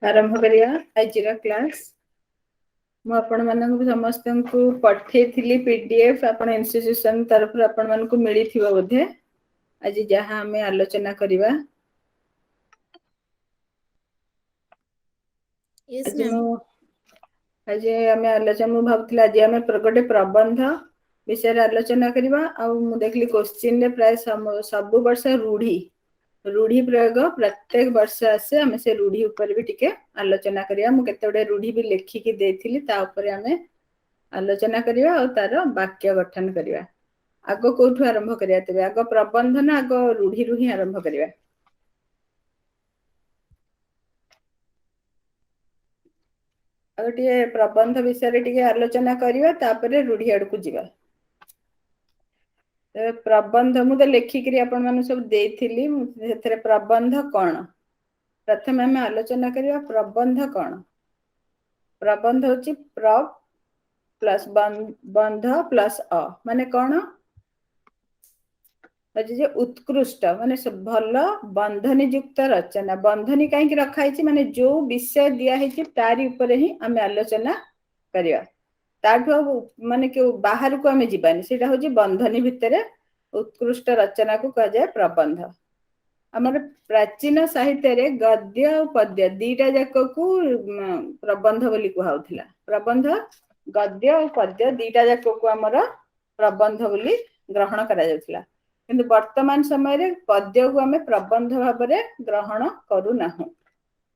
आरंभ करिया आज क्लास मु आपण मानक समस्त को पठेइथिली पीडीएफ आपण इंस्टीट्यूशन तरफ आपण मान को मिली थिबो बोधे आज जहां हमें आलोचना करिवा। Yes ma'am. आज हमें आलोचना मु भाबथिला आज हमें गोटे प्रबंध विषय आलोचना करिवा। आ मु देखली क्वेश्चन रे प्राय सब वर्ष रूढ़ी प्रयोग प्रत्येक वर्ष आसे हमें से रूढ़ी ऊपर भी टिके आलोचना करिया। मु केते बडे रूढ़ी भी लेखिकी देथिली ता ऊपर हमें आलोचना करिया और तार वाक्य गठन करिया। आगो कोठु आरंभ करिया तबे आगो प्रबंध ना आगो रूढ़ी रु ही आरंभ करिया। आगोटे प्रबंध विषय रे टिके आलोचना करिया तापरे रूढ़ी आड़ को जिवा। प्रबंध मु तो लेखिकी आपण माने सब देथिली सेथरे प्रबंध कोन प्रथम हमें आलोचना करिया। प्रबंध कोन प्रबंध होची प्र प्लस बंध प्लस अ माने कोन जे उत्कृष्ट माने भल बंधनी युक्त रचना। बंधनी कहीं रखाई माने जो विषय दिया है तारी ऊपर ही आम आलोचना करिया। ताठू माने कि बाहर को आम जीवानी सेटा होची बंधनी भितर उत्कृष्ट रचना को कह जाए प्रबंध। आमर प्राचीन साहित्य रे गद्य और पद्य दीटा जाक को प्रबंध बोली कहउथिला। प्रबंध गद्य और पद्य दीटा जाक को आमर प्रबंध बोली ग्रहण करा जाउथिला। किंतु वर्तमान समय रे पद्य को आमे प्रबंध भाव रे ग्रहण करू नाहु।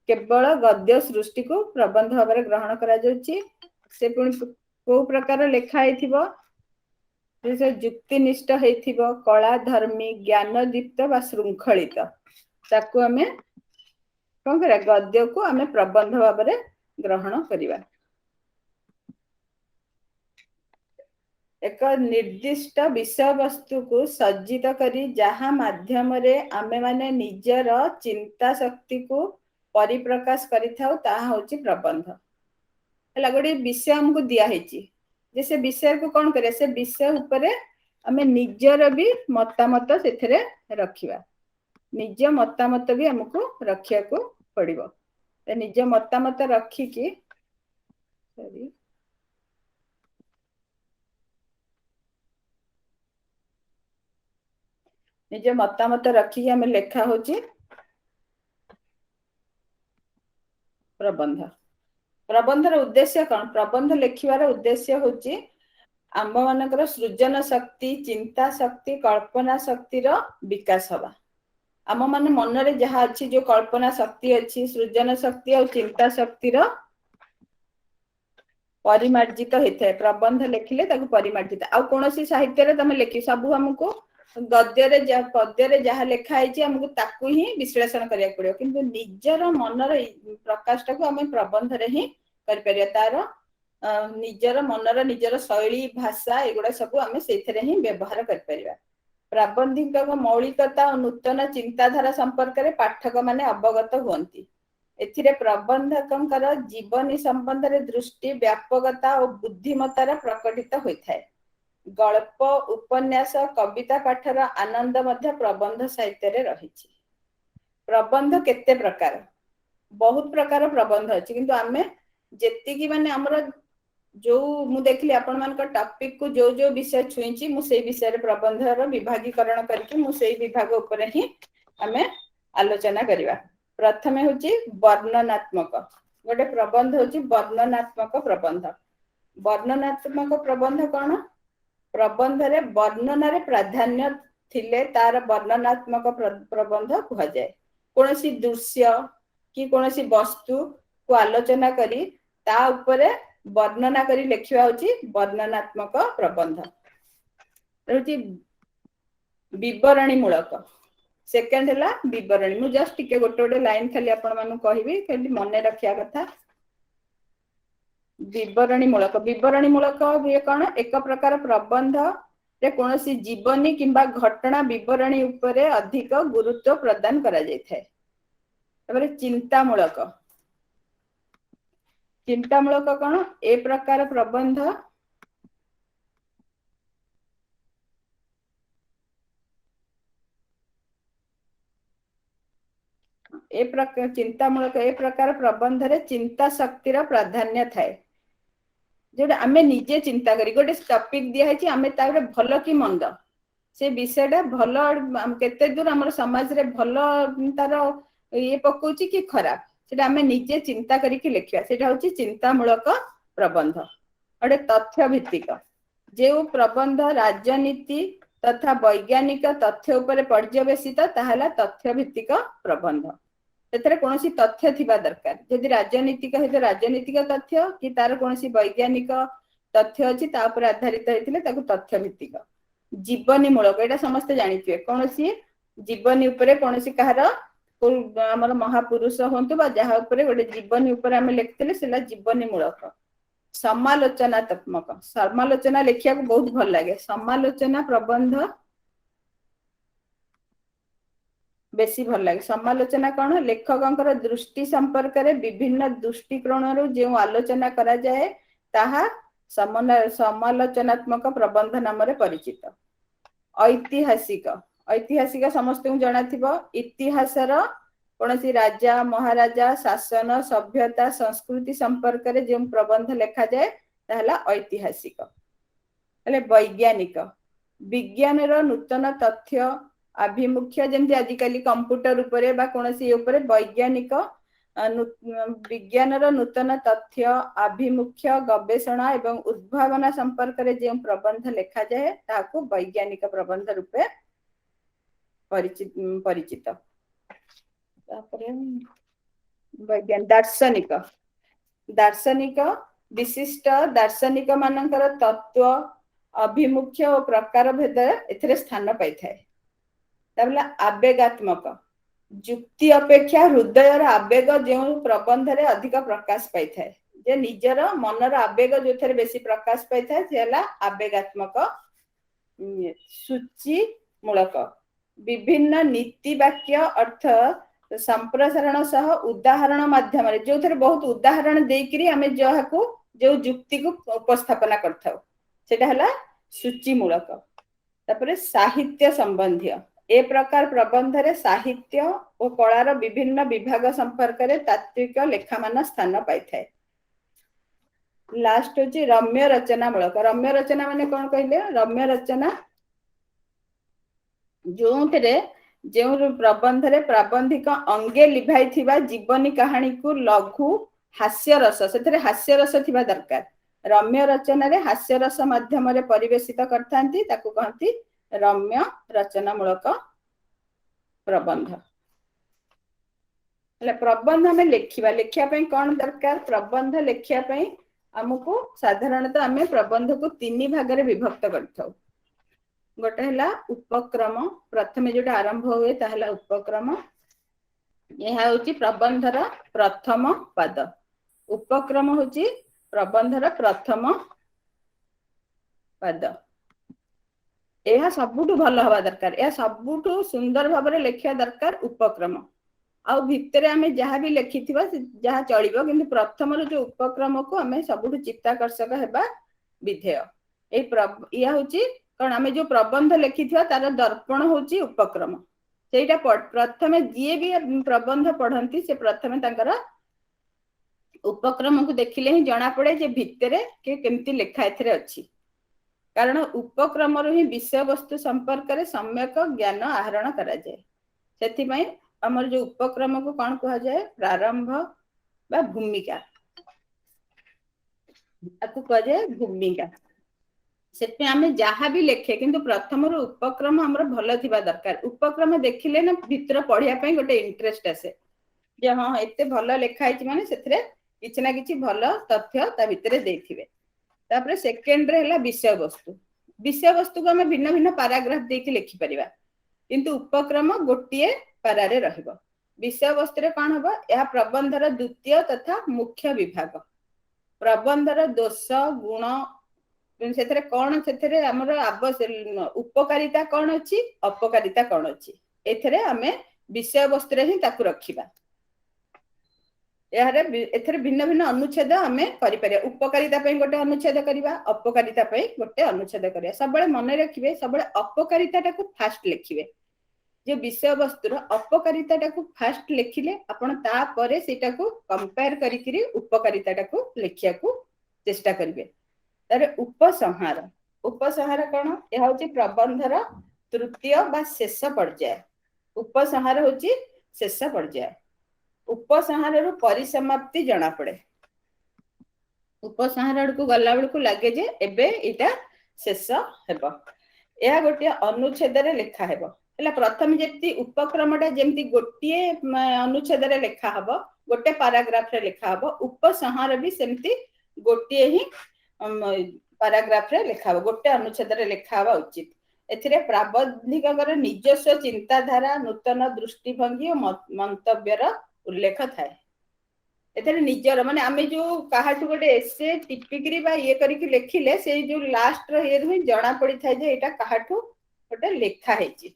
केवल गद्य सृष्टि को प्रबंध भाव रे ग्रहण करा जाउची। से पुणी को प्रकार लेखा हेथिबो से युक्तिनिष्ठ हेथिबो कला धर्मी ज्ञान दीप्त बा श्रृंखलित ताकू आमे कोन करा गद्य को आमे प्रबंध भाव रे ग्रहण करिवा। एक निर्दिष्ट विषय वस्तु को सज्जित करी जहाँ माध्यम रे आमे माने निजर चिंता शक्ति को परिप्रकाश करिथाउ ताहा होची प्रबंध। हला गोटे विषय हमको दिया हेची जे से विषय को कोन करे से विषय ऊपरे आमे निजर भी मतामत सेथरे रखिबा। निज मतामत भी हमको रखिया को पड़िबो। निज मतामत रखिकी निज मतामत रखिकी हमें लेखा होची प्रबंध। प्रबंधर उद्देश्य कौन प्रबंध लेखिबार उद्देश्य होची आम मानकर सृजन शक्ति चिंता शक्ति कल्पना शक्तिर विकास हवा। आम मान मन रे जहाँ अच्छी जो कल्पना शक्ति अच्छी सृजन शक्ति और चिंता शक्तिर परिमार्जित होता है। प्रबंध लेखिले ताकू परिमार्जित आउ कौन सी साहित्य रे तमे लेखि सब हमको गद्य रे पद्य रे जहाँ लेखा है हमको ताकू ही विश्लेषण करिया पड़ियो। किंतु निजर मनर प्रकाशटा को आमे प्रबंध रे ही कर परिया। तार निजर मनर निजर शैली भाषा एगुड़ा सब आमे सेथरे ही व्यवहार कर परिया। प्राबंधिक मौलिकता और नूतन चिंताधारा संपर्क रे पाठक माने अवगत हुअंती। एथिरे प्रबंधकंकर जीवनी संबंध रे दृष्टि व्यापकता और बुद्धिमतार प्रकटित होइथाय। गल्प उपन्यास कविता पाठर आनंद मध्य प्रबंध साहित्य रे रहिछि। प्रबंध केते प्रकार बहुत प्रकार प्रबंध अछि किंतु आमे जेतिकी माने हमर जो मु देखली आपण मान का टॉपिक को जो जो विषय छुईची मु सेई विषय रे प्रबंध रो विभागीकरण करके मु सेई विभाग ऊपर ही हमें आलोचना करिवा। प्रथमे होची वर्णनात्मक गोटे प्रबंध होची वर्णनात्मक प्रबंध। वर्णनात्मक प्रबंध कौन प्रबंध रे वर्णन रे प्राधान्य थिले तार वर्णनात्मक प्रबंध कहा जाए। कोनोसी दृश्य कि कोनोसी वस्तु को आलोचना करी ता ऊपर वर्णना करी लेखिवा होची वर्णनात्मक प्रबंध। होची विवरणी मूलक सेकेंड है विवरणी। मु जस्ट टिके गोटे गोटे लाइन खाली आपण मानु कहबी खाली मने रखिया कथा। विवरणी मूलक ये कौन एक प्रकार प्रबंध रे कोनोसी जीवनी किंबा घटना विवरणी उपरे अधिक गुरुत्व प्रदान करा जायथाय। तबरे चिंतामूलक कौन ए प्रकार प्रबंध ए प्रकार चिंतामूलक ए प्रकार प्रबंध रे चिंता शक्तिर प्राधान्य थाए जोटा आमे निजे चिंता करी गोटे टॉपिक दिया है आमे तारे भलो कि मंद से विषयटा भलो केते दूर हमर समाज रे भलो तार ये पकोची कि खराब सेटा आमे निजे चिंता करी कि लिखिया सेटा होची चिंतामूलक प्रबंध अटे तथ्य भित्तिक जो प्रबंध राजनीति तथा वैज्ञानिक तथ्य उपरे पर्यवेसित ताहला तथ्य भित्तिक प्रबंध एथरे कोनोसी तथ्य थिबा दरकार यदि राजनीतिक है तो राजनीतिक तथ्य कि तार कोनोसी वैज्ञानिक तथ्य अछि ता ऊपर आधारित हेतिले ताकू तथ्य भित्तिक जीवनी मूलक एटा समस्त जानिथिबे कोनोसी जीवनी उपरे कोनोसी कहार हमर महापुरुष होंतु बा जहा उपरे गोटे जीवनी उपरे हम लिखतिले सेला जीवनी मूलक समालोचनात्मक समालोचना लिखिया को बहुत भल लागे समालोचना प्रबंध बेसी भल लगे समालोचना कौन लेखकंकर दृष्टि संपर्क रे विभिन्न दृष्टिकोण रो जो आलोचना करा जाए ताहा समालोचनात्मक प्रबंध नाम रे परिचित ऐतिहासिक ऐतिहासिक समस्त जणा थिबो इतिहास रो कोनसी राजा महाराजा शासन सभ्यता संस्कृति संपर्क रे जो प्रबंध लिखा जाए ताहला ऐतिहासिक हेले वैज्ञानिक विज्ञान रो नूतन तथ्य अभिमुख्य जमती आजिकली कंप्यूटर उपरे बा कोनसी उपरे वैज्ञानिक विज्ञान रो नूतन तथ्य अभिमुख्य गवेषणा एवं उद्भावना संपर्क रे जे प्रबंध लिखा जाए ताको वैज्ञानिक प्रबंध रूपे परिचित तापरे वैज्ञानिक दार्शनिक दार्शनिक विशिष्ट दार्शनिक मानकर तत्व अभिमुख्य और प्रकार भेद एथरे स्थान पाई थाए तबला आवेगात्मक जुक्ति अपेक्षा हृदयर आवेग जो प्रबंध रे अधिक प्रकाश पाई थाए जे निजर मनर आवेग जो थरे बेसी प्रकाश पाई थाए सेला आवेगात्मक सूची मूलक विभिन्न नीति वाक्य अर्थ संप्रसारण सह उदाहरण माध्यम रे जो थरे बहुत उदाहरण देकरी हमें जहाको जो जुक्ति को उपस्थापना करथाउ सेटा हला सूची मूलक तापरे साहित्य संबंधी ए प्रकार प्रबंध रे साहित्य और कलार विभिन्न विभाग संपर्क रे तात्विक लेखा मान स्थान पाई थाए लास्ट होची रम्य रचना माने कोन कहले रम्य रचना जो थे जो प्रबंध रे प्राबंधिक अंगे लिभाई थिबा जीवनी कहानी को लघु हास्य रस से हास्य रस थिबा दरकार रम्य रचना रे हास्य रस माध्यम रे परिवेशित करथांती ताकू कहंती रम्य रचना मूलक प्रबंध ले प्रबंध हमें लिखिया पई कोन दरकार प्रबंध लिखिया पई हमको साधारणतः हमें प्रबंध को तीन भाग रे विभक्त करथाउ गोटे हला उपक्रम प्रथमे जोटा आरंभ हुए ताहला उपक्रम यह होची प्रबंधर प्रथम पाद उपक्रम होची प्रबंधर प्रथम पाद यह सबुठु भल हवा दरकार यह सबुठु सुंदर भाबरे लेखिया दरकार उपक्रम आ भितरे आमे जहा भी लेखिथिबा जहा चलिबो किंतु प्रथम रो जो उपक्रम को आमे सबुठु चित्ताकर्षक हेबा विधेय यह होची कारण आमे जो प्रबंध लेखिथिबा तार दर्पण होची उपक्रम सेटा प्रथमे जे भी प्रबंध पढ़ंती से प्रथमे तांकर उपक्रम को देखिले ही जणा पड़े जे भितरे के केमती लेखा एथरे अछि कारण उपक्रम रो ही विषय वस्तु संपर्क रे सम्यक ज्ञान आहरण करा जाय सेति पई हमर जो उपक्रम को कोन कहा जाय प्रारंभ बा भूमिका आकु कह जाय भूमिका सेति आमे जहा भी लेखे किंतु प्रथम रो उपक्रम हमर भलो थिबा दरकार उपक्रम देखिले ना भीतर पढिया पई गोटे इंटरेस्ट आसे जे हां एते भलो लेखा हिच माने सेथरे किछि ना किछि भलो तथ्य ता भीतर देथिबे तापरे सेकेंड रे हला विषय वस्तु को हमें भिन्न भिन्न पैराग्राफ देके लिखि परिबा किंतु उपक्रम गोटिए पारा रे रहइबो विषय वस्तु रे कोन हबो या प्रबंधर द्वितीय तथा मुख्य विभाग प्रबंधर दोष गुण सेथरे कोन सेथरे हमर आवश्यक उपकारिता कोन अछि अपकारिता कोन अछि एथरे हमें विषय वस्तु रे ही ताकू रखिबा एथरे भिन्न भिन्न अनुच्छेद हमें करि परिया उपकारिता पे गोटे अनुच्छेद करिबा अपकारिता पे गोटे अनुच्छेद करिया सब बळे मन रखिबे सब बळे अपकारिता टाकू फास्ट लिखिबे जे विषय वस्तुर अपकारिता को फास्ट लिखिले आपण तापरे सेटा को कंपेयर करिकरी उपकारिता को लिखिया को चेष्टा करिवे। तारे उपसंहार उपसंहार कौन यह होची प्रबंधर तृतीय बा शेष पर्याय। उपसंहार होची शेष पर्याय। उपसंहार रु परिसमाप्ति जना पड़े। उपसंहार को गला बेलू लगे जे एबे इटा शेष हेबो। यह गोटे अनुच्छेद रे लिखा हेबो। हला प्रथम जेति उपक्रमटा जेमति गोटे अनुच्छेद रे लिखा हबो गोटे पैराग्राफ रे लिखा हबो उपसंहार भी सेमति गोटे ही पैराग्राफ रे लिखा हबो गोटे अनुच्छेद रे लिखा हबा उचित। एथिरे प्राबंधिकर निजस्व चिंताधारा नूतन दृष्टिभंगी और मंतव्यर उल्लेख थाए। एथरे निजर माने आमे जो काहाठु गोटे एसे टिपिकरी बा ये करिकि लेखिले से जो लास्ट रे हे जणा पड़ी थाए जे एटा काहाठु गोटे लेखा हेची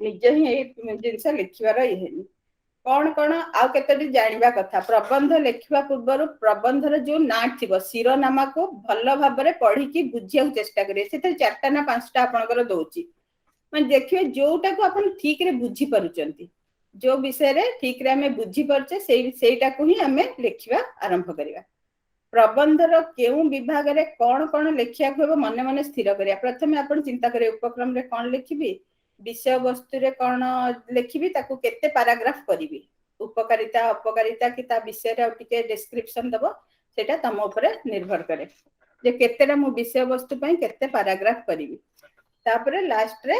निज ही ए जिंस लिखिबार ये कौन कौन आउ केतोटी जानिबा कथा। प्रबंध लेखिबा पूर्व प्रबंधर जो ना थिबो शिरोनामा को भल भाबरे पढ़ी कि बुझिया चेष्टा करिए। सेते चारटा ना पांचटा आपनकर दोउची माने देखिए जोटा को अपन ठीक रे बुझी परुचंती जो विषय रे ठीक रे हमें बुझी परचे सेईटा को ही हमें लिखिबा आरंभ करिया। प्रबंधर केउ विभाग रे कौन कौन लेखिया को मने मने स्थिर करिया। प्रथमे आपण चिंता करिए उपक्रम रे कौन लिखिबी विषय वस्तु रे कौन लिखिबी ताकू केते पैराग्राफ करिवि उपकारिता अपकारिता कि ता विषय रे टिके डिस्क्रिप्शन दबो सेटा तम ऊपर निर्भर करे जे केतेटा मु विषय वस्तु पई केते पैराग्राफ करिवि। तापरे लास्ट रे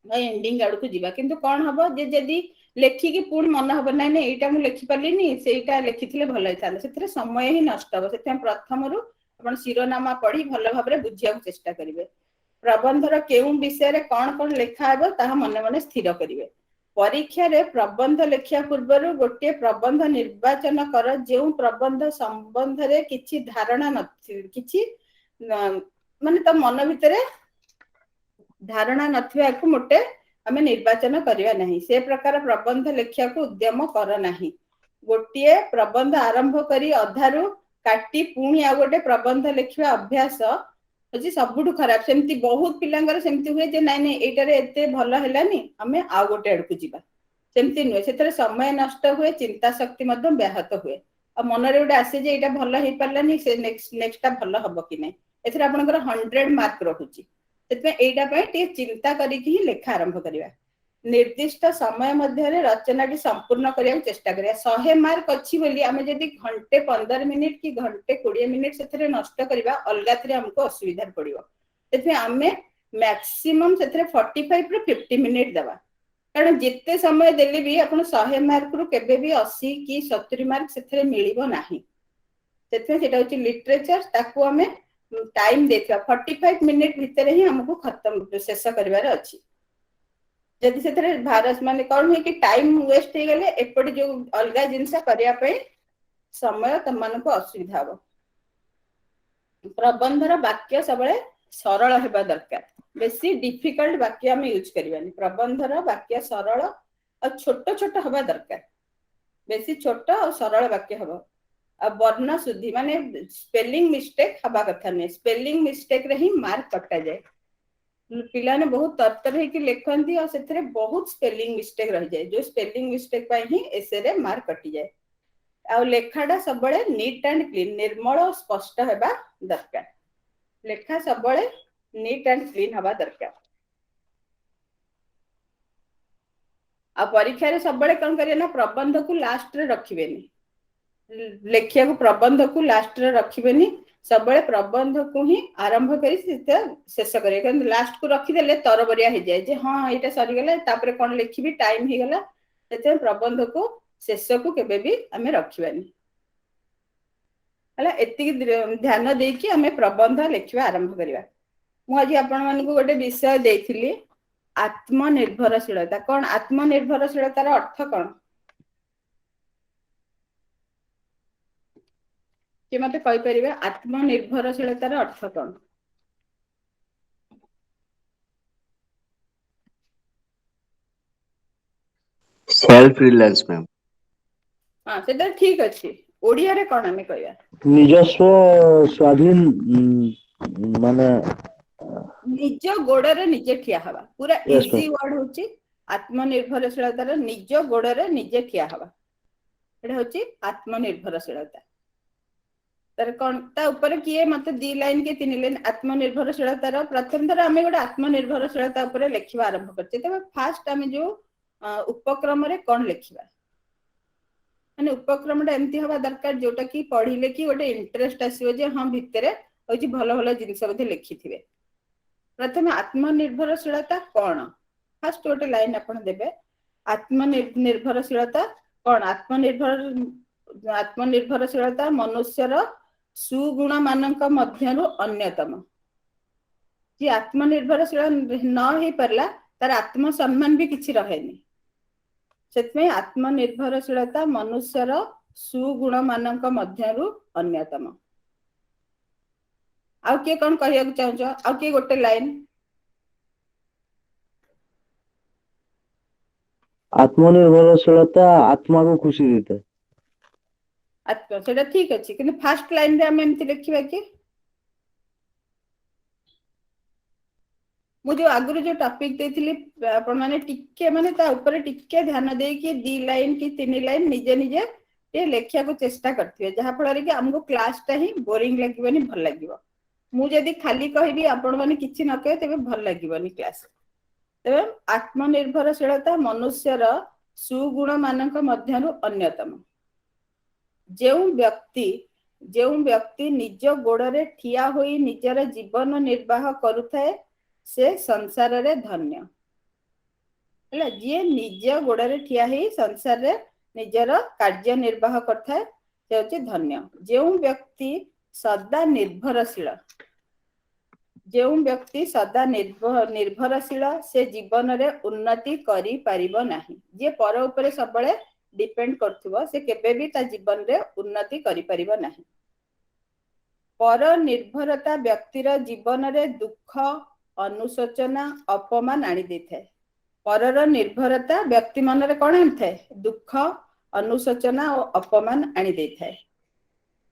एंडिंग आड़ को जीवा किंतु कौन हबो जे जदी लेखिकी पूर्ण मन हबो नै नै एटा मु लिखि परलिनी सेटा लिखिथिले भल होइताले सेथरे समय ही नष्ट हो। सेते प्रथम रु आपण शिरोनामा पढ़ी भल भाबरे बुझिया चेष्टा करिवे। प्रबंधर केउ विषय रे कौन कौन लिखा हेबो ताहा मने मने स्थिर करिवे। परीक्षा रे प्रबंध लेखिया पूर्व गोटे प्रबंध निर्वाचन कर जे प्रबंध संबंध रे किछि धारणा न किछि माने त मन भितरे धारणा नथिबा को मोटे हमें निर्वाचन करिया नहीं से प्रकार प्रबंध लेखिया को उद्यम कर नहीं। गोटे प्रबंध आरंभ करी अधारू काटी पुणी आ गोटे प्रबंध लेखिया अभ्यास होची सबुठु खराब। सेमती बहुत पिलांगर सेमती हुए जे नाइ नाइ एटारे एते भलो हेलानी हमें आ गोटे अडकु जीवा सेमती नुए सेतरे समय नष्ट हुए चिंता शक्ति मध्य व्याहत हुए आ मनरे गोटे आसे जे एटा भलो हे परलानी से नेक्स्ट टा भलो हबो कि नै एथरे आपनकर 100 मार्क रहुची। सेतमे एटा पय टे चिंता करी कि लेखा आरंभ करिवा। निर्दिष्ट समय मध्य रचनाटी संपूर्ण करिया चेष्टा करिया। 100 मार्क अच्छी बोली आमे जदी घंटे 15 मिनिट कि घंटे 20 मिनिट सेथरे नष्ट करिवा अलगा थरे हमको असुविधा पड़िबो। सेतमे आमे मैक्सिमम सेथरे 45 रो 50 मिनिट दबा कारण जिते समय देले भी आपण 100 मार्क रो केबे भी 80 कि 70 मार्क सेथरे मिलिबो नाही। सेथमे सेटा होची लिटरेचर ताकू आमे टाइम देथिया 45 मिनिट भितर ही हमको खत्म शेष करिवार अछि। जदि सेथरे भारत माने कोन है कि टाइम वेस्ट हे गेले एपटे जो अलगा जिंस करिया पे समय तमन को असुविधा हो। प्रबंधर वाक्य सबले सरल हेबा दरकार बेसी डिफिकल्ट वाक्य हम यूज करबानी। प्रबंधर वाक्य सरल और छोट छोट हबा दरकार बेसी छोट और सरल वाक्य हबो। वर्ण शुद्धि माने स्पेलिंग मिस्टेक हबा कथा नै स्पेलिंग मिस्टेक रे ही मार्क कटा जाए। पिला ने बहुत तरतर है कि लेखंती और सेथरे बहुत स्पेलिंग मिस्टेक रह जाए जो स्पेलिंग मिस्टेक पाई ही एसे रे मार्क कटि जाए। आ लेखाडा सबले नीट एंड क्लीन निर्मल और स्पष्ट हेबा दरकार। लेखा सबले नीट एंड क्लीन हबा दरकार। आ परीक्षा रे सबले कोन करिए ना प्रबंध को लास्ट रे रखिबेनी लेखिया को प्रबंध को लास्ट रे रखिबेनी सबले प्रबंध को ही आरंभ करी शेष करिए कारण लास्ट को रखी देले तरबरिया हे जाए जे हां एटा सरी गेले तापरे कोन लिखिबी टाइम हे गेला सेते प्रबंध को शेष को केबे भी हमें रखिबानी हला एति ध्यान दे कि हमें प्रबंध लिखिबा आरंभ करिवा। मु आज आपण मन को गोटे विषय देथिली आत्मनिर्भरशीलता। कोन आत्मनिर्भरशीलतार अर्थ कोन कि मते कहि परिबे आत्मनिर्भरशीलतार अर्थ कोन? Self reliance ma'am. हां सेटा ठीक अछि। ओडिया रे कोन हमें कहया निजस्व स्वाधीन माने निज गोड़े निजे ठिया हवा पूरा Yes, इजी वर्ड होची आत्मनिर्भरशीलतार निज गोड़े निजे ठिया हवा एटा होची आत्मनिर्भरशीलता तर कौन ता ऊपर किए मते 2 लाइन के 3 लाइन आत्मनिर्भरशीलतार प्रथम थर आमे गोटे आत्मनिर्भरशीलता ऊपर लिखिबा आरंभ करछे तबे फास्ट आमे जो उपक्रम रे कोन लिखिबा माने उपक्रम टा एमती हवा दरकार जोटा कि पढिले कि गोटे इंटरेस्ट आसीबो जे हां भितरे होची भलो भलो जिंस बधे लिखिथिबे प्रथम आत्मनिर्भरशीलता कौन फर्स्ट गोटे लाइन आपण देबे आत्मनिर्भरशीलता कौन आत्मनिर्भरशीलता मनुष्यर सुगुण मानक मध्यरु अन्यतम जे आत्मनिर्भरशील न हे परला तार आत्मसम्मान भी किछि रहेनी सेतमे आत्मनिर्भरशीलता मनुष्यर सुगुण मानक मध्यरु अन्यतम आउ के कोन कहिया चाहछो आउ के गोटे लाइन आत्मनिर्भरशीलता आत्मा को खुशी देता है आत्मा सेटा ठीक अछि किंतु फर्स्ट लाइन रे हम एमति लिखिबा कि मु जो आगुरु जो टॉपिक देथिली आपण माने टिके माने ता ऊपर टिके ध्यान दे कि 2 लाइन कि 3 लाइन निजे निजे ये लेखिया को चेष्टा करथिबे जहा फल रे कि हमको क्लास ता ही बोरिंग लागिबनी भल लागिबो मु जदी खाली कहबी आपण माने किछि न कहे तबे भल लागिबनी क्लास तबे आत्मनिर्भरशीलता मनुष्यर सुगुण मानक मध्यरु अन्यतम जेउ व्यक्ति निज गोड़े ठिया होई निजर जीवन निर्वाह करुथाए से संसार रे धन्य हला जे निज गोड़े ठिया ही संसार रे निजर कार्य निर्वाह करथाए से होची धन्य जेउ व्यक्ति सदा निर्भरशील से जीवन रे उन्नति करि परिबो नाही जे पर ऊपर सबले डिपेंड करथुबो से केबे भी ता जीवन रे उन्नति करि परिबो नाही पर निर्भरता व्यक्तिर जीवन रे दुख अनुशोचना अपमान आनी देथाय परर निर्भरता व्यक्ति मन रे कोन आनथाय दुख अनुशोचना और अपमान आनी देथाय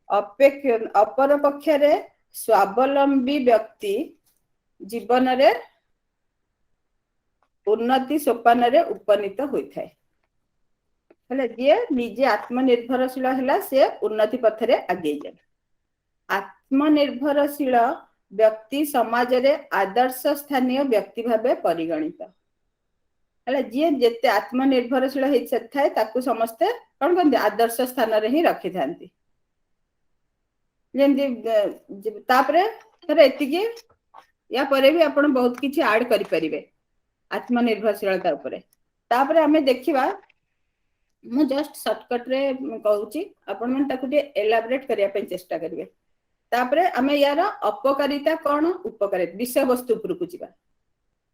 अपर पक्ष रे स्वावलंबी व्यक्ति जीवन रे उन्नति सोपान रे उपनीत होइथाय हले जे निजे आत्मनिर्भरशील हला से उन्नति पथ रे आगे जाय आत्मनिर्भरशील व्यक्ति समाज रे आदर्श स्थानीय व्यक्ति भाबे परिगणित हला जे जेते आत्मनिर्भरशील हे थाए ताकू समस्ते कोन कोन आदर्श स्थान रे ही रखि थांती जेंति तापरे तर एतिके या परे भी आपण बहुत किछि ऐड करि परिबे आत्मनिर्भरशीलता ऊपर तापरे हमें देखिबा मु जस्ट शॉर्टकट रे कहूची आपण मन ताकू जे एलाबोरेट करिया पे चेष्टा करिवे तापरे हमें यार अपकारिता कोन उपकारिता विषय वस्तु ऊपर को जिबा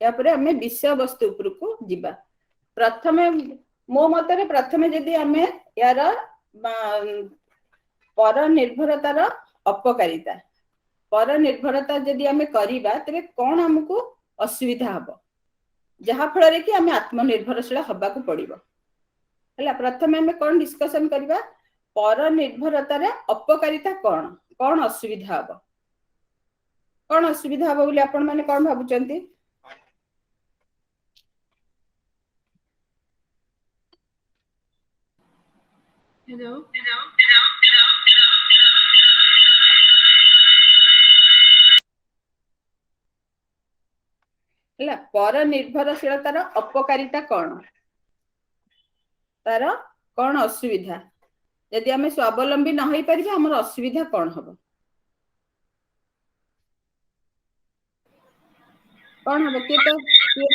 या परे हमें विषय वस्तु ऊपर को जिबा प्रथमे मो मतरे प्रथमे जदी हमें यार पर निर्भरतार अपकारिता पर निर्भरता जदी हमें करिबा तबे कोन हमकु असुविधा हबो जहा फल रे कि हमें आत्मनिर्भरशील हबा को पड़िबो हला प्रथमे हमें कोन डिस्कशन करिबा पर निर्भरतार अपकारिता कोन कोन असुविधा हबो बोली आपण माने कोन भाबुचंती हेलो हला पर निर्भरशीलतार अपकारिता कोन तार कोन असुविधा यदि हमें स्वावलंबी न होई परिबा हमर असुविधा कोन हबो के तो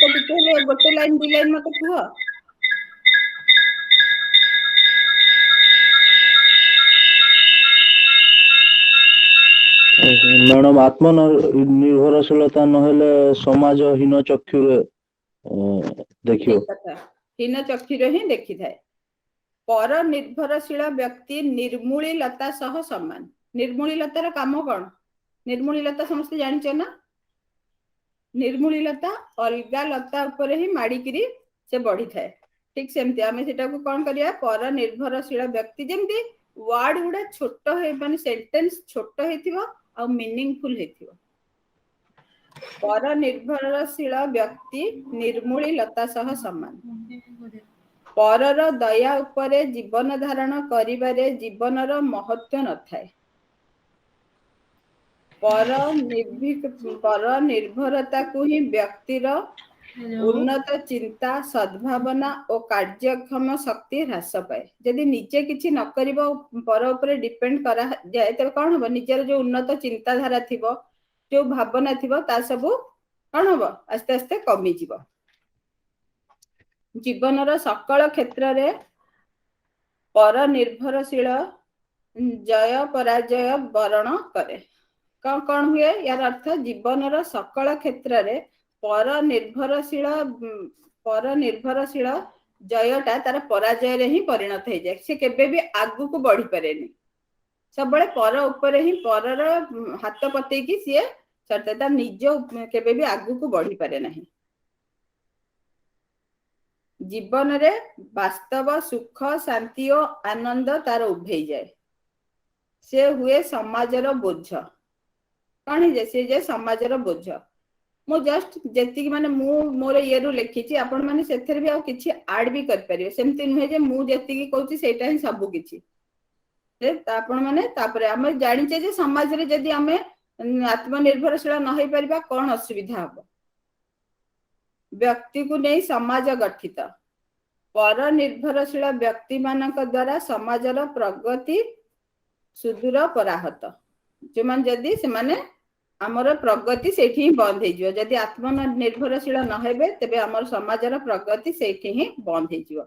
टिके गोटे लाइन 2 लाइन मते कुहो मैडम आत्मनिर्भरशीलता नहेले समाज हीन चक्षु देखियो हीन चक्षु ही देखि थाए पर निर्भरशील व्यक्ति निर्मूलीलता सह समान निर्मूलीलतार काम कोन निर्मूलीलता समस्त जानिछ ना निर्मूलीलता अलगा लता ऊपर ही माड़ीकरी से बढ़ी थाए ठीक सेमती आमे सेटा को कोन करिया पर निर्भरशील व्यक्ति जेमती वर्ड गुडा छोट हे माने सेंटेंस छोट हेथिबो आ मीनिंगफुल हेथिबो पर निर्भरशील व्यक्ति निर्मूली लता सह समान। परर दया उपरे जीवन धारण करिबारे जीवनर महत्व नथाए। पर निर्भरता को ही व्यक्तिर उन्नत चिंता सद्भावना और कार्यक्षम शक्ति ह्रास पाए। जदि निजे किछि न करिबो पर ऊपर डिपेंड करा जाए तबे कोन हो निजर जो उन्नत चिंताधारा थिबो जो भावना थिबो ता सब कोन हो आस्ते आस्ते कमी जीवो। जीवनर सकल क्षेत्र रे पर निर्भरशील जय पराजय वरण करे। कौन हुए यार अर्थ जीवनर सकल क्षेत्र रे पर निर्भरशील जयटा तार पराजय रे ही परिणत हो जाए। से केबे भी आगु को बढ़ी पारेनी। सब पर ऊपर ही परर हाथ पते की सी सत्यता निज केबे भी आगु को बढ़ी पारे नहीं। जीवन रे वास्तव सुख शांति और आनंद तार उभे जाए। से हुए समाजर बोझ। कौन है से जे समाजर बोझ। मु जस्ट जेति माने मु मोर ये रु लिखिछि आपण माने सेथरे भी आ किछि ऐड भी कर परियो। सेमति नुहे जे मु जेति की कहूछि सेटा ही सब किछि से आपण माने तापरे हम जानिचे जे समाज रे जदि हमें आत्मनिर्भरशील न होई परिबा कोन असुविधा हबो। व्यक्ति को नहीं समाज गठित। पर निर्भरशील व्यक्ति मानक द्वारा समाजर प्रगति सुदूर पराहत। जो मान जदि से माने आमर प्रगति सेठी ही बंद हो जिवो। जदि आत्मनिर्भरशील न हेबे तबे आमर समाजर प्रगति सेठी ही बंद हो जिवो।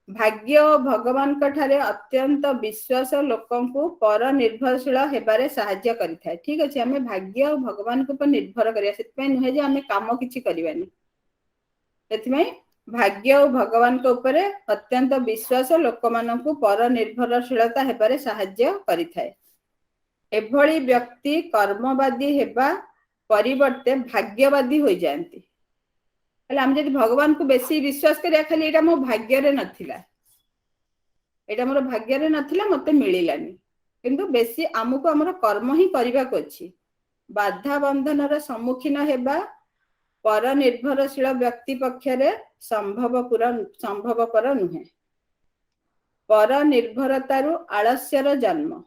भाग्य और भगवान ठारे अत्यंत विश्वास लोकन को पर निर्भरशील हेबारे सहाय्य करिथाय। ठीक अछि हमें भाग्य और भगवान को पर निर्भर करिया सेतपे नुहे जे हमें काम किछि करिवानी। सेतमे भाग्य और भगवान को ऊपर अत्यंत विश्वास लोक माननकु पर निर्भरशीलता हेबारे सहाय्य करिथाय। एभली व्यक्ति कर्मवादी हेबा परिवर्ते भाग्यवादी हो जाती। हम जब भगवान को बेसी विश्वास करिया खाली एटा मो भाग्य रे नथिला एटा मोर भाग्य रे नथिला मते मिलिलानी किंतु बेसी आमुको हमर कर्म ही करिबा को अछि। बाधा बंधनर सम्मुखीन हेबा पर निर्भरशील व्यक्ति पक्षरे संभवपर नुहे। पर निर्भरतारु आलस्यर जन्म।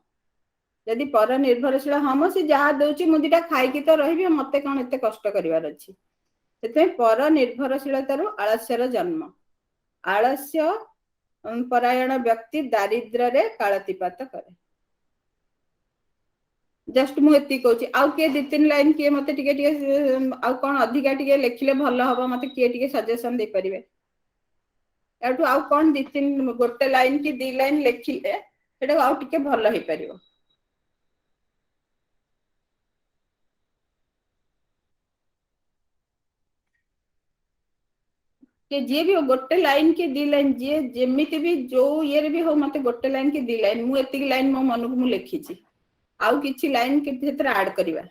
यदि पर निर्भरशील हम से जहा दउची मु दिटा खाइकी तो रहिबे मते कोन एते कष्ट करिवार अछि। सेते पर निर्भरशीलतारु आलस्यर जन्म। आलस्य परायण व्यक्ति दारिद्र्य रे कालतिपात करे। जस्ट मु एति कहूची आउ के दि तीन लाइन के मते टिके आउ कोन अधिका टिके लिखिले भलो हबो मते के टिके सजेशन दे परिबे। एटु आउ कोन दि तीन गोटे लाइन की दी लाइन लिखिले सेटा आउ टिके भलो हे परिबो। कि जे भी हो गोटे लाइन की दी लाइन जे जेमिति भी जो ये रे भी हो मते गोटे लाइन की दी लाइन मु एति लाइन मो मन को मु लिखिछि आउ किछि लाइन के भीतर ऐड करिवा।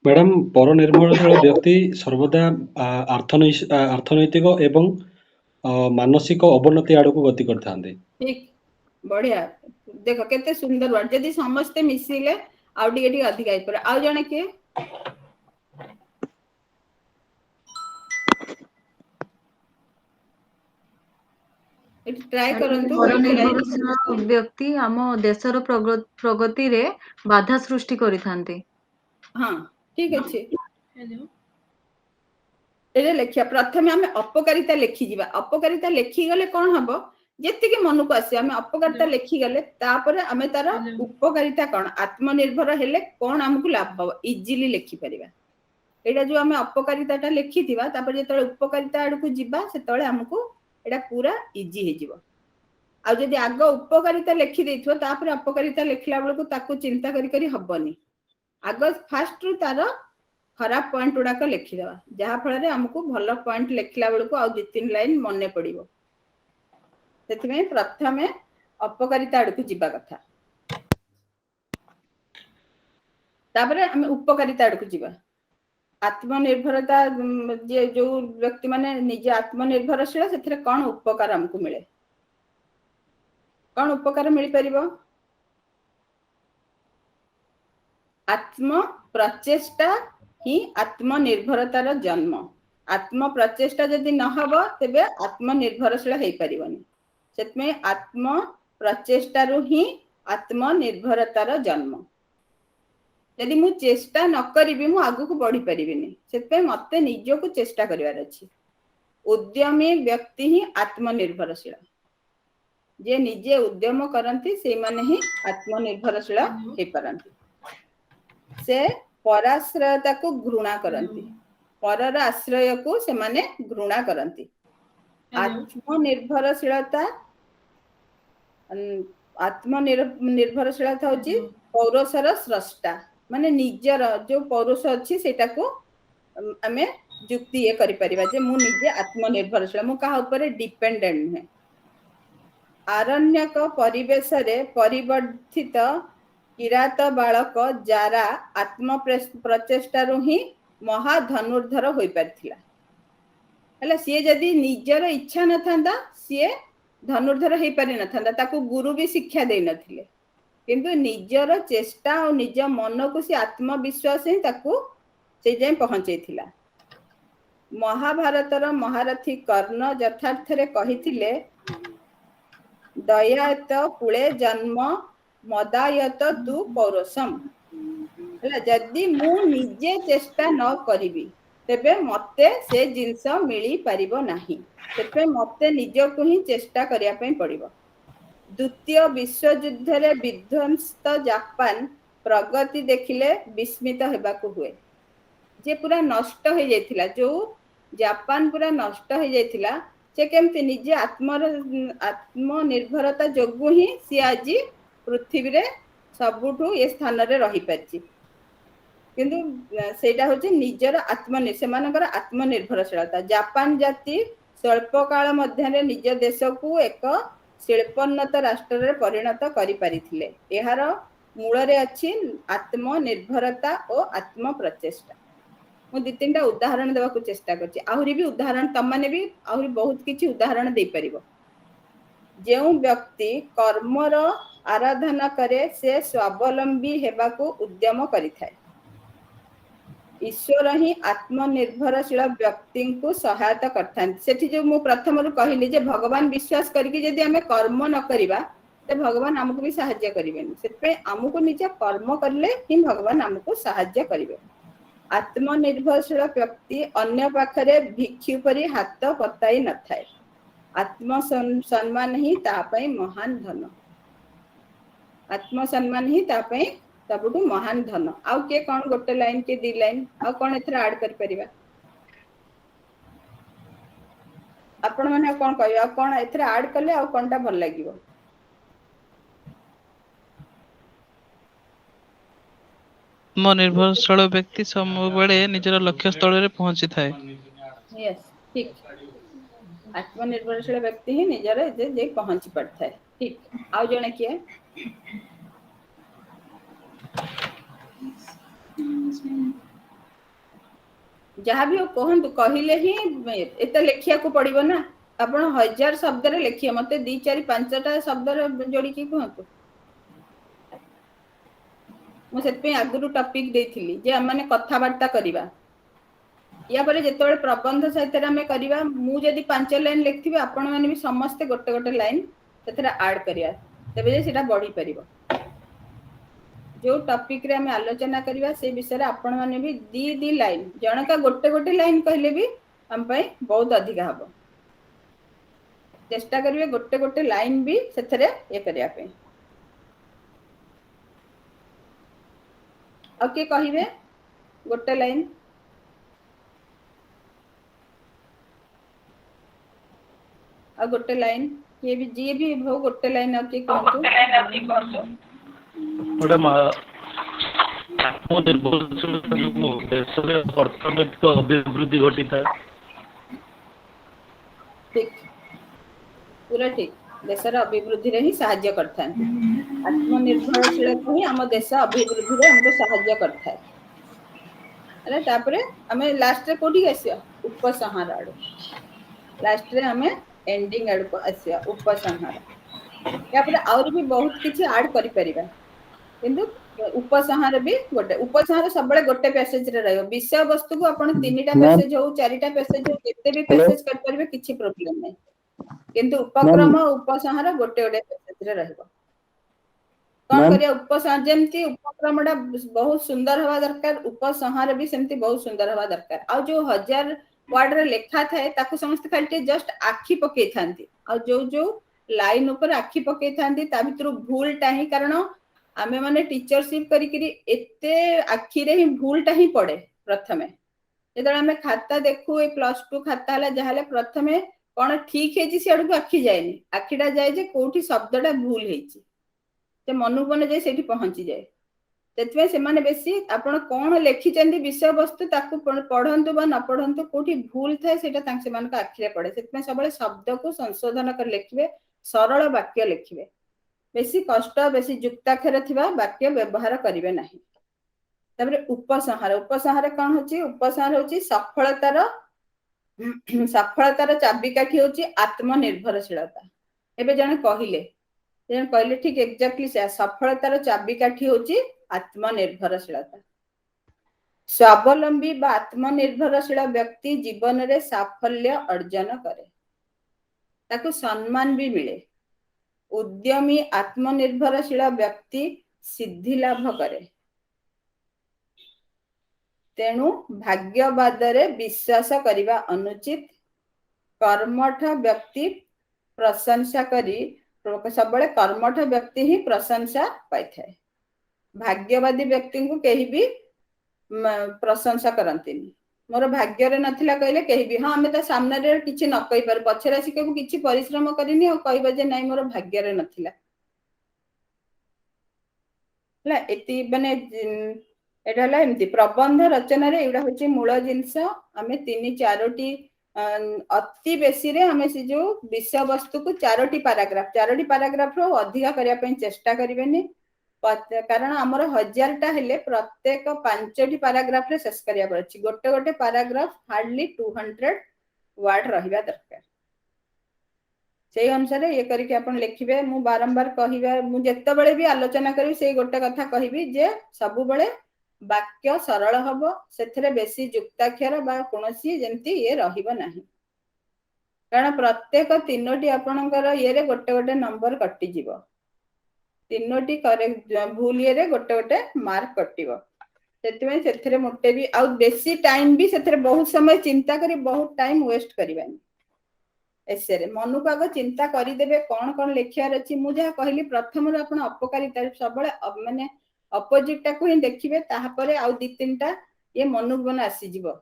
मैडम पर निर्भरशील व्यक्ति सर्वदा अर्थनैतिक एवं मानसिक अवनति आड़ को गति करथांते। ठीक बढ़िया देखो केते सुंदर वर्ड यदि समस्त मिसिले आउ टिके अधिक आइ पर आउ जने के ट्राई करंतु। पर निर्भरशील व्यक्ति आम देशर प्रगति रे बाधा सृष्टि करिथांते। हाँ ठीक अच्छे एरे लेखिया प्रथमे हमें अपकारिता लेखि जिबा। अपकारिता लेखि गले कोन हबो जेति के मन को आसी हमें अपकारिता लेखि गले तापर हमें तार उपकारिता कोन आत्मनिर्भर हेले कोन हमकु लाभ हो इजीली लेखि परिबा। एटा जो हमें अपकारिताटा लेखि थिबा तापर जेतले उपकारिता आड़ को जिबा सेतले हमकु एटा पूरा इजी हे जिवो। आ जदि आग उपकारिता लेखि देथिबो तापर अपकारिता लेखिला बेल को ताकू चिंता करी करी हबनी। आग फास्ट रु तार खराब पॉइंट गुड़ा को लिखिदेवा जहाँ फल हमको भल पॉइंट लिखला बेल को आउ दि तीन लाइन मन पड़ो। से प्रथमे अपकारिता आड़ को जीवा कथा तापर आम उपकारिता आड़ को जीवा। आत्मनिर्भरता जे जो व्यक्ति माने निजे आत्मनिर्भरशील से कौन उपकार हमको मिले कौन उपकार मिल परिबो। आत्म प्रचेष्टा ही आत्मनिर्भरतार जन्म। आत्म प्रचेष्टा जदि न हब तेबे आत्मनिर्भरशील हो पारिबनी। सेतमे आत्म प्रचेष्टारु ही आत्मनिर्भरतार जन्म। यदि मु चेष्टा न करिबी मु आगु को बढ़ी परिबिनी। सेतमे मते निजो को चेष्टा करिवार अछि। उद्यमी व्यक्ति ही आत्मनिर्भरशील। जे निजे उद्यम करंती से माने ही आत्मनिर्भरशील हे पारंती। से पराश्रयता को घृणा करंती। परर आश्रय को से माने घृणा करंती। आत्मनिर्भरशीलता आत्मनिर्भरशीलता होची पौरुषर स्रष्टा। माने निजर जो पौरुष अछि सेटा को आमे जुक्ति ये करि परिबा जे मु निजे आत्मनिर्भरशील मु का ऊपर डिपेंडेंट नुहे। आरण्यक परिवेश रे परिवर्तित किरात बालक जारा आत्म प्रचेष्टारु ही महाधनुर्धर होई पारथिला। हला सी जदि निजर इच्छा न थांदा सी धनुर्धर हो पारि न थांदा। ताकू गुरु भी शिक्षा दे नथिले किंतु निजर चेष्टा और निज मन को सी आत्मविश्वास ही ताकू से जाय पहुंचैथिला। महाभारतर महारथी कर्ण यथार्थ रे कहिथिले दयायत कुले जन्म मदायत तु पौरुषम। हला जदि मु निजे चेष्टा न करिबी तेबे मते से जिंस मिली परिबो नाही। तेबे मते निजो को ही चेष्टा करिया पई पड़िबो। द्वितीय विश्व युद्ध रे विध्वंस्त जापान प्रगति देखिले विस्मित हेबाकू हुए। जे पूरा नष्ट हो जाइथिला जो जापान पूरा नष्ट हो जाइथिला से केमती निजे आत्मनिर्भरता जोगु ही सी आज पृथ्वी रे सबुठु ए स्थान रे रही पाछि। किंतु सेटा होछि निजर सेमानकर आत्मनिर्भरशीलता। जापान जाति स्वल्प काल मध्य निज देश को एक शिल्पोन्नत राष्ट्र रे परिणत करि पारिथिले। एहार मूल रे अछि आत्मनिर्भरता और आत्म प्रचेष्टा। मु दि तीन उदाहरण देवा चेष्टा करछि। आहुरी भी उदाहरण तम माने भी आहुरी बहुत किछि उदाहरण दे परिबो। जेउ व्यक्ति कर्मर आराधना करे से स्वावलंबी हेबाकू उद्यम करिथाय। ईश्वर ही आत्मनिर्भरशील व्यक्ति को सहायता करथान। सेठी जो मु प्रथम रु कहिली जे भगवान विश्वास करके जदि हमें कर्म न करिबा ते भगवान हमको भी सहायता करिवेनी। सेते हमको निजे कर्म करले ही भगवान हमको सहायता करिवे। आत्मनिर्भरशील व्यक्ति अन्य पाखरे भिक्षु परि हाथ पताई न थाए। आत्म सम्मान ही तापई महान धन। आत्म सम्मान ही तापई सबुठु महान धन। आउ के कौन गोटे लाइन के दी लाइन आउ कौन एथरा ऐड कर परिबा आपण माने कौन कहबा कौन एथरा ऐड करले आउ कोनटा भल लागिवो। आत्मनिर्भरशील व्यक्ति सबुबेले निजर लक्ष्य स्थल रे पहुंची थाए। यस ठीक। आत्मनिर्भरशील व्यक्ति ही निजर जे पहुंची पड़ता है। ठीक। आउ जने किए जहाँ भी कहतु कहले ही एत लिखिया को पड़िबो ना। आपण 1000 शब्द रे लिखिए मते 2 4 5टा शब्द रे जोड़ी की कहतु। मु सेत आगुरु टॉपिक देथिली जे हम माने कथा वार्ता करिबा। या परे जेतोळे प्रबंध साहित्य रे हमें करिबा मु जदी 5 लाइन लिखथिबे आपण माने भी समस्त गोटे गोटे लाइन सेतरा ऐड करिया तबे जे सेटा बढ़ी परिबो। जो टॉपिक रे हमें आलोचना करिबा से विषय रे आपण माने भी दी लाइन जनका गोटे गोटे लाइन कहले भी हम पई बहुत अधिक हबो। चेष्टा करिवे गोटे गोटे लाइन भी सेथरे ए करिया पे। ओके कहिबे गोटे लाइन आ गोटे लाइन ये भी जी भी भो गोटे लाइन ओके कहतु। गोटे अर्थनैतिक अभिवृद्धि घटी था। ठीक पूरा ठीक। देशर अभिवृद्धि रे ही सहायता करता है। आत्मनिर्भरशील ही हम देश अभिवृद्धि रे हमको सहायता करता है। अरे तापरे हमें लास्ट रे कोठी आसिया उपसंहार आड़। लास्ट रे हमें एंडिंग आड़ को आसिया उपसंहार। या पर और भी बहुत किछि ऐड करि परिबा किंतु उपसंहार भी गोटे उपसंहार सब गोटे पैसेज रे रहइबो विषय वस्तु को आपण तीनटा मैम पैसेज हो चारिटा पैसेज हो केते भी हेलो पैसेज कर परबे किछि प्रॉब्लम नै किंतु मैम उपक्रम उपसंहार गोटे गोटे पैसेज रे रहइबो कौन मैम करिया उपसंहार जेमती उपक्रमटा बहुत सुंदर हवा दरकार उपसंहार भी सेमती बहुत सुंदर हवा दरकार आ जो 1000 वर्ड रे लेखा थाए ताको समस्त खाली जस्ट आखी पके थांती आ जो लाइन ऊपर आखी पके थांती ता भितर भूलटा ही कारण आमे माने टीचरशिप करी एते आखी रे ही भूलटा ही पड़े प्रथमे जेतले आमे खाता देखु ए +2 खाता हला जहाले प्रथमे कोन ठीक हेची से अडू आखी जायनी आखीटा जाय जे कोठी शब्दटा भूल हेची से मनु बने जाय सेठी पहुंची जाय तेतमे से माने बेसी आपण कोन लेखि चंदी विषय वस्तु ताकू पढंतु बा न पढंतु कोठी भूल थाए सेटा तांक से मान का आखी रे पड़े सेतमे सबले शब्द को संशोधन कर लिखिबे सरल वाक्य लिखिबे बेसी कष्ट बेसी युक्ताक्षर थिबा वाक्य व्यवहार करिवे नाही तबरे उपसंहार कोन होची उपसंहार होची सफलतार चाबिकाठी होची आत्मनिर्भरशीलता एबे जने कहले ठीक एक्जेक्टली से सफलतार चाबिकाठी होची आत्मनिर्भरशीलता स्वावलंबी बा आत्मनिर्भरशील व्यक्ति जीवन रे साफल्य अर्जन करे ताकू सम्मान भी मिले उद्यमी आत्मनिर्भरशील व्यक्ति सिद्धि लाभ करे तेणु भाग्यवाद रे विश्वास करिबा अनुचित कर्मठ व्यक्ति प्रशंसा करी सबले कर्मठ व्यक्ति ही प्रशंसा पाइथाय भाग्यवादी व्यक्ति को कहीं भी प्रशंसा करंतिनी मोर भाग्य रे नथिला कहले कहीं भी हां हमें तो सामने रे किछि न कहि पर पछरा से केबु किछि परिश्रम करिनी और कहबा जे नाही मोर भाग्य रे नथिला ला एति माने एटा हला एमति प्रबंध रचना रे एडा होची मूल जिंस हमें 3-4टी अति बेसी रे हमें से जो विषय वस्तु को 4टी पैराग्राफ रो अधिका करिया पई चेष्टा करिवेनी कारण हमर 1000टा हेले प्रत्येक 5टी पैराग्राफ रे शेष करिया पड़छि गोटे गोटे पैराग्राफ हार्डली 200 वर्ड रहिबा दरकार सेही अनुसार ये करी के अपन लिखिबे मु बारंबार कहिबा मु जत्ते बेले भी आलोचना करी सेही गोटे कथा कहिबी जे सब बेले वाक्य सरल हबो सेथरे बेसी युक्ताक्षर बा कोनोसी जेंति ये रहिबो नाही कारण प्रत्येक 3टी आपनकर ये रे गोटे गोटे नंबर कटि जीवो 3टी करेक्ट भूल ये रे गोटे गोटे मार्क कटिबो सेतमे सेथरे मोटे भी आ बेसी टाइम भी सेथरे बहुत समय चिंता करी बहुत टाइम वेस्ट करिबानी एसे रे मनु पागो चिंता करि देबे कोन लेखियार अछि मु जहा कहली प्रथम रे आपण अपकारिता सबले माने अपोजिट टा को ही देखिबे ताहा परे आ 2-3टा ये मनु बन आसी जीवो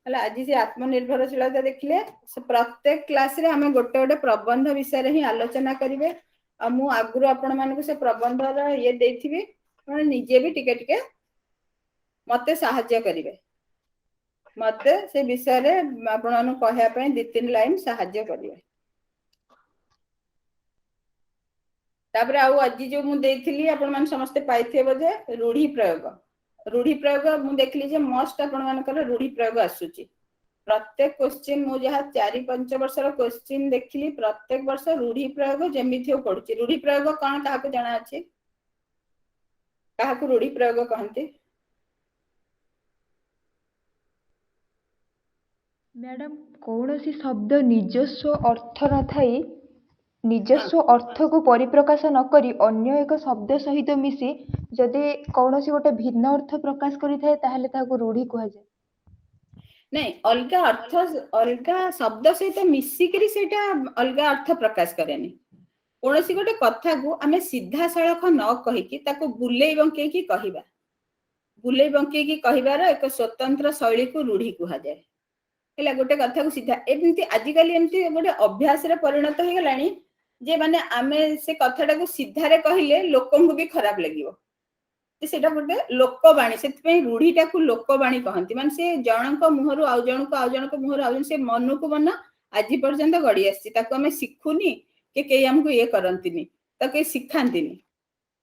हला आज से आत्मनिर्भरशीलता देखिले से प्रत्येक क्लास रे हमें गोटे गोटे प्रबंध विषय रे ही आलोचना करिवे आ मु आगुरु आपण मानकु से प्रबंध रा ये देथिबी माने निजे भी टिके टिके मते सहायता करिवे मते से विषय रे आपण मानु कहया पई 2-3 लाइन सहायता करिवे तापर आउ आज जो मु देथिली आपण मान समस्त पाइथे बोझे रूढ़ी प्रयोग मु देखली जे मोस्ट आपण मानकर रूढ़ी प्रयोग आसुची प्रत्येक क्वेश्चन मु जहा 4-5 वर्ष रो क्वेश्चन देखली प्रत्येक वर्ष रूढ़ी प्रयोग जेमिथि हो पडुची रूढ़ी प्रयोग कोन काहा को जाना अछि काहा को रूढ़ी प्रयोग कहंती मैडम कौनसी शब्द निजस्व अर्थ न थाई निजस्व अर्थ को परिप्रकाश न करी अन्य एक शब्द सहित मिसी जदि कौनसी गोटे भिन्न अर्थ प्रकाश करि थाए ताहले ताको रूढ़ी कहा जाय नहीं अलगा शब्द सहित मिसी करी सेटा अलगा अर्थ प्रकाश करेनी कोनसी गोटे कथा को आमे सीधा सळख न कहि कि ताको बुलेई बंके की कहिबार एक स्वतंत्र शैली को रूढ़ी कहा जाय हेला गोटे कथा को सीधा एमती आजिकल एमती गोटे अभ्यास रे परिणत हो गलानी जे माने आमे से कथाटा को सीधा रे कहिले लोकन को भी खराब लागिवो सेटा गोटे लोकवाणी सेतपई रूढ़ीटा को लोकवाणी कहंती माने से जनक मुहरु आउ जनक मुहरु आउ से मन को मन आज पर्यंत गड़ी आसी ताको हमें सिखुनी के हमको ये करंतिनी तो के सिखांतिनी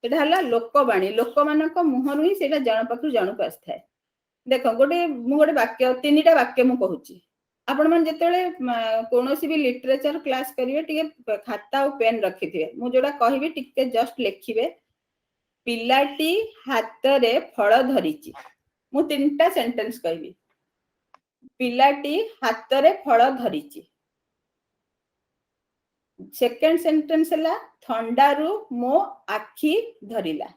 सेटा हला लोकवाणी लोक मानक मुहरु ही सेटा जन पाखु जन को आस्थाय देखो गोटे मु गोटे वाक्य 3टा वाक्य मु कहूची आपण मन जेतेले कोनोसी भी लिटरेचर क्लास करिवे टिके खाता और पेन रखिथिबे मु जोडा कहिबे टिके जस्ट लिखिबे ପିଲାଟି ହାତରେ ଫଳ ଧରିଛି। ମୁଁ 3ଟା ସେଣ୍ଟେନ୍ସ କହିବି। ପିଲାଟି ହାତରେ ଫଳ ଧରିଛି। ସେକେଣ୍ଡ ସେଣ୍ଟେନ୍ସ ହେଲା ଥଣ୍ଡାରୁ ମୋ ଆଖି ଧରିଲା।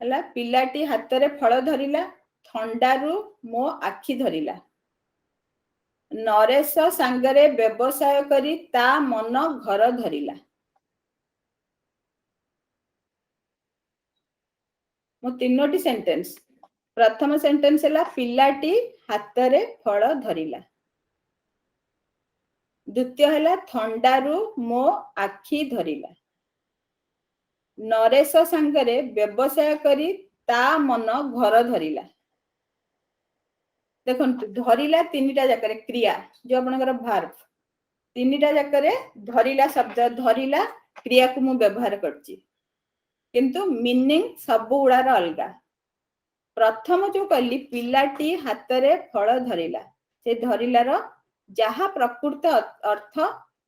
ହେଲା ପିଲାଟି ହାତରେ ଫଳ ଧରିଲା, ଥଣ୍ଡାରୁ ମୋ ଆଖି ଧରିଲା। ନରେଶ ସାଙ୍ଗରେ ବ୍ୟବସାୟ କରି ତା ମନ ଘର ଧରିଲା। ମୁଁ 3ଟି ସେଣ୍ଟେନ୍ସ। ପ୍ରଥମ ସେଣ୍ଟେନ୍ସ ହେଲା ପିଲାଟି ହାତରେ ଫଳ ଧରିଲା। ଦ୍ୱିତୀୟ ହେଲା ଥଣ୍ଡାରୁ ମୋ ଆଖି ଧରିଲା। ନରେଶ ସାଙ୍ଗରେ ବ୍ୟବସାୟ କରି ତା ମନ ଘର ଧରିଲା। ଦେଖନ୍ତୁ ଧରିଲା 3ଟା ଜାଗାରେ କ୍ରିୟା, ଯୋଉ ଆପଣଙ୍କର ଭାର୍ବ 3ଟା ଜାଗାରେ ଧରିଲା ଶବ୍ଦ, ଧରିଲା କ୍ରିୟାକୁ ମୁଁ ବ୍ୟବହାର କରିଛି, କିନ୍ତୁ ମିନିଂ ସବୁ ଗୁଡାର ଅଲଗା। ପ୍ରଥମ ଯୋଉ କହିଲି ପିଲାଟି ହାତରେ ଫଳ ଧରିଲା, ସେ ଧରିଲାର ଯାହା ପ୍ରକୃତ ଅର୍ଥ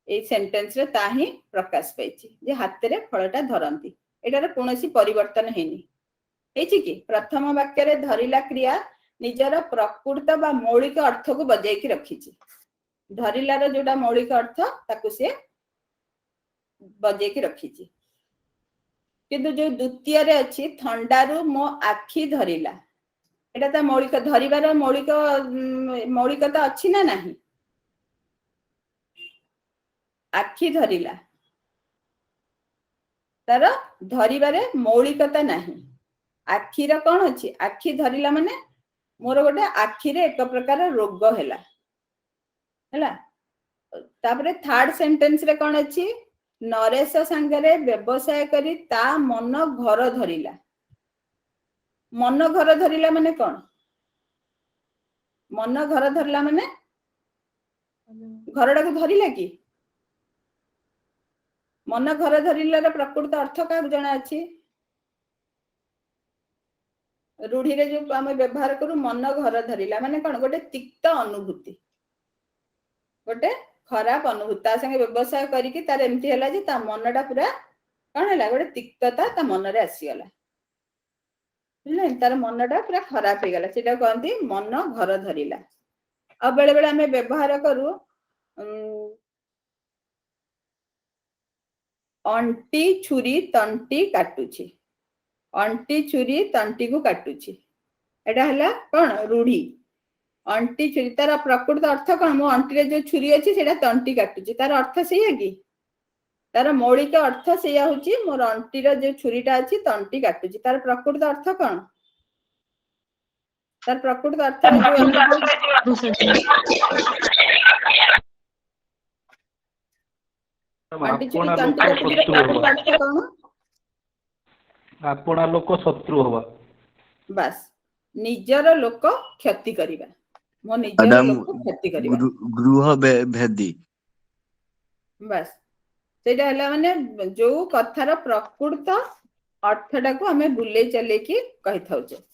ଏଇ ସେଣ୍ଟେନ୍ସ ରେ ତା ହିଁ ପ୍ରକାଶ ପାଇଛି, ଯେ ହାତରେ ଫଳଟା ଧରନ୍ତି। ଏଟାର କୌଣସି ପରିବର୍ତ୍ତନ ହେଇନି। ହେଇଛି କି? ପ୍ରଥମ ବାକ୍ୟରେ ଧରିଲା କ୍ରିୟା ନିଜର ପ୍ରକୃତ ବା ମୌଳିକ ଅର୍ଥକୁ ବଜାଇକି ରଖିଛି। ଧରିଲାର ଯୋଉଟା ମୌଳିକ ଅର୍ଥ ତାକୁ ସେ ବଜେଇକି ରଖିଛି। କିନ୍ତୁ ଯୋଉ ଦ୍ୱିତୀୟରେ ଅଛି ଥଣ୍ଡାରୁ ମୋ ଆଖି ଧରିଲା, ଏଟା ତା ମୌଳିକ, ଧରିବାର ମୌଳିକତା ଅଛି ନା ନାହିଁ? ଆଖି ଧରିଲା, ତାର ଧରିବାରେ ମୌଳିକତା ନାହିଁ। ଆଖିର କଣ ଅଛି? ଆଖି ଧରିଲା ମାନେ ମୋର ଗୋଟେ ଆଖିରେ ଏକ ପ୍ରକାର ରୋଗ ହେଲା। ତାପରେ ଥାର୍ଡ ସେଣ୍ଟେନ୍ସ ରେ କଣ ଅଛି? ନରେଶ ସାଙ୍ଗରେ ବ୍ୟବସାୟ କରି ତା ମନ ଘର ଧରିଲା। ମନ ଘର ଧରିଲା ମାନେ କଣ? ମନ ଘର ଧରିଲା ମାନେ ଘରଟାକୁ ଧରିଲା କି? ମନ ଘର ଧରିଲାର ପ୍ରକୃତ ଅର୍ଥ କାହାକୁ ଜଣା ଅଛି? ରୂଢିରେ ଯୋଉ ଆମେ ବ୍ୟବହାର କରୁ ମନ ଘର ଧରିଲା ମାନେ କଣ? ଗୋଟେ ତିକ୍ତ ଅନୁଭୂତି, ଗୋଟେ ଖରାପ ଅନୁଭୂତି। ତା ସାଙ୍ଗେ ବ୍ୟବସାୟ କରିକି ତାର ଏମିତି ହେଲା ଯେ ତା ମନଟା ପୁରା କଣ ହେଲା? ଗୋଟେ ତିକ୍ତତା ତା ମନରେ ଆସିଗଲା। ବୁଝିଲେ? ତାର ମନଟା ପୁରା ଖରାପ ହେଇଗଲା, ସେଟା କହନ୍ତି ମନ ଘର ଧରିଲା। ଆଉ ବେଳେ ବେଳେ ଆମେ ବ୍ୟବହାର କରୁ ଅଣ୍ଟି ଛୁରୀ ତଣ୍ଟି କାଟୁଛି। ଅଣ୍ଟି ଛୁରୀ ତଣ୍ଟିକୁ କାଟୁଛି, ଏଟା ହେଲା କଣ? ରୂଢି। ଅଣ୍ଟି ଛୁରୀ, ତାର ପ୍ରକୃତ ଅର୍ଥ କଣ? ମୋ ଅଣ୍ଟିରେ ଯୋଉ ଛୁରୀ ଅଛି ସେଟା ତଣ୍ଟି କାଟୁଛି, ତାର ଅର୍ଥ ସେଇଆ କି? ତାର ମୌଳିକ ଅର୍ଥ ସେଇଆ ହଉଛି ମୋର ଅଣ୍ଟିର ଯୋଉ ଛୁରୀଟା ଅଛି ତଣ୍ଟି କାଟୁଛି। ତାର ପ୍ରକୃତ ଅର୍ଥ କଣ? ତାର ପ୍ରକୃତ ଅର୍ଥ ଅଣ୍ଟି ଛୁରୀ ତଣ୍ଟି କାଟୁଛିର ପ୍ରକୃତ ଅର୍ଥ କଣ? ଆପଣା ଲୋକ ଶତ୍ରୁ ହବା। ବାସ୍, ନିଜର ଲୋକ କ୍ଷତି କରିବା। ମୋ ନିଜର ମ୍ୟାଡାମ ଲୋକ କ୍ଷତି କରିବା। ଗୃହ ଭେଦି। ବାସ୍, ସେଇଟା ହେଲା ମାନେ ଯୋଉ କଥାର ପ୍ରକୃତ ଅର୍ଥଟାକୁ ଆମେ ବୁଲେଇ ଚଲେଇକି କହିଥାଉଛେ।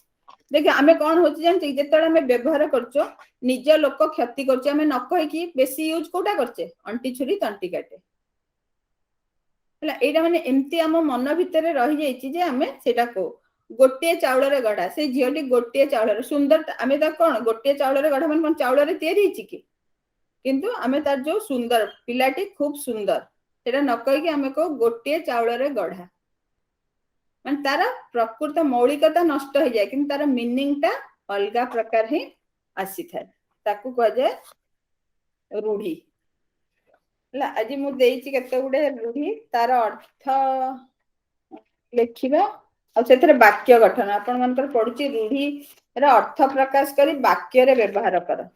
ଦେଖ ଆମେ କଣ ହଉଛି ଜାଣିଛେ? ଯେତେବେଳେ ଆମେ ବ୍ୟବହାର କରୁଛୁ ନିଜ ଲୋକ କ୍ଷତି କରୁଛେ, ଆମେ ନ କହିକି ବେଶୀ ୟୁଜ କୋଉଟା କରୁଛେ? ଅଣ୍ଟି ଛୁରୀ ତଣ୍ଟି କାଟେ। ହେଲା, ଏଇଟା ମାନେ ଏମିତି ଆମ ମନ ଭିତରେ ରହିଯାଇଛି ଯେ ଆମେ ସେଇଟା କହୁ। ଗୋଟିଏ ଚାଉଳରେ ଗଢା, ସେଇ ଝିଅଟି ଗୋଟିଏ ଚାଉଳରେ ସୁନ୍ଦର, ଆମେ ତାକୁ କଣ? ଗୋଟିଏ ଚାଉଳରେ ଗଢା ମାନେ କଣ ଚାଉଳରେ ତିଆରି ହେଇଛି କି? କିନ୍ତୁ ଆମେ ତାର ଯୋଉ ସୁନ୍ଦର, ପିଲାଟି ଖୁବ ସୁନ୍ଦର, ସେଟା ନ କହିକି ଆମେ କହୁ ଗୋଟିଏ ଚାଉଳରେ ଗଢା। ମାନେ ତାର ପ୍ରକୃତ ମୌଳିକତା ନଷ୍ଟ ହେଇଯାଏ, କିନ୍ତୁ ତାର ମିନିଂ ଟା ଅଲଗା ପ୍ରକାର ହିଁ ଆସିଥାଏ। ତାକୁ କୁହାଯାଏ ରୂଢି। ହେଲା, ଆଜି ମୁଁ ଦେଇଛି କେତେ ଗୁଡେ ରୂଢି, ତାର ଅର୍ଥ ଲେଖିବା ଆଉ ସେଥିରେ ବାକ୍ୟ ଗଠନ। ଆପଣ ମାନଙ୍କର ପଡୁଛି ରୂଢିର ଅର୍ଥ ପ୍ରକାଶ କରି ବାକ୍ୟରେ ବ୍ୟବହାର କର।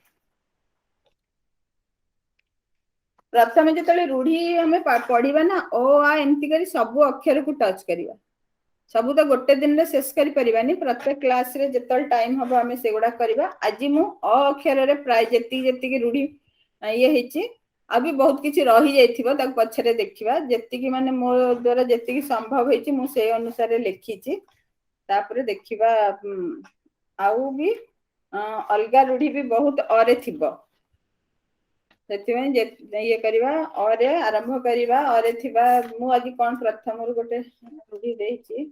ପ୍ରଥମେ ଯେତେବେଳେ ରୂଢି ଆମେ ପଢିବା ନା, ଅ ଆ ଏମିତି କରି ସବୁ ଅକ୍ଷରକୁ ଟଚ୍ କରିବା। ସବୁ ତ ଗୋଟେ ଦିନରେ ଶେଷ କରିପାରିବାନି, ପ୍ରତ୍ୟେକ କ୍ଲାସରେ ଯେତେବେଳେ ଟାଇମ ହବ ଆମେ ସେଗୁଡା କରିବା। ଆଜି ମୁଁ ଅ ଅକ୍ଷରରେ ପ୍ରାୟ ଯେତିକି ରୂଢି ଇଏ ହେଇଛି, ଆଉ ବି ବହୁତ କିଛି ରହିଯାଇଥିବ, ତାକୁ ପଛରେ ଦେଖିବା। ଯେତିକି ମାନେ ମୋ ଦ୍ଵାରା ଯେତିକି ସମ୍ଭବ ହେଇଛି ମୁଁ ସେଇ ଅନୁସାରେ ଲେଖିଛି। ତାପରେ ଦେଖିବା ଆଉ ବି ଅଲଗା ରୂଢି ବି ବହୁତ ଅରେ ଥିବ। ସେଥିପାଇଁ ଇଏ କରିବା ଅରେ ଆରମ୍ଭ କରିବା ଅରେ ଥିବା ମୁଁ ଆଜି କଣ ପ୍ରଥମରୁ ଗୋଟେ ରୂଢି ଦେଇଛି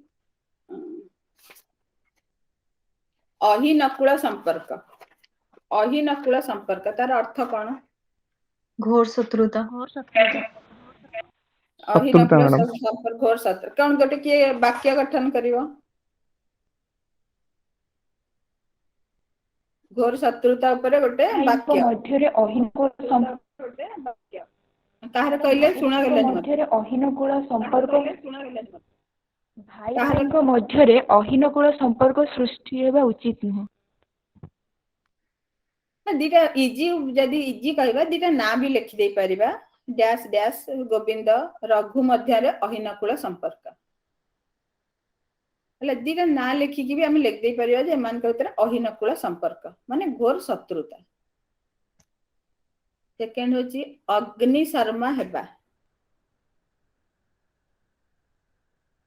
ଅହିନକୁଳ ସମ୍ପର୍କ। ଅହିନକୁଳ ସମ୍ପର୍କ ତାର ଅର୍ଥ କଣ? ଘୋର ଶତ୍ରୁତା। ଅହିନକୁଳ ସମ୍ପର୍କ ଘୋର ଶତ୍ରୁ କଣ ଗୋଟେ କିଏ ବାକ୍ୟ ଗଠନ କରିବ? ଘୋର ଶତ୍ରୁତା ଉପରେ ଗୋଟେ ଭାଇଙ୍କ ବାକ୍ୟ ମଧ୍ୟରେ ଅହିନକୁଳ କାହାର କହିଲେ ଶୁଣାଗଲାନି ମତେ। ମଧ୍ୟରେ ଅହିନକୁଳ ସମ୍ପର୍କ ଭାଇ କାହାର ଭାଇଙ୍କ ମଧ୍ୟରେ ଅହିନକୁଳ ସମ୍ପର୍କ ସୃଷ୍ଟି ହେବା ଉଚିତ ନୁହେଁ। ଦିଟା ଇଜି ଯଦି ଇଜି କହିବା ଦିଟା ନାଁ ବି ଲେଖି ଦେଇ ପାରିବା ଡ୍ୟାଶ ଡ୍ୟାଶ ଗୋବିନ୍ଦ ରଘୁ ମଧ୍ୟରେ ଅହିନକୁଳ ସମ୍ପର୍କ ହେଲେ ଦିଟା ନାଁ ଲେଖିକି ବି ଆମେ ଲେଖି ଦେଇ ପାରିବା ଯେ ଏମାନଙ୍କ ଭିତରେ ଅହିନକୁଳ ସମ୍ପର୍କ ମାନେ ଘୋର ଶତ୍ରୁତା। ସେକେଣ୍ଡ ହଉଛି ଅଗ୍ନି ଶର୍ମା ହେବା।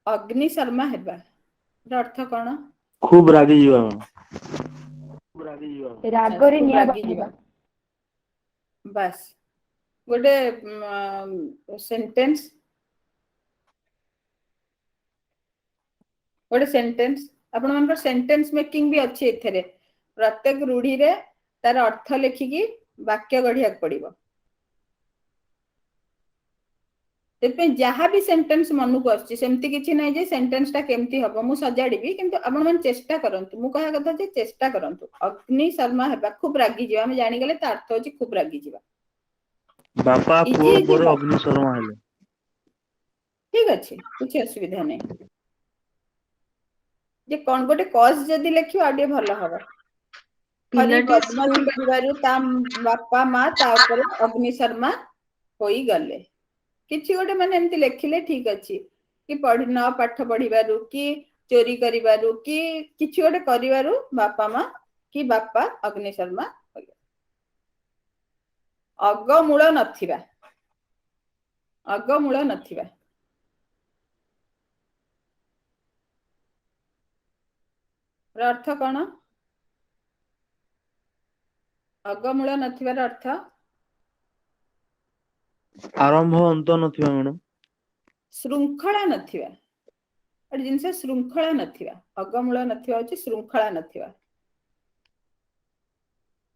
ଅଗ୍ନି ଶର୍ମା ହେବା ଅର୍ଥ କଣ? ଖୁବ ରାଗି ଯିବା। ରାଗରେ ଖୁବ ନିଆଁ ରାଗିଯିବା। ବାସ୍ ଗୋଟେ ସେଣ୍ଟେନ୍ସ ଆପଣ ମାନଙ୍କର ସେଣ୍ଟେନ୍ସ ମେକିଂ ବି ଅଛି ଏଥିରେ ପ୍ରତ୍ୟେକ ରୂଢିରେ ତାର ଅର୍ଥ ଲେଖିକି ବାକ୍ୟ ଗଢିବାକୁ ପଡିବ। ସେଥିପାଇଁ ଯାହା ବି ସେଣ୍ଟେନ୍ସ ମନକୁ ଆସୁଛି ସେମିତି କିଛି ନାହିଁ ଯେ ସେଣ୍ଟେନ୍ସ ଟା କେମିତି ହବ ମୁଁ ସଜାଡିବି କିନ୍ତୁ ଆପଣ ମାନେ ଚେଷ୍ଟା କରନ୍ତୁ। ମୁଁ କହିବା କଥା ଯେ ଚେଷ୍ଟା କରନ୍ତୁ। ଅଗ୍ନି ଶର୍ମା ହେବା ଖୁବ ରାଗିଯିବା ଆମେ ଜାଣିଗଲେ ତା ଅର୍ଥ ହଉଛି ଖୁବ ରାଗିଯିବା। ବାପା ଇଜି ପୁଅ ଇଜି ଉପରେ ଅଗ୍ନି ଶର୍ମା ହେଲେ। ଠିକ ଅଛି କିଛି ଅସୁବିଧା ନାହିଁ। ଯେ କଣ ଗୋଟେ କଜ ଯଦି ଲେଖିବ ଆଉ ଟିକେ ଭଲ ହବ। ହରି ପିଲାଟି ବଦମାସି ସ୍କୁଲ କରିବାରୁ ତା ବାପା ମା ତା ଉପରେ ଅଗ୍ନି ଶର୍ମା ହୋଇଗଲେ। କିଛି ଗୋଟେ ମାନେ ଏମିତି ଲେଖିଲେ ଠିକ ଅଛି। କି ନ ପାଠ ପଢିବାରୁ କି ଚୋରି କରିବାରୁ କି କିଛି ଗୋଟେ କରିବାରୁ ବାପା ମା କି ବାପା ଅଗ୍ନି ଶର୍ମା ହୋଇଗଲେ। ଅଗମୂଳ ନଥିବା। ଅଗମୂଳ ନଥିବା ଅର୍ଥ କଣ? ଅଗମୂଳ ନଥିବାର ଅର୍ଥ ଆରମ୍ଭ ଅନ୍ତ ନଥିବା ମ୍ୟାଡାମ। ଶୃଙ୍ଖଳା ନଥିବା। ଗୋଟେ ଜିନିଷ ଶୃଙ୍ଖଳା ନଥିବା ଅଗମୂଳ ନଥିବା ହଉଛି ଶୃଙ୍ଖଳା ନଥିବା।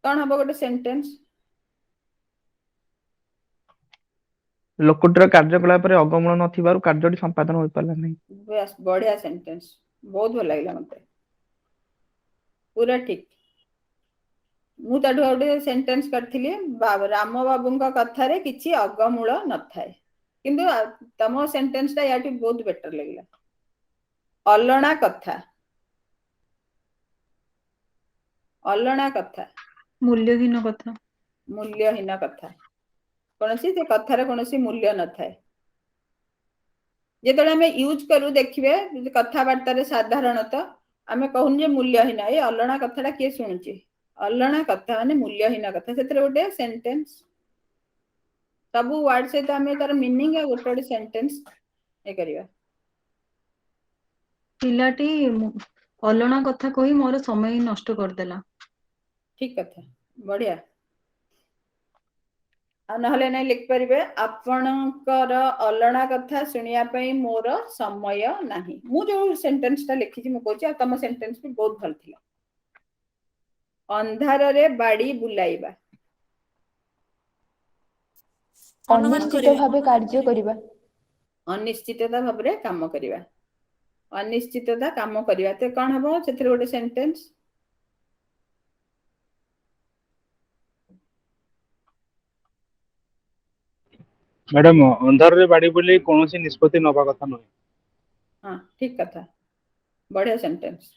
କଣ ହବ ଗୋଟେ ସେଣ୍ଟେନ୍ସ? ଲୋକଟିର କାର୍ଯ୍ୟକଳାପରେ ଅଗମଳ ନଥିବାରୁ କାର୍ଯ୍ୟଟି ସମ୍ପାଦନ ହୋଇପାରିଲା ନାହିଁ। ବଢିଆ ସେଣ୍ଟେନ୍ସ ବହୁତ ଭଲ ଲାଗିଲା ମତେ ପୁରା ଠିକ। ମୁଁ ତାଠୁ ଗୋଟେ ସେଣ୍ଟେନ୍ସ କରିଥିଲି ରାମ ବାବୁଙ୍କ କଥାରେ କିଛି ଅଗମୂଳ ନଥାଏ କିନ୍ତୁ ତମ ସେଣ୍ଟେନ୍ସ ଟା ୟାଠୁ ବହୁତ ବେଟର ଲାଗିଲା। ଅଲଣା କଥା। ଅଲଣା କଥା ମୂଲ୍ୟହୀନ କଥା। ମୂଲ୍ୟହୀନ କଥା କୌଣସି ସେ କଥାର କୌଣସି ମୂଲ୍ୟ ନଥାଏ। ଯେତେବେଳେ ଆମେ ୟୁଜ କରୁ ଦେଖିବେ କଥାବାର୍ତ୍ତାରେ ସାଧାରଣତଃ ଆମେ କହୁନି ଯେ ମୂଲ୍ୟହୀନ ଏଇ ଅଲଣା କଥାଟା କିଏ ଶୁଣୁଛି। ଅଲଣା କଥା ମାନେ ମୂଲ୍ୟହୀନ କଥା ସେଥିରେ ଗୋଟେ ସେଣ୍ଟେନ୍ସ ସବୁ ୱାର୍ଡ ସହିତ ଆମେ ତାର ମିନିଂ ଆଉ ଗୋଟେ ଗୋଟେ ସେଣ୍ଟେନ୍ସ ଇଏ କରିବା। ପିଲାଟି ଅଲଣା କଥା କହି ମୋର ସମୟ ନଷ୍ଟ କରିଦେଲା। ଠିକ କଥା ବଢିଆ। ଆଉ ନହେଲେ ନାଇଁ ଲେଖିପାରିବେ ଆପଣଙ୍କର ଅଲଣା କଥା ଶୁଣିବା ପାଇଁ ମୋର ସମୟ ନାହିଁ। ମୁଁ ଯୋଉ ସେଣ୍ଟେନ୍ସ ଟା ଲେଖିଛି ମୁଁ କହୁଛି ଆଉ ତମ ସେଣ୍ଟେନ୍ସ ବି ବହୁତ ଭଲ ଥିଲା। ଅନ୍ଧାରରେ ବାଡି ବୁଲାଇବା। ଅନିଶ୍ଚିତ ଭାବେ କାର୍ଯ୍ୟ କରିବା। ଅନିଶ୍ଚିତତା ଭାବରେ କାମ କରିବା। ଅନିଶ୍ଚିତତା କାମ କରିବା ତ କଣ ହବ ସେଥିରେ ଗୋଟେ ସେଣ୍ଟେନ୍ସ? ମ୍ୟାଡାମ ଅନ୍ଧାରରେ ବାଡି ବୁଲି କୌଣସି ନିଷ୍ପତ୍ତି ନବା କଥା ନୁହେଁ। ହଁ ଠିକ କଥା ବଢିଆ ସେଣ୍ଟେନ୍ସ।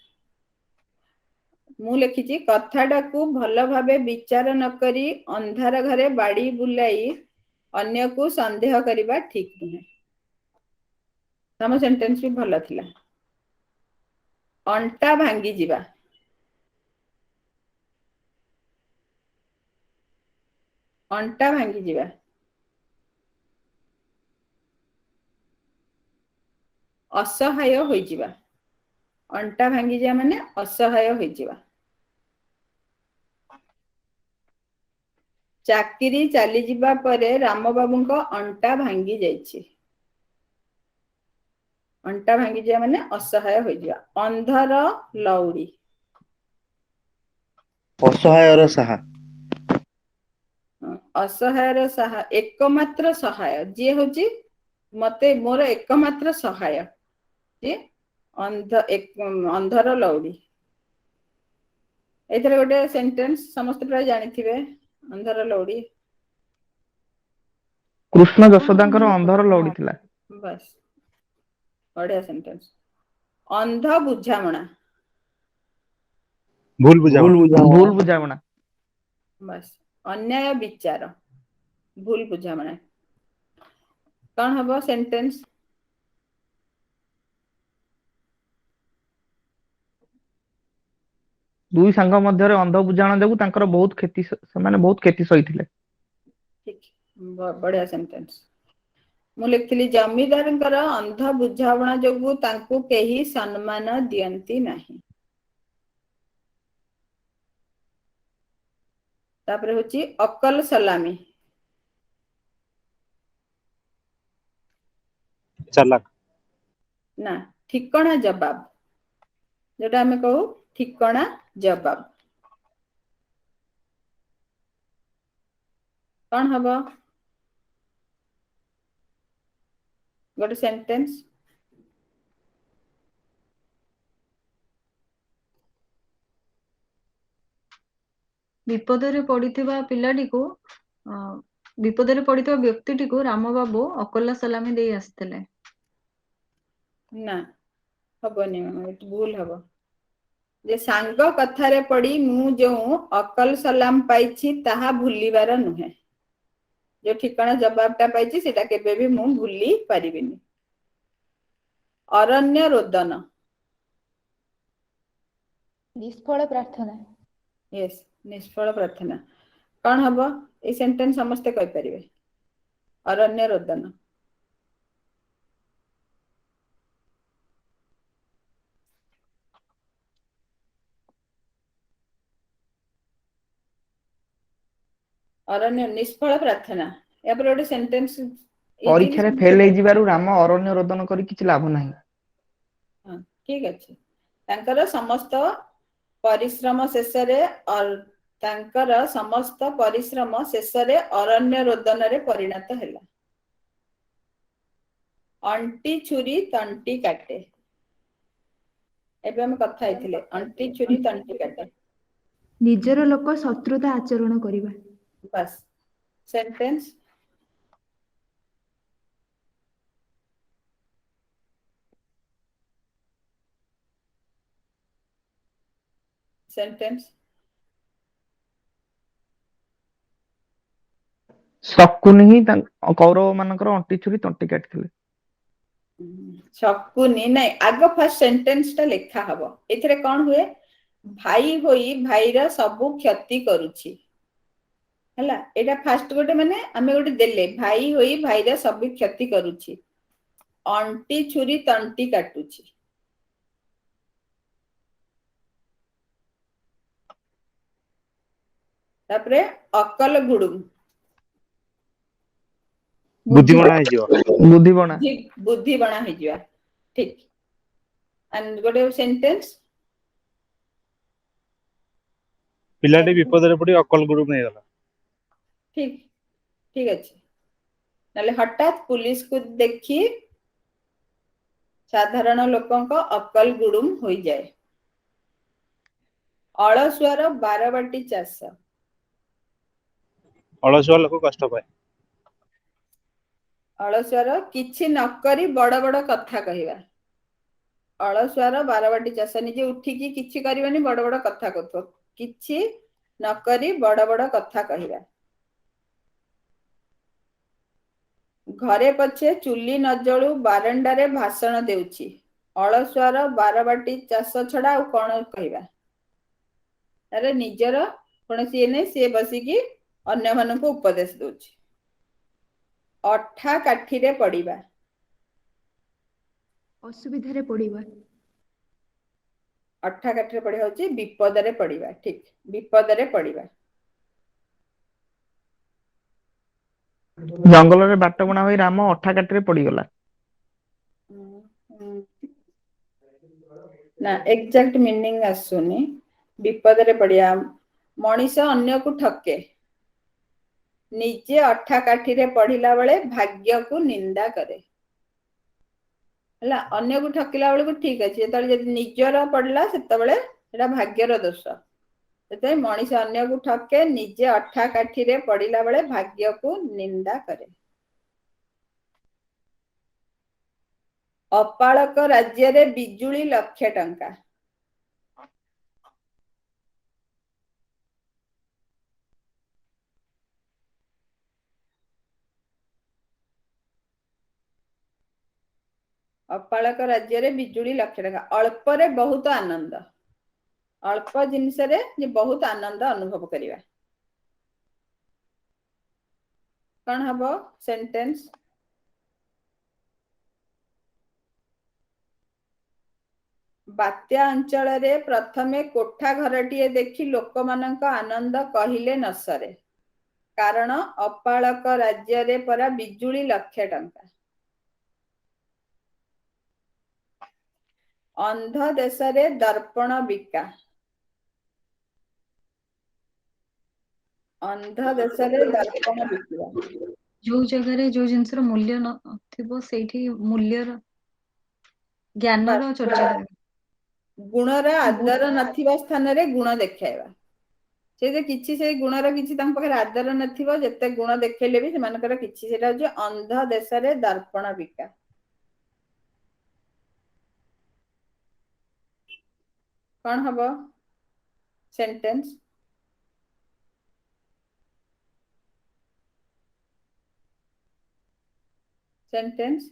ମୁଁ ଲେଖିଛି କଥାଟାକୁ ଭଲ ଭାବେ ବିଚାର ନକରି ଅନ୍ଧାର ଘରେ ବାଡି ବୁଲାଇ ଅନ୍ୟକୁ ସନ୍ଦେହ କରିବା ଠିକ ନୁହେଁ। ତମ ସେଣ୍ଟେନ୍ସ ବି ଭଲ ଥିଲା। ଅଣ୍ଟା ଭାଙ୍ଗିଯିବା। ଅଣ୍ଟା ଭାଙ୍ଗିଯିବା। ଅସହାୟ ହୋଇଯିବା। ଅଣ୍ଟା ଭାଙ୍ଗିଯିବା ମାନେ ଅସହାୟ ହୋଇଯିବା। ଚାକିରି ଚାଲିଯିବା ପରେ ରାମ ବାବୁଙ୍କ ଅଣ୍ଟା ଭାଙ୍ଗି ଯାଇଛି। ଅଣ୍ଟା ଭାଙ୍ଗିଯିବା ମାନେ ଅସହାୟ ହୋଇଯିବା। ଅନ୍ଧର ଲଉଡ଼ି। ଅସହାୟର ସାହା। ଅସହାୟର ସାହା ଏକମାତ୍ର ସହାୟ ଯିଏ ହଉଛି ମତେ ମୋର ଏକମାତ୍ର ସହାୟ ଯିଏ ଅନ୍ଧର ଲଉଡ଼ି। ଏଥିରେ ଗୋଟେ ସେଣ୍ଟେନ୍ସ ସମସ୍ତେ ପ୍ରାୟ ଜାଣିଥିବେ ଅନ୍ଧର ଲଉଡ଼ି। କୃଷ୍ଣ ଯଶୋଦାଙ୍କର ଅନ୍ଧର ଲଉଡ଼ି ଥିଲା। ବାସ୍ ବଢିଆ ସେଣ୍ଟେନ୍ସ। ଅନ୍ଧ ବୁଝାମଣା। ଭୁଲ ବୁଝାମଣା। ଭୁଲ ବୁଝାମଣା। ବାସ୍ ଅନ୍ୟାୟ ବିଚାର। ଭୁଲ ବୁଝାମଣା। କଣ ହବ ସେଣ୍ଟେନ୍ସ? ଦୁଇ ସାଙ୍ଗ ମଧ୍ୟରେ ଅନ୍ଧ ବୁଝାମଣା ଯୋଗୁଁ ତାଙ୍କର ସେମାନେ ବହୁତ କ୍ଷତି ସହିଥିଲେ। ଠିକ ବଢିଆ ସେଣ୍ଟେନ୍ସ। ମୁଁ ଲେଖିଥିଲି ଜମିଦାରଙ୍କର ଅନ୍ଧ ବୁଝାମଣା ଯୋଗୁଁ ତାଙ୍କୁ କେହି ସମ୍ମାନ ଦିଅନ୍ତି ନାହିଁ। ତାପରେ ହଉଛି ଅକଲ ସଲାମୀ। ଚାଲାକ। ନା ଠିକଣା ଜବାବ। ଯୋଉଟା ଆମେ କହୁ ଠିକଣା ଜବାବ। କଣ ହବ? ଗୋଟେ ସେଣ୍ଟେନ୍ସ। ବିପଦରେ ପଡିଥିବା ପିଲାଟିକୁ ବିପଦରେ ପଡିଥିବା ବ୍ୟକ୍ତିଟିକୁ ରାମବାବୁ ଅକଲା ସଲାମୀ ଦେଇ ଆସିଥିଲେ। ନା ହବନି, ଭୁଲ ହବ। ଯେ ସାଙ୍ଗ କଥାରେ ପଡି ମୁଁ ଯୋଉ ଅକଲ ସଲାମ ପାଇଛି ତାହା ଭୁଲିବାର ନୁହେଁ। ଯୋଉ ଠିକଣା ଜବାବଟା ପାଇଛି ସେଟା କେବେ ବି ମୁଁ ଭୁଲି ପାରିବିନି। ଅରଣ୍ୟ ରୋଦନ। ନିଷ୍ଫଳ ପ୍ରାର୍ଥନା। ୟେସ୍ ନିଷ୍ଫଳ ପ୍ରାର୍ଥନା। କଣ ହବ? ଏଇ ସେଣ୍ଟେନ୍ସ ସମସ୍ତେ କହିପାରିବେ। ଅରଣ୍ୟ ରୋଦନ। ଅରଣ୍ୟ ନିଷ୍ଫଳ ପ୍ରାର୍ଥନା। ଏହାପରେ ଗୋଟେ ସେଣ୍ଟେନ୍ସ ପରୀକ୍ଷାରେ ଫେଲ ହେଇଯିବାରୁ ରାମ ଅରଣ୍ୟ ରୋଦନ କରି କିଛି ଲାଭ ନାହିଁ। ହଁ ଠିକ ଅଛି। ତାଙ୍କର ସମସ୍ତ ପରିଶ୍ରମ ଶେଷରେ ଅରଣ୍ୟ ରୋଦନରେ ପରିଣତ ହେଲା। ଅଣ୍ଟି ଛୁରୀ ତଣ୍ଟି କାଟେ। ଏବେ ଆମେ କଥା ହେଇଥିଲେ ଅଣ୍ଟି ଛୁରୀ ତଣ୍ଟି କାଟେ। ନିଜର ଲୋକ ଶତ୍ରୁତା ଆଚରଣ କରିବା। ବାସ୍ ସେଣ୍ଟେନ୍ସ। ସେଣ୍ଟେନ୍ସ। ଶକୁନି ହିଁ କୌରବ ମାନଙ୍କର ଅଣ୍ଟି ଛୁରୀ ତଣ୍ଟି କାଟିଥିଲେ। ଶକୁନି ନାଇଁ, ଆଗ ଫାର୍ଷ୍ଟ ସେଣ୍ଟେନ୍ସ ଟା ଲେଖା ହବ। ଏଥିରେ କଣ ହୁଏ? ଭାଇ ହୋଇ ଭାଇର ସବୁ କ୍ଷତି କରୁଛି। ହେଲା, ଏଇଟା ଫାଷ୍ଟ ଗୋଟେ ମାନେ ଆମେ ଗୋଟେ ଦେଲେ ଭାଇ ହୋଇ ଭାଇର ସବୁ କ୍ଷତି କରୁଛି। ଅଣ୍ଟି ଛୁରୀ ତଣ୍ଟି କାଟୁଛି। ତାପରେ ଅକଲ ଗୁଡୁମ। ବୁଦ୍ଧିମଣା ହେଇଯିବ। ବୁଦ୍ଧିବଣା। ବୁଦ୍ଧି ବଣା ହେଇଯିବା। ଠିକ। ଗୋଟେ ସେଣ୍ଟେନ୍ସ। ପିଲାଟି ବିପଦରେ ପଡି ଅକଲ ଗୁଡୁମ ହେଇଗଲା। ଠିକ ଠିକ ଅଛି। ନହେଲେ ହଠାତ୍ ପୁଲିସକୁ ଦେଖି ସାଧାରଣ ଲୋକଙ୍କ ଅକଲ ଗୁଡୁମ ହୋଇଯାଏ। ଅଳସୁଆର ବାରବାଟୀ ଚାଷ। ଅଳସୁଆ ଲୋକ କଷ୍ଟ ପାଏ। ଅଳସୁଆର କିଛି ନକରି ବଡ ବଡ କଥା କହିବା। ଅଳସୁଆର ବାରବାଟୀ ଚାଷ। ନିଜେ ଉଠିକି କିଛି କରିବନି, ବଡ ବଡ କଥା କହୁଥିବ। କିଛି ନକରି ବଡ ବଡ କଥା କହିବା। ଘରେ ପଛେ ଚୁଲି ନ ଜଳୁ ବାରଣ୍ଡାରେ ଭାଷଣ ଦେଉଛି। ଅଳସୁଆର ବାରବାଟୀ ଚାଷ ଛଡା ଆଉ କଣ କହିବା? ତାର ନିଜର କୌଣସି ଇଏ ନାହିଁ, ସିଏ ବସିକି ଅନ୍ୟମାନଙ୍କୁ ଉପଦେଶ ଦଉଛି। ଅଠା କାଠିରେ ପଡିବା। ଅସୁବିଧାରେ ପଡିବା। ଅଠା କାଠିରେ ପଡିବା ହଉଛି ବିପଦରେ ପଡିବା। ଠିକ, ବିପଦରେ ପଡିବା। ଜଙ୍ଗଲରେ ବାଟ ବୁଣା ହୋଇ ରାମ ଅଠା କାଠିରେ ପଡିଗଲା। ନା ଏକ୍ଜାକ୍ଟ ମିନିଂ ଆସୁନି। ବିପଦରେ ପଡିଆ, ମଣିଷ ଅନ୍ୟକୁ ଠକେ, ନିଜେ ଅଠା କାଠିରେ ପଢିଲା ବେଳେ ଭାଗ୍ୟକୁ ନିନ୍ଦା କରେ। ହେଲା, ଅନ୍ୟକୁ ଠକିଲା ବେଳକୁ ଠିକ ଅଛି, ଯେତେବେଳେ ଯଦି ନିଜର ପଡିଲା ସେତେବେଳେ ସେଟା ଭାଗ୍ୟର ଦୋଷ। ସେଥିପାଇଁ ମଣିଷ ଅନ୍ୟକୁ ଠକେ, ନିଜେ ଅଠା କାଠିରେ ପଡିଲା ବେଳେ ଭାଗ୍ୟକୁ ନିନ୍ଦା କରେ। ଅପାଳକ ରାଜ୍ୟରେ ବିଜୁଳି ଲକ୍ଷେ ଟଙ୍କା। ଅପାଳକ ରାଜ୍ୟରେ ବିଜୁଳି ଲକ୍ଷେ ଟଙ୍କା। ଅଳ୍ପରେ ବହୁତ ଆନନ୍ଦ, ଅଳ୍ପ ଜିନିଷରେ ଯେ ବହୁତ ଆନନ୍ଦ ଅନୁଭବ କରିବା। କଣ ହବ ସେଣ୍ଟେନ୍ସ? ବାତ୍ୟା ଅଞ୍ଚଳରେ ପ୍ରଥମେ କୋଠା ଘରଟିଏ ଦେଖି ଲୋକମାନଙ୍କ ଆନନ୍ଦ କହିଲେ ନ ସରେ, କାରଣ ଅପାଳକ ରାଜ୍ୟରେ ପରା ବିଜୁଳି ଲକ୍ଷେ ଟଙ୍କା। ଅନ୍ଧ ଦେଶରେ ଦର୍ପଣ ବିକା, ଅନ୍ଧ ଦେଶରେ ଦର୍ପଣ ବିକିବା। ଯୋଉ ଜାଗାରେ ଯୋଉ ଜିନିଷର ମୂଲ୍ୟ ନଥିବ ସେଇଠି ମୂଲ୍ୟର ଜ୍ଞାନର ଚର୍ଚ୍ଚା କରିବା। ଗୁଣର ଆଦର ନଥିବା ସ୍ଥାନରେ ଗୁଣ ଦେଖାଇବା। ସେ ଯେ କିଛି ସେଇ ଗୁଣର କିଛି ତାଙ୍କ ପାଖରେ ଆଦର ନଥିବ, ଯେତେ ଗୁଣ ଦେଖେଇଲେ ବି ସେମାନଙ୍କର କିଛି, ସେଟା ହଉଛି ଅନ୍ଧ ଦେଶରେ ଦର୍ପଣ ବିକା। କଣ ହବ ସେଣ୍ଟେନ୍ସ? ସେଣ୍ଟେନ୍ସ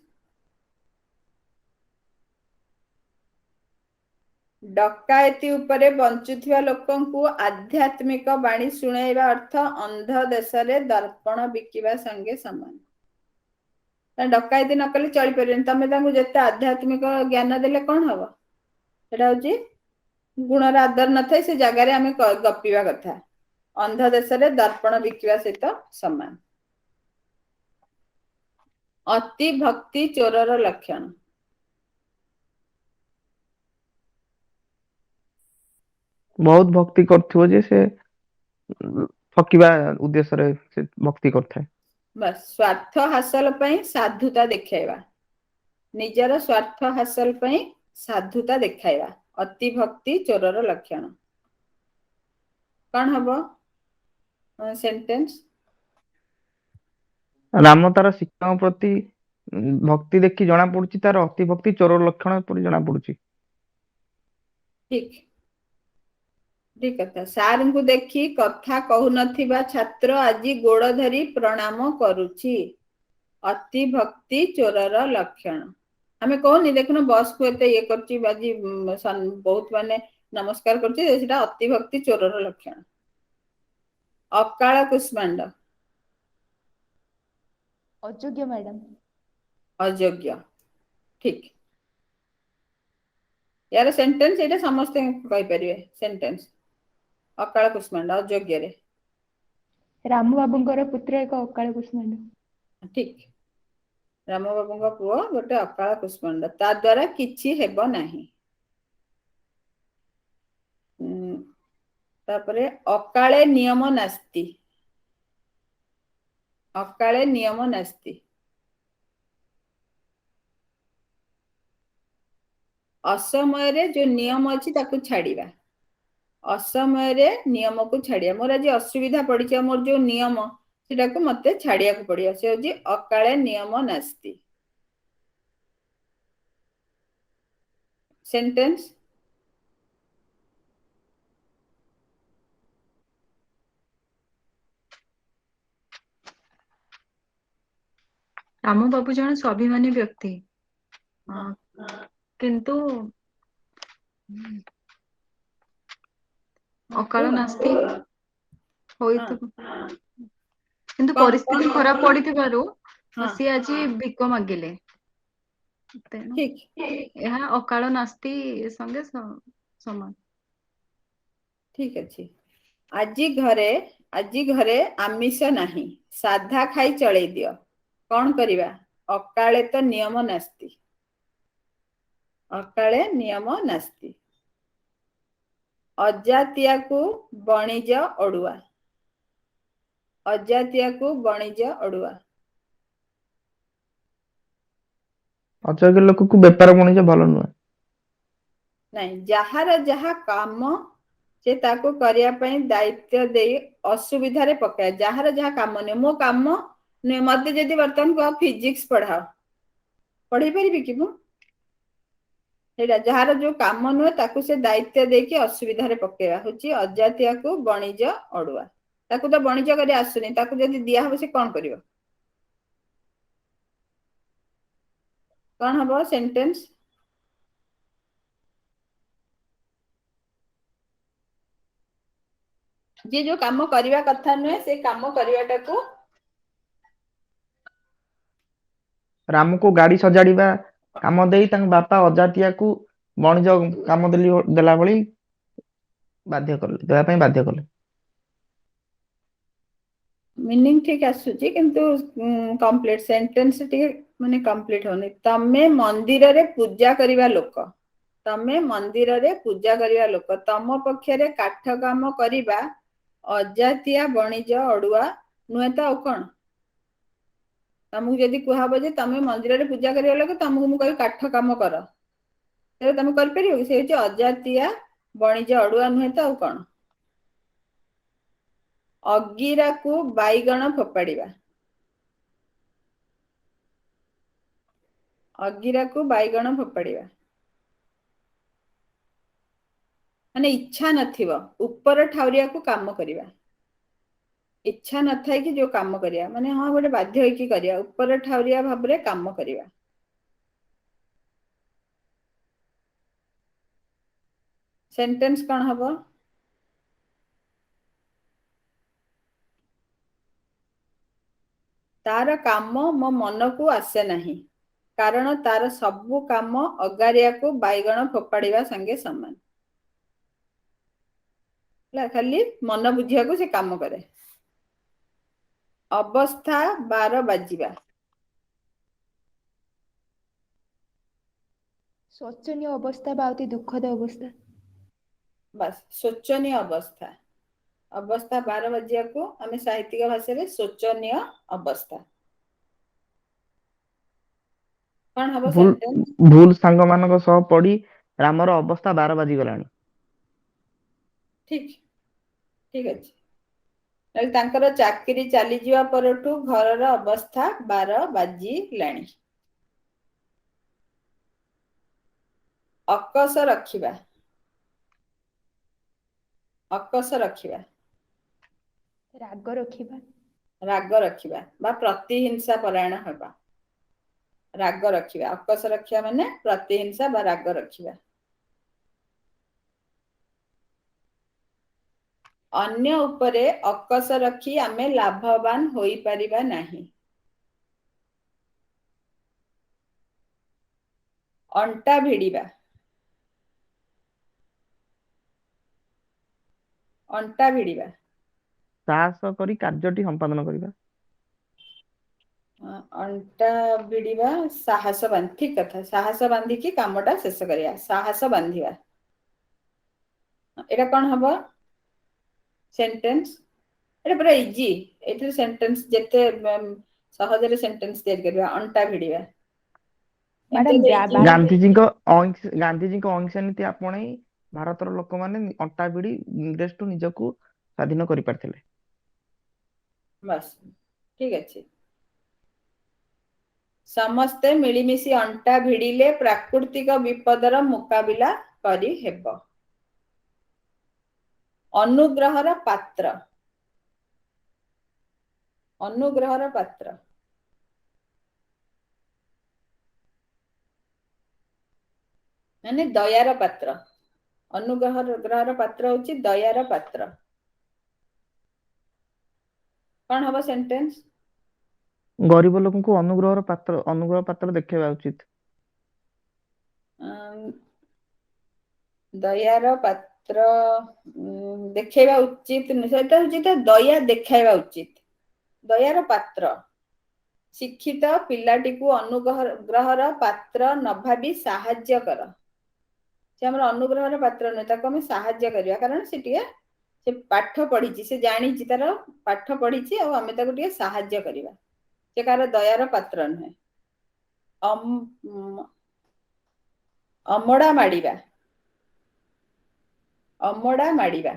ଡକାୟତି ଉପରେ ବଞ୍ଚୁଥିବା ଲୋକଙ୍କୁ ଆଧ୍ୟାତ୍ମିକ ବାଣୀ ଶୁଣାଇବା ଅର୍ଥ ଅନ୍ଧ ଦେଶରେ ଦର୍ପଣ ବିକିବା ସଙ୍ଗେ ସମାନ। ଡକାୟତି ନ କଲେ ଚଳିପାରିବେନି, ତମେ ତାଙ୍କୁ ଯେତେ ଆଧ୍ୟାତ୍ମିକ ଜ୍ଞାନ ଦେଲେ କଣ ହବ? ସେଟା ହଉଛି ଗୁଣର ଆଦର ନଥାଏ, ସେ ଜାଗାରେ ଆମେ ଗପିବା କଥା। ଅନ୍ଧ ଦେଶରେ ଦର୍ପଣ ବିକିବା ସହିତ ସମାନ। ଅତି ଭକ୍ତି ଚୋରର ଲକ୍ଷଣ। ବହୁତ ଭକ୍ତି କରୁଥିବ ଯେ ସେ ଠକିବା ଉଦ୍ଦେଶ୍ୟରେ ସେ ଭକ୍ତି କରିଥାଏ। ବାସ୍, ସ୍ୱାର୍ଥ ହାସଲ ପାଇଁ ସାଧୁତା ଦେଖାଇବା, ନିଜର ସ୍ୱାର୍ଥ ହାସଲ ପାଇଁ ସାଧୁତା ଦେଖାଇବା, ଅତି ଭକ୍ତି ଚୋରର ଲକ୍ଷଣ। କଣ ହବ ସେଣ୍ଟେନ୍ସ? ରାମ ତାର ଶିକ୍ଷକଙ୍କ ପ୍ରତି ଭକ୍ତି ଦେଖି ଜଣା ପଡୁଛି ତାର ଅତି ଭକ୍ତି ଚୋରର ଲକ୍ଷଣ ପରି ଜଣା ପଡୁଛି। ଠିକ ଠିକ କଥା। ସାରଙ୍କୁ ଦେଖି କଥା କହୁନଥିବା ଛାତ୍ର ଆଜି ଗୋଡ ଧରି ପ୍ରଣାମ କରୁଛି, ଅତି ଭକ୍ତି ଚୋରର ଲକ୍ଷଣ। ଆମେ କହୁନି ଦେଖୁନ ବସ୍ କୁ ଏତେ ଇଏ କରୁଛି, ଆଜି ବହୁତ ମାନେ ନମସ୍କାର କରୁଛି, ସେଟା ଅତି ଭକ୍ତି ଚୋରର ଲକ୍ଷଣ। ଅକାଳ କୁଷ୍ମାଣ୍ଡ। ଅଯୋଗ୍ୟ ମ୍ୟାଡାମ। ଅଯୋଗ୍ୟ, ଠିକ। ୟାର ସେଣ୍ଟେନ୍ସ ଏଇଟା ସମସ୍ତେ କହିପାରିବେ। ସେଣ୍ଟେନ୍ସ ଅକାଳ କୁଷ୍ମାଣ୍ଡ ଅଯୋଗ୍ୟରେ। ରାମ ବାବୁଙ୍କର ପୁତ୍ର ଏକ ଅକାଳ କୁଷ୍ମାଣ୍ଡ। ଠିକ, ରାମ ବାବୁଙ୍କ ପୁଅ ଗୋଟେ ଅକାଳ କୁଷ୍ମାଣ୍ଡ, ତା ଦ୍ଵାରା କିଛି ହେବ ନାହିଁ। ତାପରେ ଅକାଳେ ନିୟମ ନାସ୍ତି, ଅକାଳେ ନିୟମ ନାସ୍ତି। ଅସମୟରେ ଯୋଉ ନିୟମ ଅଛି ତାକୁ ଛାଡିବା, ଅସମୟରେ ନିୟମକୁ ଛାଡିବା। ମୋର ଆଜି ଅସୁବିଧା ପଡିଛି, ମୋର ଯୋଉ ନିୟମ ସେଟାକୁ ମତେ ଛାଡିବାକୁ ପଡିବ, ସେ ହଉଛି ଅକାଳେ ନିୟମ ନାସ୍ତି। ସେଣ୍ଟେନ୍ସ ରାମ ବାବୁ ଜଣେ ସ୍ୱାଭିମାନୀ ବ୍ୟକ୍ତି, କିନ୍ତୁ ଅକାଳ ନାସ୍ତି ହୋଇଥିବ, କିନ୍ତୁ ପରିସ୍ଥିତି ଖରାପ ପଡିଥିବାରୁ ସିଏ ଆଜି ଭିକ ମାଗିଲେ, ତେଣୁ ଠିକ ଏହା ଅକାଳ ନାସ୍ତି ସଙ୍ଗେ ସମାନ। ଠିକ ଅଛି। ଆଜି ଘରେ ଆଜି ଘରେ ଆମିଷ ନାହିଁ, ସାଧା ଖାଇ ଚଳେଇ ଦିଅ। କଣ କରିବା? ଅକାଳେ ତ ନିୟମ ନାସ୍ତି। ଅକାଳେ ନିୟମ ନାସ୍ତି। ଅଜାତିଆକୁ ବଣିଜ ଅଡୁଆ। ଅଜାତିଆକୁ ବଣିଜ ଅଡୁଆ। ଅଯୋଗ୍ୟ ଲୋକକୁ ବେପାର ବଣିଜ ଭଲ ନୁହେଁ। ନାଇଁ, ଯାହାର ଯାହା କାମ ସେ ତାକୁ କରିବା ପାଇଁ ଦାୟିତ୍ୱ ଦେଇ ଅସୁବିଧାରେ ପକାଏ। ଯାହାର ଯାହା କାମ ନୁହେଁ, ମୋ କାମ ନୁହେଁ, ମତେ ଯଦି ବର୍ତ୍ତମାନ କୁହ ଫିଜିକ୍ସ ପଢାଅ, ପଢେଇ ପାରିବି କି ମୁଁ? ସେଇଟା ଯାହାର ଯୋଉ କାମ ନୁହେଁ ତାକୁ ସେ ଦାୟିତ୍ୱ ଦେଇକି ଅସୁବିଧାରେ ପକେଇବା ହଉଛି ଅଜାତିଆକୁ ବଣିଜ ଅଡୁଆ। ତାକୁ ତ ବଣିଜ କରି ଆସୁନି, ତାକୁ ଯଦି ଦିଆହବ ସେ କଣ କରିବ? କଣ ହବ ସେଣ୍ଟେନ୍ସ? ଯିଏ ଯୋଉ କାମ କରିବା କଥା ନୁହେଁ ସେ କାମ କରିବାଟାକୁ ରାମକୁ ଗାଡି ସଜାଡିବା କାମ ଦେଇ ତାଙ୍କ ବାପା ଅଜାତିଆକୁ ବଣିଜ କାମ ଦେଲା ଭଳି ଦେବା ପାଇଁ ବାଧ୍ୟ କଲେ। ମିନିଂ ଠିକ ଆସୁଛି କିନ୍ତୁ କମ୍ପ୍ଲିଟ ସେଣ୍ଟେନ୍ସ ଟିକେ ମାନେ କମ୍ପ୍ଲିଟ ହଉନି। ତମେ ମନ୍ଦିରରେ ପୂଜା କରିବା ଲୋକ। ତମେ ମନ୍ଦିରରେ ପୂଜା କରିବା ଲୋକ। ତମ ପକ୍ଷରେ କାଠ କାମ କରିବା ଅଜାତିଆ ବଣିଜ ଅଡୁଆ ନୁହେଁ ତ ଆଉ କଣ? ତମକୁ ଯଦି କୁହାହବ ଯେ ତମେ ମନ୍ଦିରରେ ପୂଜା କରିବା ଲୋକ, ତମକୁ ମୁଁ କହିବି କାଠ କାମ କର, ତେବେ ତମେ କରିପାରିବ କି? ସେ ହଉଛି ଅଜାତିଆ ବଣିଜ ଅଡୁଆ ନୁହେଁ ତ ଆଉ କଣ? ଅଗିରାକୁ ବାଇଗଣ ଫୋପାଡିବା। ଅଗିରାକୁ ବାଇଗଣ ଫୋପାଡିବା ମାନେ ଇଚ୍ଛା ନଥିବ, ଉପର ଠାଉରିଆକୁ କାମ କରିବା। ଇଚ୍ଛା ନଥାଇକି ଯୋଉ କାମ କରିବା, ମାନେ ହଁ ଗୋଟେ ବାଧ୍ୟ ହେଇକି କରିବା, ଉପର ଠାଉରିଆ ଭାବରେ କାମ କରିବା। ସେଣ୍ଟେନ୍ସ କଣ ହବ? ତାର କାମ ମୋ ମନକୁ ଆସେ ନାହିଁ, କାରଣ ତାର ସବୁ କାମ ଅଗାରିଆକୁ ବାଇଗଣ ଫୋପାଡିବା ସାଙ୍ଗେ ସମାନ। ହେଲା, ଖାଲି ମନ ବୁଝିବାକୁ ସେ କାମ କରେ। ଅବସ୍ଥା 12 ବାଜିବା। ଶୋଚନୀୟ ଅବସ୍ଥା ବା ଅତି ଦୁଃଖଦ ଅବସ୍ଥା। ବାସ୍, ଶୋଚନୀୟ ଅବସ୍ଥା। ଅବସ୍ଥା 12 ବାଜିବାକୁ ଆମେ ସାହିତ୍ୟିକ ଭାଷାରେ ଶୋଚନୀୟ ଅବସ୍ଥା। କଣ ହବ ସେଣ୍ଟେନ୍ସ? ଭୁଲ ସାଙ୍ଗ ମାନଙ୍କ ସହ ପଡି ରାମର ଅବସ୍ଥା 12 ବାଜିଗଲାଣି। ଠିକ, ଠିକ ଅଛି। ତାହେଲେ ତାଙ୍କର ଚାକିରି ଚାଲିଯିବା ପରଠୁ ଘରର ଅବସ୍ଥା 12 ବାଜିଲାଣି। ଅକଷ ରଖିବା। ଅକଷ ରଖିବା। ରାଗ ରଖିବା। ରାଗ ରଖିବା ବା ପ୍ରତିହିଂସା ପରାୟଣ ହେବା। ରାଗ ରଖିବା, ଅକଷ ରଖିବା ମାନେ ପ୍ରତିହିଂସା ବା ରାଗ ରଖିବା। ଅନ୍ୟ ଉପରେ ଅକଷ ରଖି ଆମେ ଲାଭବାନ ହୋଇପାରିବା ନାହିଁ। ଅଣ୍ଟା ଭିଡିବା। ଅଣ୍ଟା ଭିଡିବା। ସାହସ କରି କାର୍ଯ୍ୟଟି ସମ୍ପାଦନ କରିବା। ଅଣ୍ଟା ଭିଡିବା, ସାହସ ଠିକ କଥା, ସାହସ ବାନ୍ଧିକି କାମଟା ଶେଷ କରିବା, ସାହସ ବାନ୍ଧିବା। ଏଇଟା କଣ ହବ ସେଣ୍ଟେନ୍ସ? ଏଇଟା ପୁରା ଇଜି। ଏଇଥିରେ ସେଣ୍ଟେନ୍ସ ଯେତେ ସହଜରେ ସେଣ୍ଟେନ୍ସ ତିଆରି କରିବା। ଅଣ୍ଟା ଭିଡିବା। ଗାନ୍ଧିଜୀଙ୍କ ଅହିଂସା ନୀତି ଆପଣେଇ ଭାରତର ଲୋକମାନେ ଅଣ୍ଟା ଭିଡି ଇଂରେଜଠୁ ନିଜକୁ ସ୍ୱାଧୀନ କରିପାରିଥିଲେ। ବାସ୍, ଠିକ ଅଛି। ସମସ୍ତେ ମିଳିମିଶି ଅଣ୍ଟା ଭିଡ଼ିଲେ ପ୍ରାକୃତିକ ବିପଦର ମୁକାବିଲା କରିହେବ। ଅନୁଗ୍ରହର ପାତ୍ର। ଅନୁଗ୍ରହର ପାତ୍ର ମାନେ ଦୟାର ପାତ୍ର। ଅନୁଗ୍ରହର ପାତ୍ର ହଉଛି ଦୟାର ପାତ୍ର। କଣ ହବ ସେଣ୍ଟେନ୍ସ? ଗରିବ ଲୋକଙ୍କୁ ଅନୁଗ୍ରହ ପାତ୍ର ଦେଖେଇବା ଉଚିତ। ଦୟାର ପାତ୍ର ଦେଖେଇବା ଉଚିତ ନୁହେଁ, ସେଟା ହଉଛି ତ ଦୟା ଦେଖାଇବା ଉଚିତ। ଦୟାର ପାତ୍ର ଶିକ୍ଷିତ ପିଲାଟିକୁ ଅନୁଗ୍ରହର ପାତ୍ର ନ ଭାବି ସାହାଯ୍ୟ କର। ସେ ଆମର ଅନୁଗ୍ରହର ପାତ୍ର ନୁହେଁ, ତାକୁ ଆମେ ସାହାଯ୍ୟ କରିବା, କାରଣ ସେ ପାଠ ପଢିଛି, ସେ ଜାଣିଛି, ତାର ପାଠ ପଢିଛି, ଆଉ ଆମେ ତାକୁ ଟିକେ ସାହାଯ୍ୟ କରିବା। ସେ କାହାର ଦୟାର ପାତ୍ର ନୁହେଁ। ଅମଡ଼ା ମାଡ଼ିବା, ଅମଡ଼ା ମାଡ଼ିବା।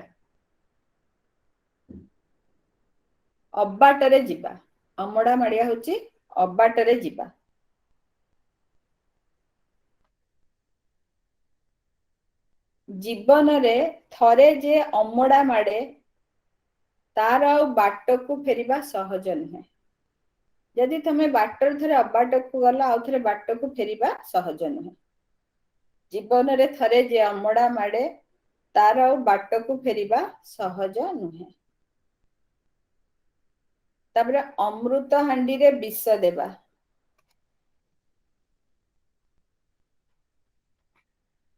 ଅବାଟରେ ଯିବା, ଅମଡ଼ା ମାଡ଼ିବା ହଉଛି ଅବାଟରେ ଯିବା। ଜୀବନରେ ଥରେ ଯେ ଅମଡ଼ା ମାଡ଼େ ତାର ଆଉ ବାଟକୁ ଫେରିବା ସହଜ ନୁହେଁ। ଯଦି ତମେ ବାଟରେ ଥରେ ଅବାଟକୁ ଗଲ, ଆଉ ଥରେ ବାଟକୁ ଫେରିବା ସହଜ ନୁହେଁ। ଜୀବନରେ ଥରେ ଯେ ଅମଡ଼ା ମାଡ଼େ ତାର ଆଉ ବାଟକୁ ଫେରିବା ସହଜ ନୁହେଁ। ତାପରେ ଅମୃତ ହାଣ୍ଡିରେ ବିଷ ଦେବା।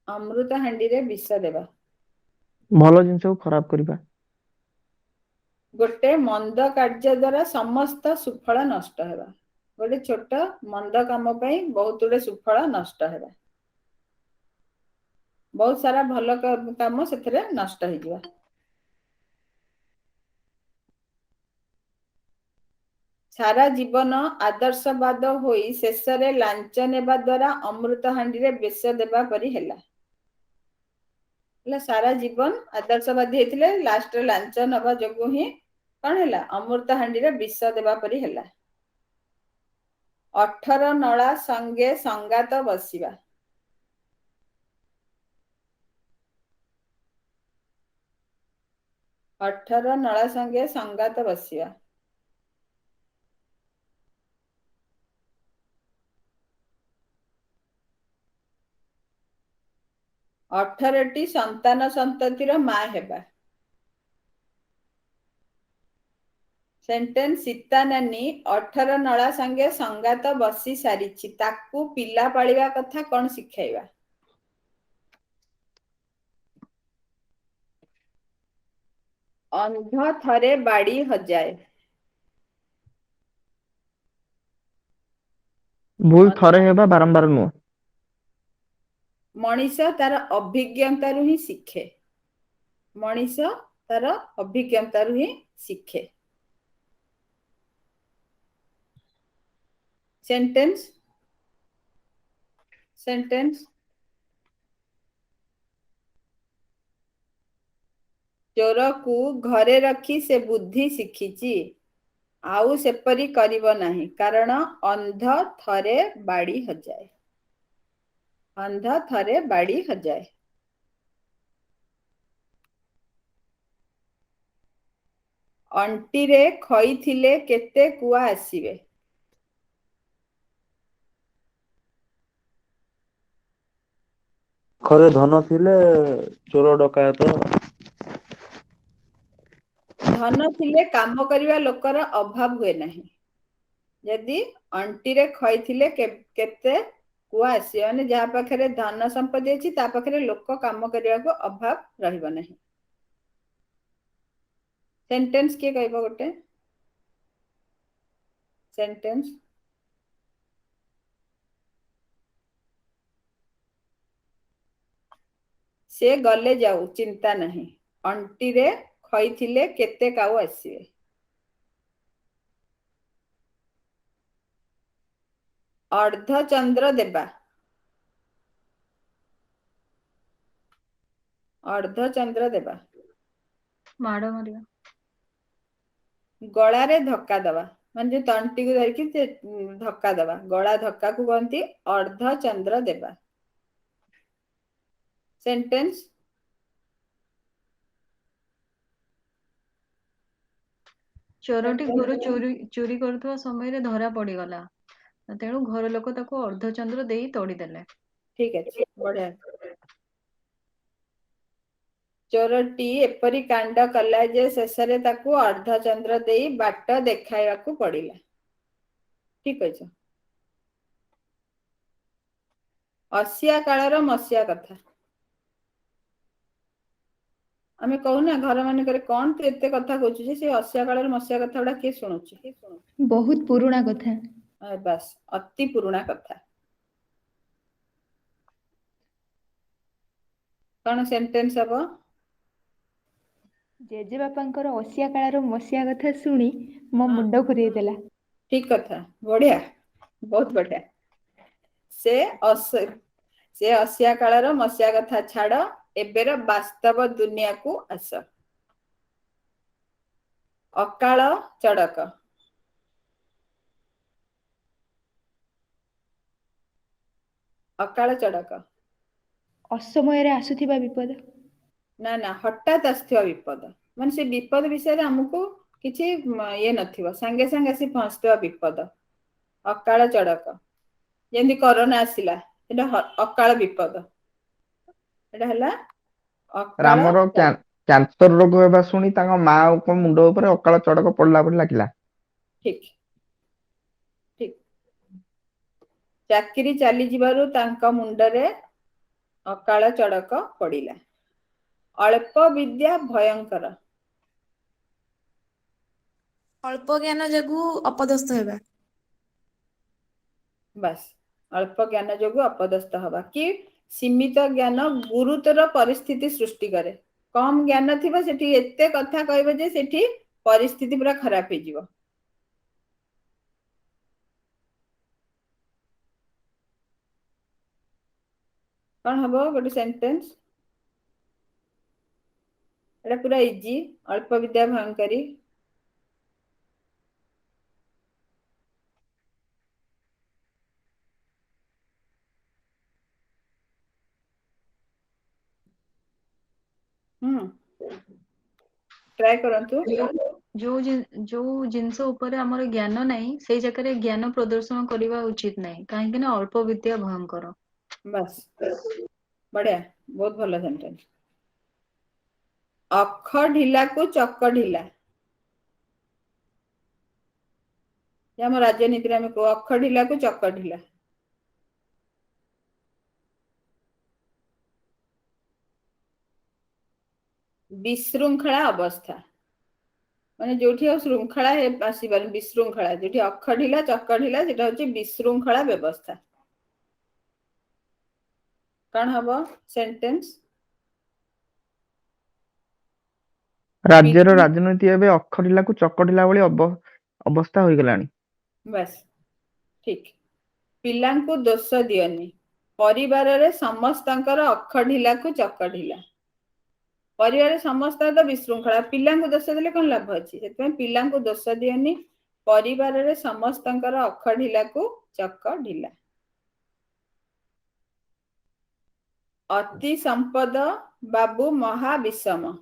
ଅମୃତ ହାଣ୍ଡିରେ ବିଷ ଦେବା, ଭଲ ଜିନିଷକୁ ଖରାପ କରିବା। ଗୋଟେ ମନ୍ଦ କାର୍ଯ୍ୟ ଦ୍ୱାରା ସମସ୍ତ ସୁଫଳ ନଷ୍ଟ ହେବା। ଗୋଟେ ଛୋଟ ମନ୍ଦ କାମ ପାଇଁ ବହୁତ ଗୁଡେ ସୁଫଳ ନଷ୍ଟ ହେବା। ବହୁତ ସାରା ଭଲ କାମ ସେଥିରେ ନଷ୍ଟ ହେଇଯିବ। ସାରା ଜୀବନ ଆଦର୍ଶବାଦ ହୋଇ ଶେଷରେ ଲାଞ୍ଚ ନେବା ଦ୍ୱାରା ଅମୃତ ହାଣ୍ଡିରେ ବିଷ ଦେବା ପରି ହେଲା। ସାରା ଜୀବନ ଆଦର୍ଶବାଦୀ ହେଇଥିଲେ, ଲାଷ୍ଟରେ ଲାଞ୍ଚ ନେବା ଯୋଗୁଁ ହିଁ କଣ ହେଲା? ଅମୃତ ହାଣ୍ଡିରେ ବିଷ ଦେବା ପରି ହେଲା। 18 ନଳା ସଙ୍ଗେ ସଙ୍ଗାତ ବସିବା। ଅଠର ନଳା ସଙ୍ଗେ ସଙ୍ଗାତ ବସିବା। ଅଠରଟି ସନ୍ତାନ ସନ୍ତତିର ମା ହେବା। ସେଣ୍ଟେନ୍ସ ସୀତା ନାନୀ 18 ନଳା ସଙ୍ଗେ ସଙ୍ଗାତ ବସି ସାରିଛି, ତାକୁ ପିଲା ପାଳିବା କଥା କଣ ଶିଖାଇବା? ଅନ୍ଧ ଥରେ ବାଡ଼ି ହଜାଏ। ଭୁଲ ଥରେ ହେବା ବାରମ୍ବାର ନୁହଁ। ମଣିଷ ତାର ଅଭିଜ୍ଞତାରୁ ହିଁ ଶିଖେ। ମଣିଷ ତାର ଅଭିଜ୍ଞତାରୁ ହିଁ ଶିଖେ। ସେଣ୍ଟେନ୍ସ ଚୋରକୁ ଘରେ ରଖି ସେ ବୁଦ୍ଧି ଶିଖିଛି, ଆଉ ସେପରି କରିବ ନାହିଁ, କାରଣ ଅନ୍ଧ ଥରେ ବାଡ଼ି ହଜାଏ। ଅନ୍ଧ ଥରେ ବାଡ଼ି ହଜାଏ। ଅଣ୍ଟିରେ ଖଇ ଥିଲେ କେତେ କୁଆ ଆସିବେ। ଘରେ ଧନ ଥିଲେ ଚୋର ଡକାୟତ। ଧନ ଥିଲେ କାମ କରିବା ଲୋକର ଅଭାବ ହୁଏ ନାହିଁ। ଯଦି ଅଣ୍ଟିରେ ଖଇ ଥିଲେ କେତେ କୁଆ ଆସିବ, ମାନେ ଯାହା ପାଖରେ ଧନ ସମ୍ପତ୍ତି ଅଛି ତା ପାଖରେ ଲୋକ କାମ କରିବାକୁ ଅଭାବ ରହିବ ନାହିଁ। ସେଣ୍ଟେନ୍ସ କିଏ କହିବ ଗୋଟେ? ସେଣ୍ଟେନ୍ସ ସେ ଗଲେ ଯାଉ ଚିନ୍ତା ନାହିଁ, ଅଣ୍ଟିରେ ଖଇ ଥିଲେ କେତେ କାଉ ଆସିବେ। ଅର୍ଦ୍ଧଚନ୍ଦ୍ର ଦେବା। ଅର୍ଦ୍ଧଚନ୍ଦ୍ର ଦେବା। ମାଡ଼ ମାରିବା। ଗଳାରେ ଧକ୍କା ଦବା, ମାନେ ଯୋଉ ତଣ୍ଟିକୁ ଧରିକି ସେ ଧକ୍କା ଦବା, ଗଳା ଧକ୍କାକୁ କହନ୍ତି ଅର୍ଦ୍ଧଚନ୍ଦ୍ର ଦେବା। ସେଣ୍ଟେନ୍ସ ଚୋରଟି ଘରୁ ଚୋରି କରୁଥିବା ସମୟରେ ଧରା ପଡିଗଲା, ତେଣୁ ଘର ଲୋକ ତାକୁ ଅର୍ଦ୍ଧଚନ୍ଦ୍ର ଦେଇ ତଡ଼ିଦେଲେ। ଠିକ ଅଛି, ବଢିଆ। ଚୋରଟି ଏପରି କାଣ୍ଡ କଲା ଯେ ଶେଷରେ ତାକୁ ଅର୍ଦ୍ଧଚନ୍ଦ୍ର ଦେଇ ବାଟ ଦେଖାଇବାକୁ ପଡିଲା। ଠିକ ଅଛି। ଅସିଆ କାଳର ମସିଆ କଥା। ଆମେ କହୁନା ଘର ମାନଙ୍କରେ କଣ ତୁ ଏତେ କଥା କହୁଛୁ ଯେ ସେ ଅସିଆ କାଳର ମସିଆ କଥା ଗୁଡା କିଏ ଶୁଣୁଛି? ବହୁତ ପୁରୁଣା କଥା। ବାସ୍ ଅତି ପୁରୁଣା କଥା। କଣ ସେଣ୍ଟେନ୍ସ ହବ? ଜେଜେବାପାଙ୍କର ଅସିଆ କାଳର ମସିଆ କଥା ଶୁଣି ମୋ ହଁ ମୁଣ୍ଡ ଘୁରେଇ ଦେଲା। ଠିକ କଥା, ବଢିଆ, ବହୁତ ବଢିଆ। ସେ ଅସ ସେ ଅସିଆ କାଳର ମସିଆ କଥା ଛାଡ, ଏବେର ବାସ୍ତବ ଦୁନିଆକୁ ଆସ। ଅକାଳ ଚଡକ। ଅକାଳ ଚଡକ। ଅସମୟରେ ଆସୁଥିବା ବିପଦ। ନା ନା, ହଠାତ୍ ଆସିଥିବା ବିପଦ। ମାନେ ସେ ବିପଦ ବିଷୟରେ ଆମକୁ କିଛି ଇଏ ନଥିବ, ସାଙ୍ଗେ ସାଙ୍ଗେ ଆସି ପହଞ୍ଚିଥିବା ବିପଦ। ଅକାଳ ଚଡକ। ଯେମିତି କରୋନା ଆସିଲା, ସେଟା ଅକାଳ ବିପଦ। ଏଟା ହେଲା ଅକାଳ ରାମର କ୍ୟାନ୍ସର ରୋଗ ହେବା ଶୁଣି ତାଙ୍କ ମାଙ୍କ ମୁଣ୍ଡ ଉପରେ ଅକାଳ ଚଡକ ପଡିଲା ପରି ଲାଗିଲା। ଠିକ ଠିକ। ଚାକିରି ଚାଲିଯିବାରୁ ତାଙ୍କ ମୁଣ୍ଡରେ ଅକାଳ ଚଡକ ପଡିଲା। ଅଳ୍ପ ବିଦ୍ୟା ଭୟଙ୍କର। ଅଳ୍ପ ଜ୍ଞାନ ଯୋଗୁ ଅପଦସ୍ତ ହେବା। ବାସ୍, ଅଳ୍ପ ଜ୍ଞାନ ଯୋଗୁ ଅପଦସ୍ତ ହବା କି ସୀମିତ ଜ୍ଞାନ ଗୁରୁତର ପରିସ୍ଥିତି ସୃଷ୍ଟି କରେ। କମ ଜ୍ଞାନ ଥିବ, ସେଠି ଏତେ କଥା କହିବ ଯେ ସେଠି ପରିସ୍ଥିତି ପୁରା ଖରାପ ହେଇଯିବ। କଣ ହବ ଗୋଟେ ସେଣ୍ଟେନ୍ସ? ଏଟା ପୁରା ଇଜି। ଅଳ୍ପ ବିଦ୍ୟା ଭୟଙ୍କରୀ। ଟ୍ରାଏ କରନ୍ତୁ। ଯୋଉ ଜିନିଷ ଉପରେ ଆମର ଜ୍ଞାନ ନାହିଁ, ସେଇ ଜାଗାରେ ଜ୍ଞାନ ପ୍ରଦର୍ଶନ କରିବା ଉଚିତ ନାହିଁ, କାହିଁକି ନା ଅଳ୍ପ ବିଦ୍ୟା ଭୟଙ୍କର। ବାସ୍, ବଢିଆ, ବହୁତ ଭଲ ସେଣ୍ଟେନ୍ସ। ଅଖ ଢିଲାକୁ ଚକ ଢିଲା। ଆମ ରାଜନୀତିରେ ଆମେ କହୁ ଅଖ ଢିଲାକୁ ଚକ ଢିଲା। ବିଶୃଙ୍ଖଳା ଅବସ୍ଥା। ମାନେ ଯୋଉଠି ଆଉ ଶୃଙ୍ଖଳା ଆସିବାନି, ବିଶୃଙ୍ଖଳା। ଯୋଉଠି ଅଖ ଢିଲା ଚକ ଢିଲା, ସେଟା ହଉଛି ବିଶୃଙ୍ଖଳା ବ୍ୟବସ୍ଥା। କଣ ହବ ସେଣ୍ଟେନ୍ସ? ରାଜ୍ୟର ରାଜନୀତି ଏବେ ଅଖ ଢିଲାକୁ ଚକ ଢିଲା ଭଳି ଅବସ୍ଥା ହୋଇଗଲାଣି। ବାସ୍, ଠିକ। ପିଲାଙ୍କୁ ଦୋଷ ଦିଅନି, ପରିବାରରେ ସମସ୍ତଙ୍କର ଅଖ ଢିଲାକୁ ଚକ ଢିଲା। ପରିବାରରେ ସମସ୍ତଙ୍କ ତ ବିଶୃଙ୍ଖଳା, ପିଲାଙ୍କୁ ଦୋଷ ଦେଲେ କଣ ଲାଭ ଅଛି? ସେଥିପାଇଁ ପିଲାଙ୍କୁ ଦୋଷ ଦିଅନି, ପରିବାରରେ ସମସ୍ତଙ୍କର ଅଖ ଢିଲାକୁ ଚକ ଢିଲା। ଅତି ସମ୍ପଦ ବାବୁ ମହା ବିଷମ।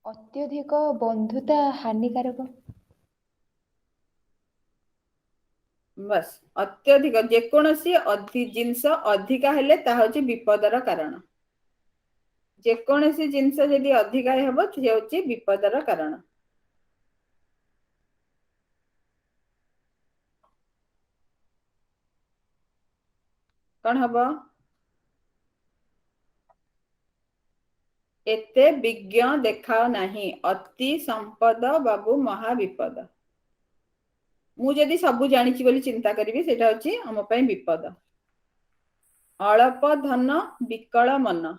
ଅତ୍ୟଧିକ ବନ୍ଧୁତା ହାନିକାରକ। ବାସ୍, ଅତ୍ୟଧିକ ଯେକୌଣସି ଜିନିଷ ଅଧିକା ହେଲେ ତାହା ହଉଛି ବିପଦର କାରଣ। ଯେକୌଣସି ଜିନିଷ ଯଦି ଅଧିକା ହେବ, ସେ ହଉଛି ବିପଦର କାରଣ। କଣ ହବ? ଏତେ ବିଜ୍ଞ ଦେଖାଅ ନାହିଁ, ଅତି ସମ୍ପଦ ବାବୁ ମହା ବିପଦ। ମୁଁ ଯଦି ସବୁ ଜାଣିଛି ବୋଲି ଚିନ୍ତା କରିବି, ସେଇଟା ହଉଛି ଆମ ପାଇଁ ବିପଦ। ଅଳପ ଧନ ବିକଳ ମନ।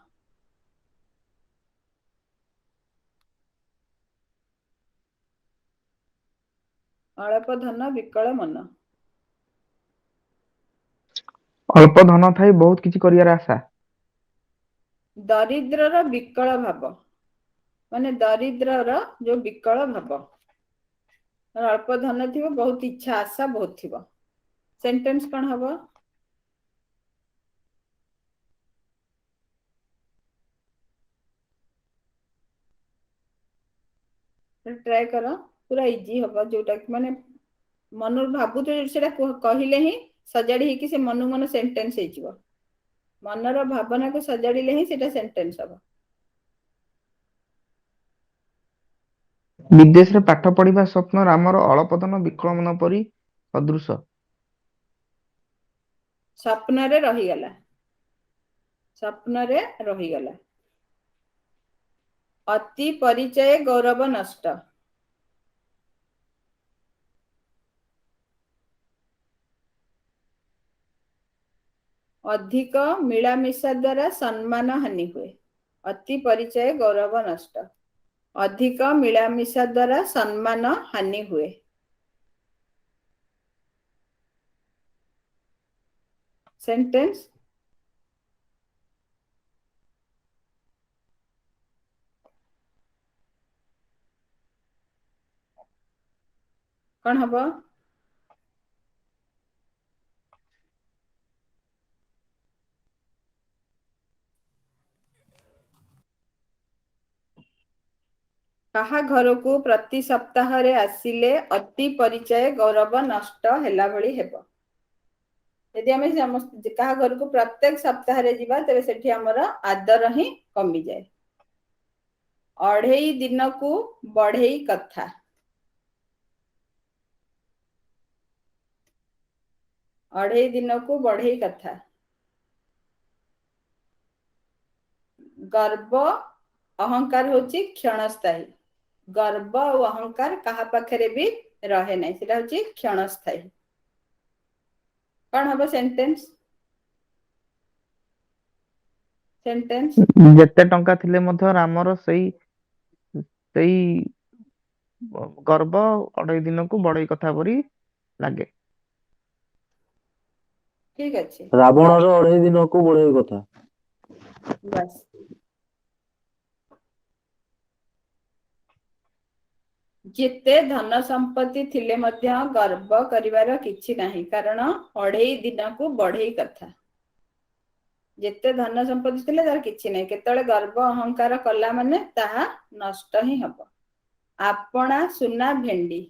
ଅଳପ ଧନ ବିକଳ ମନ। ଅଳ୍ପ ଧନ ଥାଇ ବହୁତ କିଛି କରିବାର ଆଶା। ଦରିଦ୍ରର ବିକଳ ଭାବ। ମାନେ ଦରିଦ୍ରର ଯୋଉ ବିକଳ ଭାବ। ଅଳ୍ପ ଧନ ଥିବ, ବହୁତ ଇଚ୍ଛା ଆଶା ବହୁତ ଥିବ। ସେଣ୍ଟେନ୍ସ କଣ ହବ? ଟ୍ରାଏ କର, ପୁରା ଇଜି ହବ। ଯୋଉଟା ମାନେ ମନରୁ ଭାବୁଥିବ, ସେଟା କହିଲେ ହିଁ ସଜାଡି ହେଇକି ସେ ମନକୁ ମନ ସେଣ୍ଟେନ୍ସ ହେଇଯିବ। ମନର ଭାବନାକୁ ସଜାଡିଲେ ହିଁ ସେଟା ସେଣ୍ଟେନ୍ସ ହବ। ବିଦେଶରେ ପାଠ ପଢିବା ସ୍ୱପ୍ନ ରାମର ଅଳପ ଧନ ବିକଳ ମନ ପରି ସଦୃଶ। स्वप्न रे रहीगला स्वप्न रे रहीगला अति परिचय गौरव नष्ट अधिक मिलामिशा द्वारा सम्मान हानि हुए अति परिचय गौरव नष्ट अधिक मिलामिशा द्वारा सम्मान हानि हुए सेंटेंस कौन हबो कहा घर को प्रति सप्ताह रे आसिले अति परिचय गौरव नष्ट हैला भली हेबो यदि आम समस्त कहा घर को प्रत्येक सप्ताह रे जीवा तेरे सेठी हमर आदर ही कमी जाए अढ़ेई दिन को बढ़ेई कथा अढ़ेई दिन को बढ़ेई कथा गर्व अहंकार होची क्षणस्थायी गर्व और अहंकार कहा पाखरे भी रहे नहीं सेटा होची क्षणस्थायी कौन हबो सेंटेंस सेंटेंस ଯେତେ ଟଙ୍କା ଥିଲେ ମଧ୍ୟ ରାମର ସେଇ ଗର୍ବ ଅଢେଇ ଦିନକୁ ବଢେଇ କଥା ପରି ଲାଗେ। ठीक अच्छे ରାବଣର 2.5 ଦିନକୁ ବଢେଇ କଥା। बस जेते धन संपत्ति थिले मध्य गर्व करिवार किछि नाही कारण अढ़ेई दिन को बढ़ेई कथा जेते धन संपत्ति थिले तार किछि नाही केतळे गर्व अहंकार कला माने ताहा नष्ट ही हबो आपणा सुना भेंडी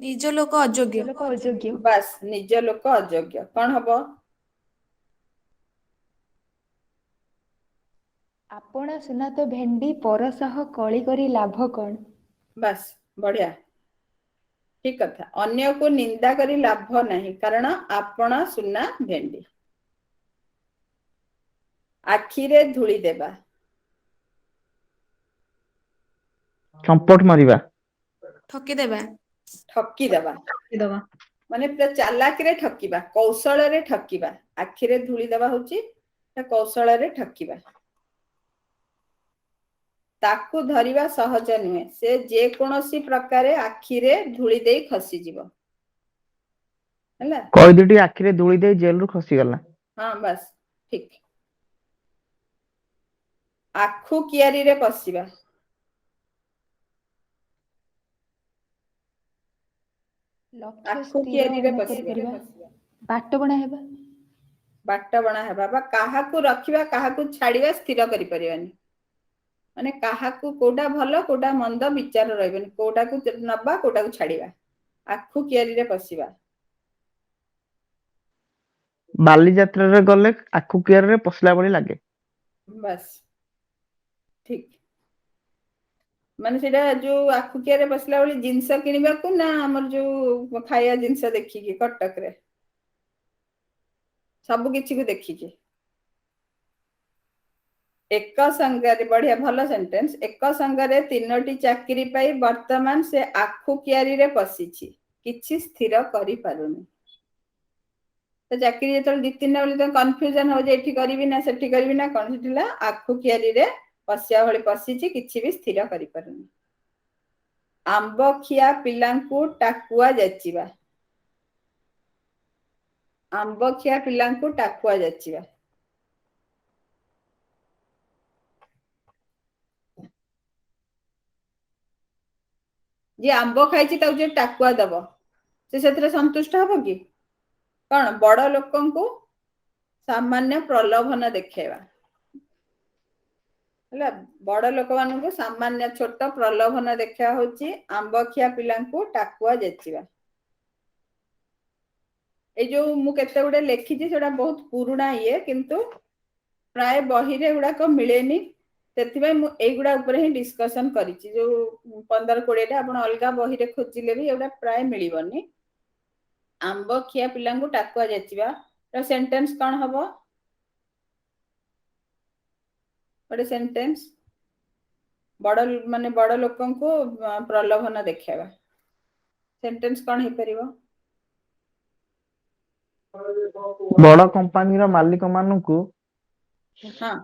निज लोक अयोग्य बस निज लोक अयोग्य कौन हबो आपणा सुना तो भेंडी परसह कଳି କରି ଲାଭ କଣ बस बढ़िया ठीक कथा अन्य को निंदा करी लाभ नहीं कारण आपण सुना भेंडी आखिरे धूली देबा ଚମ୍ପଟ ମାରିବା ठकी देबा ठकी देबा माने पूरा चालाक रे ठकीबा कौशल रे ठकीबा आखिरे धूली देबा होची कौशल रे ठकीबा ताकू धरिबा सहज नुहे से जे कोनोसी प्रकारे आखिरे धूली देई खसी जीवो हला कैदीटी आखिरे धूଳି ଦେଇ ଜେଲରୁ ଖସିଗଲା। हाँ बस ठीक आखु कियारी रे पसिबा ଲକ୍ଷ୍ୟ आखु ସ୍ଥିର कियारी रे ନ पसिबा କରିପାରିବା ବାଟ ବଣା ହେବା बाट बणा हेबा बा काहाकू रखिबा काहाकू छाड़िबा स्थिर करि परिबानी माने काहाकू कोडा भलो कोडा मंद विचार रहबेनी कोडा को नबा कोडा को छाड़िबा आखु कियारी रे पसिबा ବାଲିଯାତ୍ରାରେ ଗଲେ ଆଖୁ କିଆରୀରେ ପଶିଲା ଭଳି ଲାଗେ। बस ठीक माने सेटा जो आखु कियारे पसला वाली जिंस किनिबा को ना हमर जो खाया जिंस देखि के कटक रे सब किछि को देखि के एक संगरे बढ़िया भलो सेंटेंस एक संगरे तीनोटी चाकरी पाई वर्तमान से आखु कियारी रे पसिछि किछि स्थिर करि पारुनी तो चाकरी जेतल दी तीन बेले तो कंफ्यूजन हो जे एठी करबी ना सेठी करबी ना कोन सेठिला आखु कियारी रे पसिया भली पसिछि किछि भी स्थिर करि पारुनी आंबो खिया पिलांकू टाकुआ जाचिबा आंबो खिया पिलांकू टाकुआ जाचिबा जे आंबो खाइछि ताउ जे टाकुआ दबो से सेतरे संतुष्ट हबो कि कौन बड़ लोकन को सामान्य प्रलोभन देखेवा हला बड़ लोक मान को सामान्य छोट प्रलोभन देखा होची आंबखिया पिला को टाकुआ जेचिबा ए जो मु केते गुडे लेखिची सेटा बहुत पुराना ये किंतु प्राय बही रे गुडा को मिलेनी तेथिबा मु एई गुडा ऊपर ही डिस्कशन करिची जो 15-20 टा आपण अलगा बही रे खोजिले भी एटा प्राय मिलिबनी आंब खिया पिलांकु टाकुआ जाचिबा सेंटेंस कौन हबो गोटे सेंटेंस बड़ माने बड़ लोकन को प्रलोभन देखावा सेंटेंस कौन हे परिबो ବଡ କମ୍ପାନୀର ମାଲିକ ମାନଙ୍କୁ हां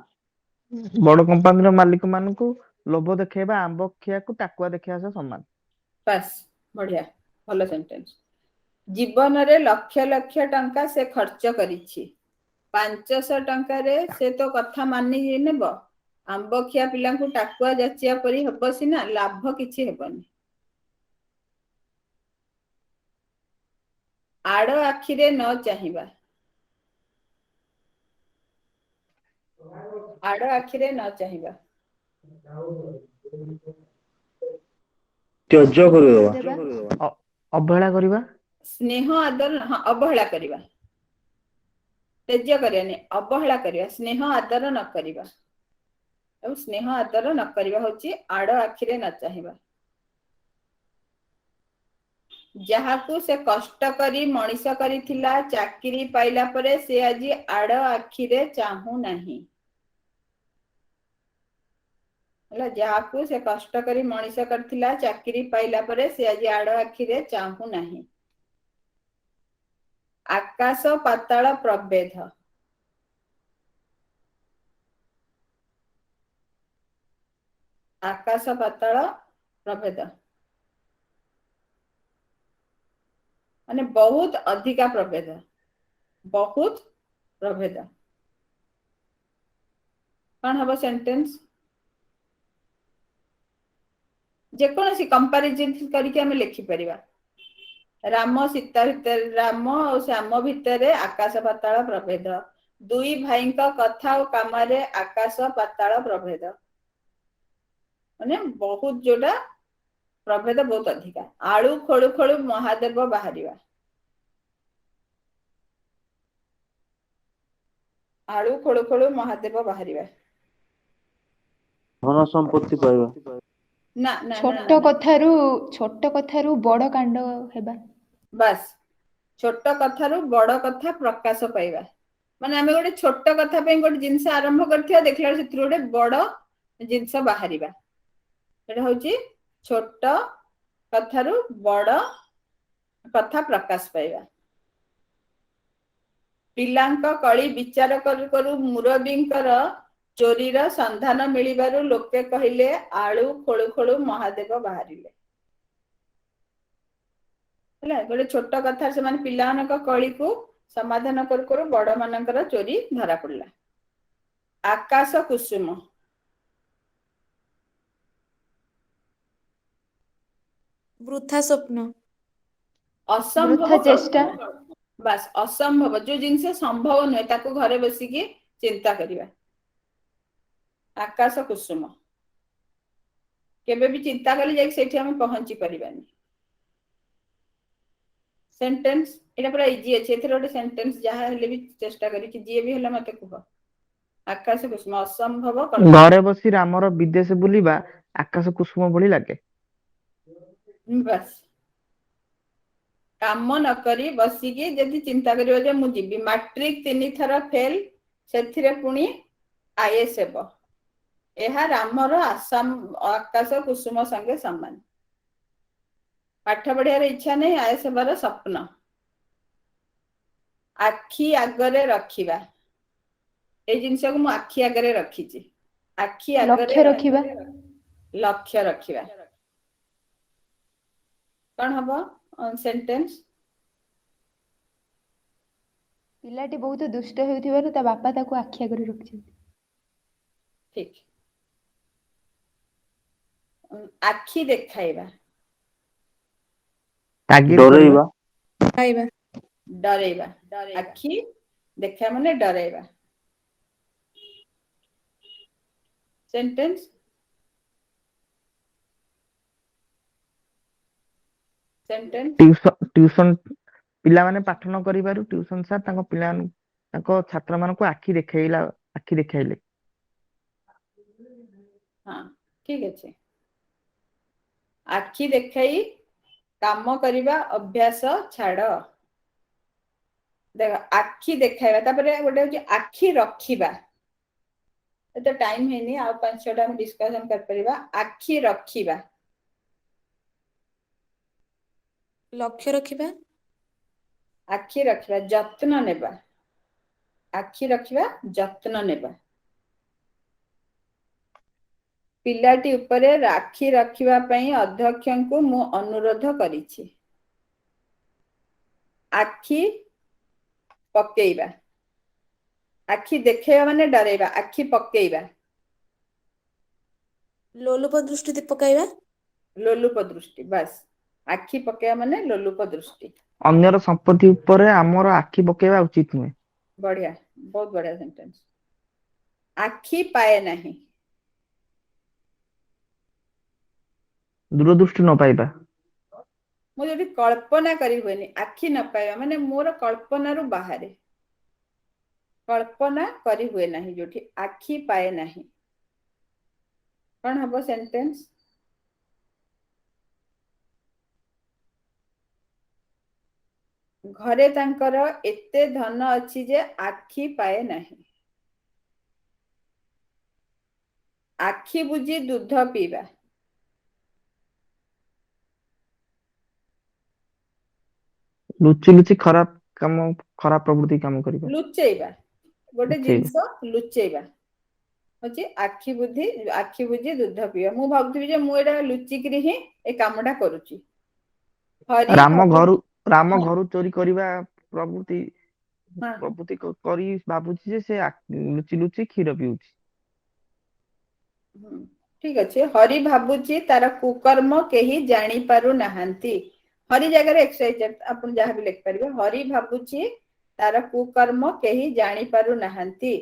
ବଡ କମ୍ପାନୀର ମାଲିକ ମାନଙ୍କୁ ଲୋଭ ଦେଖେଇବା ଆମ୍ବ ଖିଆକୁ ଟାକୁଆ ଦେଖେଇବା ସହ ସମାନ। बस बढ़िया भलो सेंटेंस जीवन रे लक्ष लक्ष टंका से खर्च करिछि 500 टंका रे से तो कथा मानि नेब आंब खिया पिलांकु टाकुआ जाचिया परी हबो सिना लाभ किछि हेबनी आड़ आखिरे न चाहिबा आड़ आखिरे न चाहिबा ତ୍ୟଜ୍ୟ କରିଦେବା ଦେବା ଅବହେଳା କରିବା स्नेह आदर हाँ अवहेला करिबा तेज्य करियानी अवहेला करिया स्नेह आदर न करिबा अब स्नेह आदर न करिबा होची आड़ आखिरे न चाहिबा जहाकू से कष्ट करी मनीष करिथिला चाकरी पाइला परे से आज आड़ आखिरे चाहू नहीं हला जहाकू से कष्ट करी मनीष करथिला चाकरी पाइला परे से आज आड़ आखिरे चाहू नहीं आकाश पाताल प्रभेद आकाश पाताल प्रभेद माने बहुत अधिका प्रभेद बहुत प्रभेद कौन हम सेंटेंस जेकोसी कंपैरिजन करके हमें लिखि परिबा राम सीता भितर राम और श्याम भितर आकाश पाताल प्रभेद दुई भाई कथा और काम आकाश पाताल प्रभेद माने बहुत जोड़ा प्रभेद बहुत अधिका आलू खोलु खोलु महादेव बाहरिबा आलू खोलु खोलु महादेव बाहरिबा ଧନ ସମ୍ପତ୍ତି ପାଇବା ना ना छोट कथारू बड़ कांड हेबा बस छोट कथारू बड़ कथा प्रकाश पाइबा माने आमे गोटे छोट कथा पे गोटे जिंस आरंभ करथिया देखला से गोटे बड़ जिंस बाहरिबा एटा होची छोट कथारू बड़ कथा प्रकाश पाइबा पिलांक कଳି विचार करू करू मुरबींकर चोरीर संधान मिलिबारु लोके कहिले आलू खोलु खोलु महादेव बाहरिले हला गोटे छोट कथा से माने पिलानक कଳି को समाधान करू करू बड़ मानकर चोरी धरा पड़ला आकाश कुसुम वृथा स्वप्न असंभव वृथा चेष्टा बस असंभव जो जिनसे संभव नुहे ताको घरे बसिकी चिंता करिबा आकाश कुसुम केबे भी चिंता कले जाई सेठी हम पहुंची परिबानी सेंटेंस एटा पूरा इजी अछि एथरे गोटे सेंटेंस जहा हेले भी चेष्टा करी कि जे भी होला मते कह आकाश कुसुम असंभव ଘରେ ବସି ରାମର ବିଦେଶ ବୁଲିବା ଆକାଶ କୁସୁମ ଭଳି ଲାଗେ बस काम न करी बसिकी जदि चिंता करियो जे मु जीबी मैट्रिक 3 थर फेल सेथिरे पुनी आईएएस हेबो एहा रामर आसाम आकाश कुसुम संगे समान पाठ पढ़ियार इच्छा नहीं आईएएस हेबार स्वप्न आखि आगरे रखिबा ए जिंस को मु आखि आगरे रखिची आखि आगरे लक्ष्य रखिबा लक्ष्य रखिबा कौन हबो सेंटेंस पिलाटी बहुत दुष्ट हेउथिबारु ता बापा ताको आखि आगरे रखिछन्ति ठीक आखि देखाइबा ତାଗିଦ ଡରେଇବା ପାଇବା डरेबा आखि देखा माने डरेबा सेंटेंस सेंटेंस ट्यूशन ପିଲାମାନେ ପାଠ ନ କରିବାରୁ ଟ୍ୟୁସନ ସାର୍ ତାଙ୍କ ଛାତ୍ର ମାନଙ୍କୁ ଆଖି ଦେଖାଇଲେ हाँ ठीक अच्छे आखि देखाई काम करिबा अभ्यास छाड़ ଦେଖ ଆଖି ଦେଖାଇବା ତାପରେ ଗୋଟେ ହଉଛି ଆଖି ରଖିବା ଏତେ ଟାଇମ ହେଇନି ଆଉ 5-6ଟା ଆମେ ଡିସ୍କସନ କରିପାରିବା ଆଖି ରଖିବା ଲକ୍ଷ୍ୟ ରଖିବା ଆଖି ରଖିବା ଯତ୍ନ ନେବା ଆଖି ରଖିବା ଯତ୍ନ ନେବା ପିଲାଟି ଉପରେ ଆଖି ରଖିବା ପାଇଁ ଅଧ୍ୟକ୍ଷଙ୍କୁ ମୁଁ ଅନୁରୋଧ କରିଛି ଆଖି ପକେଇବା ଆଖି ଦେଖେଇବା ମାନେ ଡରେଇବା ଆଖି ପକେଇବା ଲୋଲୁପ ଦୃଷ୍ଟି ପକାଇବା ଲୋଲୁପ ଦୃଷ୍ଟି ବାସ୍ ଆଖି ପକେଇବା ମାନେ ଲୋଲୁପ ଦୃଷ୍ଟି ଅନ୍ୟର ସମ୍ପତ୍ତି ଉପରେ ଆମର ଆଖି ପକେଇବା ଉଚିତ ନୁହେଁ। ବଢିଆ ବହୁତ ବଢିଆ ସେଣ୍ଟେନ୍ସ ଆଖି ପାଏ ନାହିଁ ଦୂରଦୃଷ୍ଟି ନ ପାଇବା ମୁଁ ଯୋଉଠି କଳ୍ପନା କରି ହୁଏନି ଆଖି ନ ପାଇବା ମାନେ ମୋର କଳ୍ପନାରୁ ବାହାରେ କଳ୍ପନା କରି ହୁଏ ନାହିଁ ଯୋଉଠି ଆଖି ପାଏ ନାହିଁ କଣ ହବ ସେଣ୍ଟେନ୍ସ ଘରେ ତାଙ୍କର ଏତେ ଧନ ଅଛି ଯେ ଆଖି ପାଏ ନାହିଁ ଆଖି ବୁଜି ଦୁଧ ପିଇବା ଲୁଚି ଲୁଚି ଖରାପ ପ୍ରବୃତ୍ତି କାମ କରିବା ଲୁଚେଇବା ଗୋଟେ ଲୁଚେଇବା ଜିନିଷ ଲୁଚେଇବା ହଉଛି ଆଖି ବୁଜି ଦୁଧ ପିଇବା ମୁଁ ଭାବୁଥିବି ଯେ ମୁଁ ଏଇଟା ଲୁଚିକିରି ହିଁ ଏ କାମଟା କରୁଛି ହରି ରାମ ଭାବୁ ହଁ ଘରୁ ଚୋରି କରିବା ପ୍ରବୃତ୍ତି ହଁ ପ୍ରବୃତ୍ତି କରି ଭାବୁଛି ଯେ ସେ ଲୁଚି ଲୁଚି କ୍ଷୀର ପିଉଛି ଠିକ ଅଛି ହରି ଭାବୁଛି ତାର କୁକର୍ମ କେହି ଜାଣି ପାରୁନାହାନ୍ତି ହରି ଜାଗାରେ ଏକ୍ସରସାଇଜ ଆପଣ ଯାହା ବି ଲେଖିପାରିବେ ହରି ଭାବୁଛି ତାର କୁକର୍ମ କେହି ଜାଣି ପାରୁନାହାନ୍ତି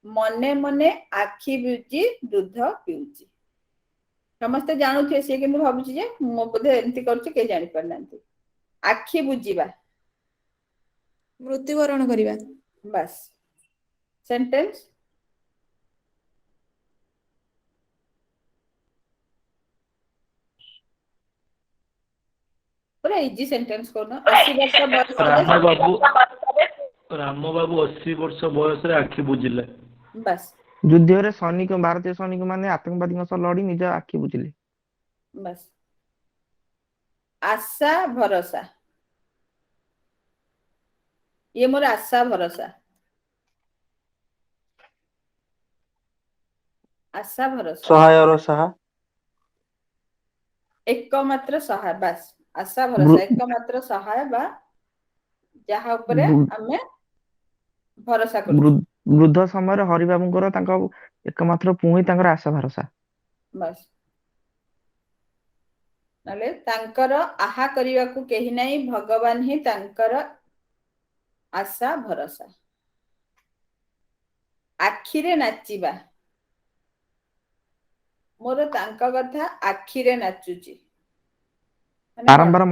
ମନେ ମନେ ଆଖି ବୁଜି ଦୁଧ ପିଉଛି ସମସ୍ତେ ଜାଣୁଥିବେ ସିଏ କିନ୍ତୁ ଭାବୁଛି ଯେ ମୁଁ ବୋଧେ ଏମିତି କରୁଛି କେହି ଜାଣିପାରୁନାହାନ୍ତି ଆଖି ବୁଜିବା ମୃତ୍ୟୁବରଣ କରିବା ବାସ୍ ସେଣ୍ଟେନ୍ସ ପୁରା ଇଜି ସେଣ୍ଟେନ୍ସ କରୁନ 80 ବର୍ଷ ବୟସରେ ରାମ ବାବୁ 80 ବର୍ଷ ବୟସରେ ଆଖି ବୁଜିଲେ ବାସ୍ ଯୁଦ୍ଧରେ ଭାରତୀୟ ସୈନିକ ମାନେ ଆତଙ୍କବାଦୀଙ୍କ ସହ ଲଢି ନିଜ ଆଖି ବୁଜିଲେ ବାସ୍ ଆଶା ଭରସା ଇଏ ମୋର ଆଶା ଭରସା ଆଶା ଭରସା ସହାୟର ସାହା ଏକମାତ୍ର ସହାୟ ବାସ୍ ଆଶା ବୃ- ଭରସା ଏକମାତ୍ର ସହାୟ ବା ଯାହା ଉପରେ ବୃ- ଆମେ ଭରସା କରୁଛୁ ବୃଦ୍ଧ ସମୟରେ ହରିବାବୁଙ୍କର ତାଙ୍କ ଏକମାତ୍ର ପୁଅ ହିଁ ତାଙ୍କର ଆଶା ଭରସା ବାସ୍ ନହେଲେ ତାଙ୍କର ଆହା କରିବାକୁ କେହି ନାହିଁ ଭଗବାନ ହିଁ ତାଙ୍କର ଆଶା ଭରସା ଆଖିରେ ନାଚିବା ମୋର ତାଙ୍କ କଥା ଆଖିରେ ନାଚୁଛି ମାନେ କଣ ବାରମ୍ବାର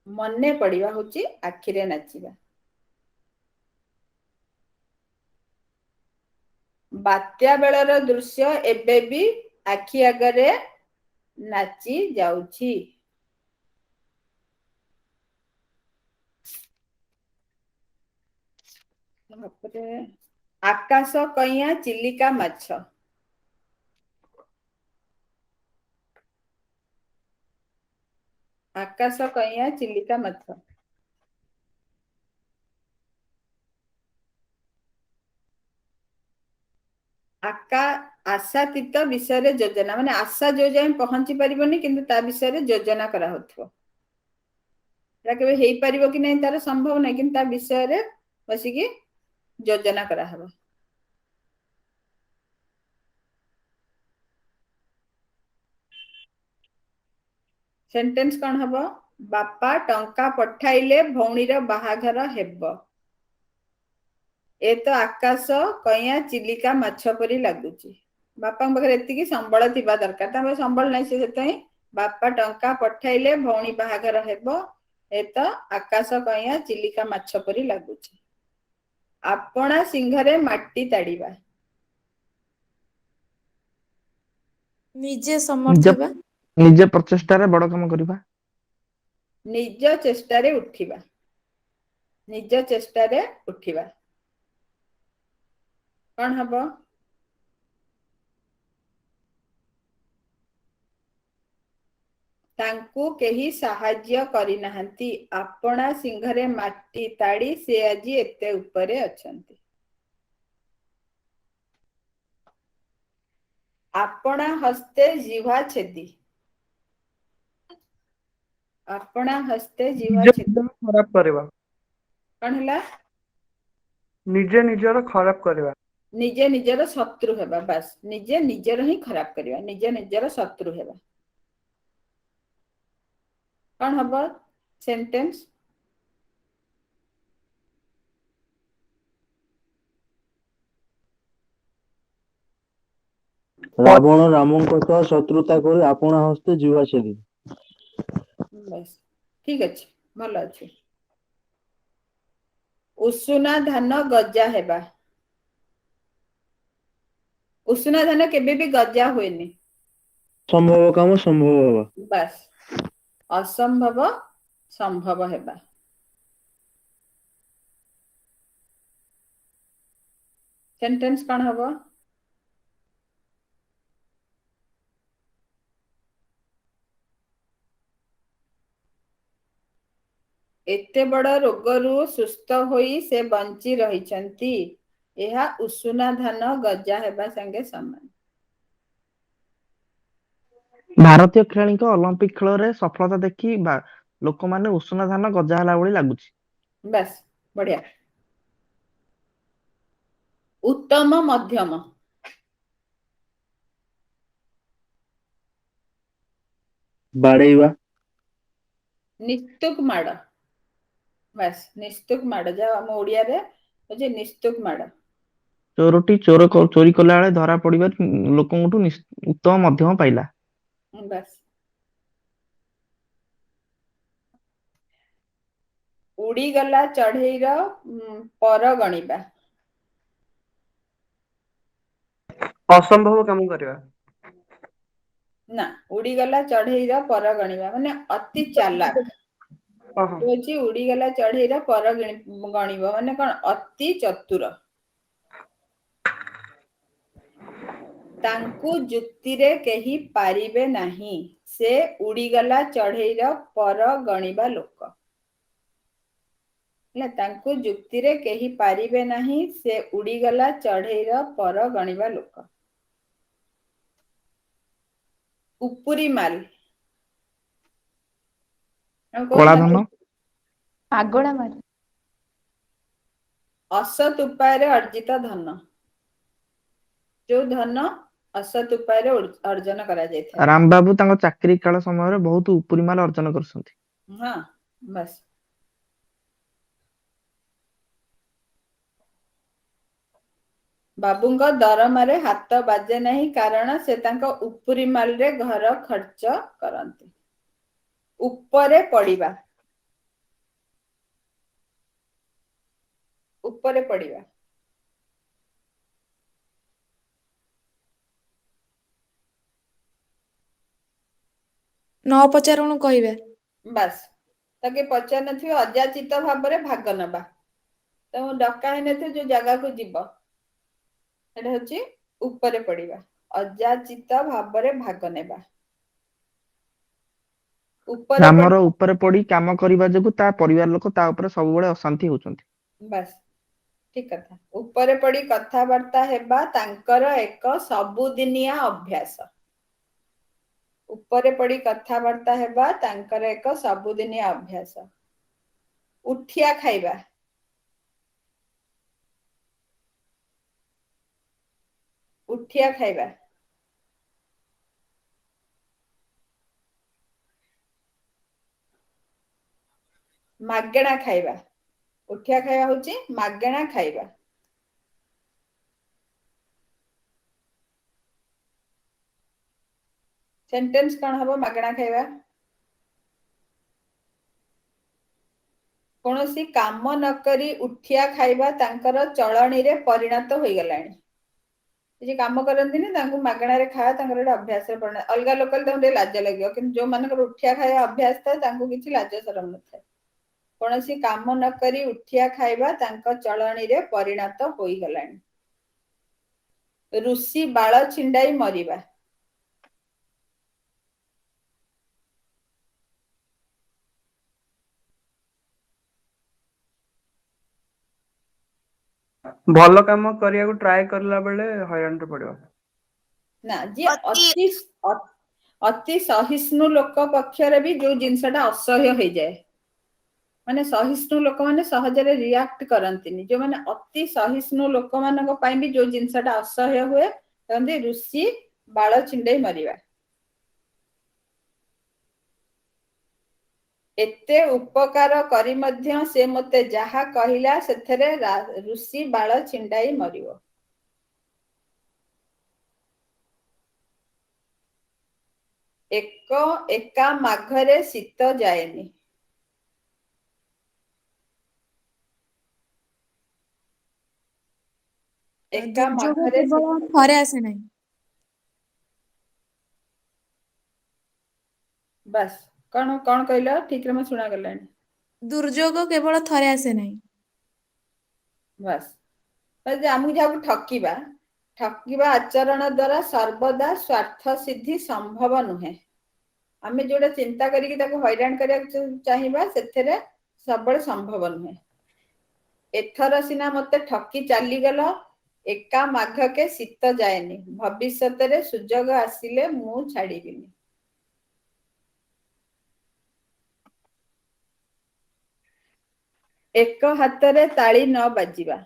ମନେ ପଡିବା ହଉଛି ଆଖିରେ ନାଚିବା ବାତ୍ୟା ବେଳର ଦୃଶ୍ୟ ଏବେ ବି ଆଖି ଆଗରେ ନାଚି ଯାଉଛି ତାପରେ ଆକାଶ କଇଁଆ ଚିଲିକା ମାଛ ଆକାଶ କଇଁଆ ଚିଲିକା ମାଛ ଆଶାତୀତ ବିଷୟରେ ଯୋଜନା ମାନେ ଆଶା ଯୋଉ ଯାଏ ପହଞ୍ଚି ପାରିବନି କିନ୍ତୁ ତା ବିଷୟରେ ଯୋଜନା କରାହଉଥିବ ସେଟା କେବେ ହେଇପାରିବ କି ନାହିଁ ତାର ସମ୍ଭବ ନାହିଁ କିନ୍ତୁ ତା ବିଷୟରେ ବସିକି ଯୋଜନା କରାହବ ସେଣ୍ଟେନ୍ସ କଣ ହବ ବାପା ଟଙ୍କା ପଠାଇଲେ ଭଉଣୀର ବାହାଘର ହେବ ଏ ତ ଆକାଶ କଇଁଆ ଚିଲିକା ମାଛ ପରି ଲାଗୁଛି ବାପାଙ୍କ ପାଖରେ ଏତିକି ସମ୍ବଳ ଥିବା ଦରକାର ତାଙ୍କ ପାଖରେ ସମ୍ବଳ ନାହିଁ ସେ ସେଥିପାଇଁ ବାପା ଟଙ୍କା ପଠାଇଲେ ଭଉଣୀ ବାହାଘର ହେବ ଏ ତ ଆକାଶ କଇଁଆ ଚିଲିକା ମାଛ ପରି ଲାଗୁଛି ଆପଣା ସିଂହରେ ମାଟି ତାଡିବା ନିଜେ ସମର୍ଥ ହେବା ନିଜ ପ୍ରଚେଷ୍ଟାରେ ବଡ କାମ କରିବା ନିଜ ଚେଷ୍ଟାରେ ଉଠିବା निज चेष्टा रे उठिबा कौन हबो तांकू केही साहाय्य करि नाहंती आपणा सिंघरे माटी ताड़ी से आजी एते ऊपरे अछंती आपणा हस्ते जिह्वा छेदी आपणा हस्ते जिह्वा छेदी ଖରାପ କରିବା कौन हला ନିଜେ ନିଜର ଖରାପ କରିବା निजे निजर शत्रु हेबा बस निजे निजर ही खराब करिवा निजे निजर शत्रु हेबा कौन हबो सेंटेंस ରାବଣ ରାମଙ୍କ ସହ ଶତ୍ରୁତା କରି ଆପଣା ହସ୍ତେ ଜିହ୍ବା ଛେଦି। बस ठीक अच्छे भल अच्छे उषुना धान गजा हेबा उषुना धान केबे भी गजा हुएनी ସମ୍ଭବ କାମ ସମ୍ଭବ ହେବା। बस असंभव संभव हेबा सेंटेंस कौन हबो एते बड़ रोगरू सुस्थ होई से बंची रहिचंती एहा उषुना धान गजा हेबा संगे समान ଭାରତୀୟ ଖେଳାଳିଙ୍କ ଅଲିମ୍ପିକ ଖେଳରେ ସଫଳତା ଦେଖି ଲୋକମାନେ ଉଷୁନା ଧାନ ଗଜା ହେଲା ଭଳି ଲାଗୁଛି बस बढ़िया उत्तम मध्यम ବାଡେଇବା निस्तुक माड़ बस निस्तुक माड़ जा हम ओडिया रे होजे निस्तुक माड़ ଚୋରଟି ଚୋରି କଲା ବେଳେ ଧରା ପଡିବାରୁ ଲୋକଙ୍କଠୁ ଉତ୍ତମ ମଧ୍ୟମ ପାଇଲା बस उड़ी गला चढ़ेईर पर गणिबा ଅସମ୍ଭବ କାମ କରିବା ना उड़ी गला चढ़ेईर पर गणिबा माने अति चालाक होची उड़ी गला चढ़ेईर पर गणिबा माने कोन अति चतुर तांकू जुक्ति रे केही पारिबे नाही से उड़ी गला चढ़ेईर पर गणिबा लोक ले तांकू जुक्ति रे केही पारिबे नाही से उड़ी गला चढ़ेईर पर गणिबा लोक उपुरी माल କଳା ଧନ ମାଗଣା ମାଲ असत उपाय अर्जित धन जो धन असत उपाय अर्जन करा जायथा ରାମ ବାବୁ ତାଙ୍କ ଚାକିରି କାଳ ସମୟରେ ବହୁତ ଉପରି ମାଲ ଅର୍ଜନ କରୁଛନ୍ତି हाँ बस बाबूଙ୍କ ଦରମାରେ ହାତ ବାଜେ ନାହିଁ କାରଣ ସେ ତାଙ୍କ ଉପୁରି ମାଲରେ ଘର ଖର୍ଚ୍ଚ କରନ୍ତି ଉପରେ ପଡ଼ିବା ଉପରେ ପଡ଼ିବା ନ ପଚାରୁଣୁ କହିବା ବାସ୍ ତାକେ ପଚାର ନଥିବେ ଅଯାଚିତ ଭାବରେ ଭାଗ ନେବା ତ ଡକା ହେଇନଥିବ ଯୋଉ ଜାଗାକୁ ଯିବ ସେଟା ହଉଛି ଉପରେ ପଡ଼ିବା ଅଯାଚିତ ଭାବରେ ଭାଗ ନେବା ରାମର ଉପରେ ପଡି କାମ କରିବା ଯୋଗୁଁ ତା ପରିବାର ଲୋକ ତା ଉପରେ ସବୁବେଳେ ଅଶାନ୍ତି ହଉଛନ୍ତି ବାସ୍ ଠିକ କଥା ଉପରେ ପଡ଼ି କଥାବାର୍ତ୍ତା ହେବା ତାଙ୍କର ଏକ ସବୁଦିନିଆ ଅଭ୍ୟାସ ଉପରେ ପଡ଼ି କଥାବାର୍ତ୍ତା ହେବା ତାଙ୍କର ଏକ ସବୁଦିନିଆ ଅଭ୍ୟାସ ଉଠିଆ ଖାଇବା ଉଠିଆ ଖାଇବା ମାଗଣା ଖାଇବା ଉଠିଆ ଖାଇବା ହଉଛି ମାଗଣା ଖାଇବା सेंटेंस कौन हबो मागणा खाइबा कौनसी काम न करी उठिया खाइबा तांकर चलणी रे परिणत होई गलानी जे काम करंती ने तांको मागणा रे खाया तांकर एक अभ्यास रे परिणत अलगा लोकल तांको लाज लागियो किंतु जो मानकर उठिया खाया अभ्यास था तांको किछि लाज शरम न थाए କୌଣସି କାମ ନ କରି ଉଠିଆ ଖାଇବା ତାଙ୍କ ଚଳଣୀରେ ପରିଣତ ହୋଇଗଲାଣି। ଋଷି ବାଳ ଛିଣ୍ଡାଇ ମରିବା। ଭଲ କାମ କରିବାକୁ ଟ୍ରାଏ କରିଲା ବେଳେ ହଇରାଣରେ ପଡିବ। ନା ଯିଏ ଅତି ସହିଷ୍ଣୁ ଲୋକ ପକ୍ଷରେ ବି ଯୋଉ ଜିନିଷଟା ଅସହ୍ୟ ହେଇଯାଏ, ମାନେ ସହିଷ୍ଣୁ ଲୋକମାନେ ସହଜରେ ରିଆକ୍ଟ କରନ୍ତିନି, ଯୋଉମାନେ ଅତି ସହିଷ୍ଣୁ ଲୋକମାନଙ୍କ ପାଇଁ ବି ଯୋଉ ଜିନିଷଟା ଅସହ୍ୟ ହୁଏ କହନ୍ତି ଋଷି ବାଳ ଛିଣ୍ଡେଇ ମରିବା। ଏତେ ଉପକାର କରି ମଧ୍ୟ ସେ ମୋତେ ଯାହା କହିଲା ସେଥିରେ ଋଷି ବାଳ ଛିଣ୍ଡାଇ ମରିବ। ଏକା ମାଘରେ ଶୀତ ଯାଏନି। ଏକା ଦୁର୍ଯୋଗ ମାଘରେ କେବଳ ଥରେ ଆସେ ନାହିଁ। ବାସ୍ କଣ କହିଲ ଠିକରେ ମୁଁ ଶୁଣାଗଲାଣି। ଦୁର୍ଯୋଗ କେବଳ ଥରେ ଆସେ ନାହିଁ। ବାସ୍ ଆମକୁ ଯାହାକୁ ଠକିବା ଆଚରଣ ଦ୍ୱାରା ସର୍ବଦା ସ୍ୱାର୍ଥ ସିଦ୍ଧି ସମ୍ଭବ ନୁହେଁ। ଆମେ ଯୋଉଟା ଚିନ୍ତା କରିକି ତାକୁ ହଇରାଣ କରିବାକୁ ଚାହିଁବା ସେଥିରେ ସବୁବେଳେ ସମ୍ଭବ ନୁହେଁ। ଏଥର ସିନା ମତେ ଠକି ଚାଲିଗଲ, ଏକା ମାଘକେ ଶୀତ ଯାଏନି, ଭବିଷ୍ୟତରେ ସୁଯୋଗ ଆସିଲେ ମୁଁ ଛାଡ଼ିବିନି। ଏକ ହାତରେ ତାଳି ନ ବାଜିବା।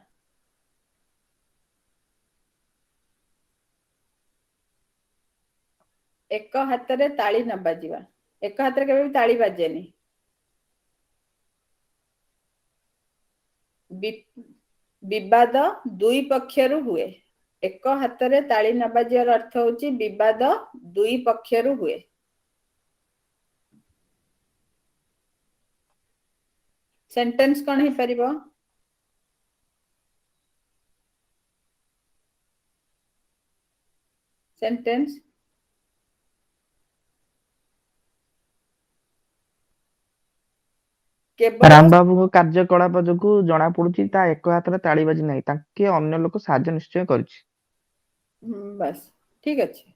ଏକ ହାତରେ ତାଳି ନ ବାଜିବା। ଏକ ହାତରେ କେବେ ବି ତାଳି ବାଜେନି। ବିବାଦ ଦୁଇ ପକ୍ଷରୁ ହୁଏ। ଏକ ହାତରେ ତାଳି ନ ବାଜିବାର ଅର୍ଥ ହଉଛି ବିବାଦ ଦୁଇ ପକ୍ଷରୁ ହୁଏ। ସେଣ୍ଟେନ୍ସ କଣ ହେଇପାରିବ? ସେଣ୍ଟେନ୍ସ କେବଳ ରାମବାବୁଙ୍କ କାର୍ଯ୍ୟକଳାପ ଯୋଗୁ ଜଣା ପଡୁଛି ତା ଏକ ହାତରେ ତାଳି ବାଜି ନାହିଁ, ତାଙ୍କେ ଅନ୍ୟ ଲୋକ ସାହାଯ୍ୟ ନିଶ୍ଚୟ କରିଛି। ବାସ୍ ଠିକ ଅଛି।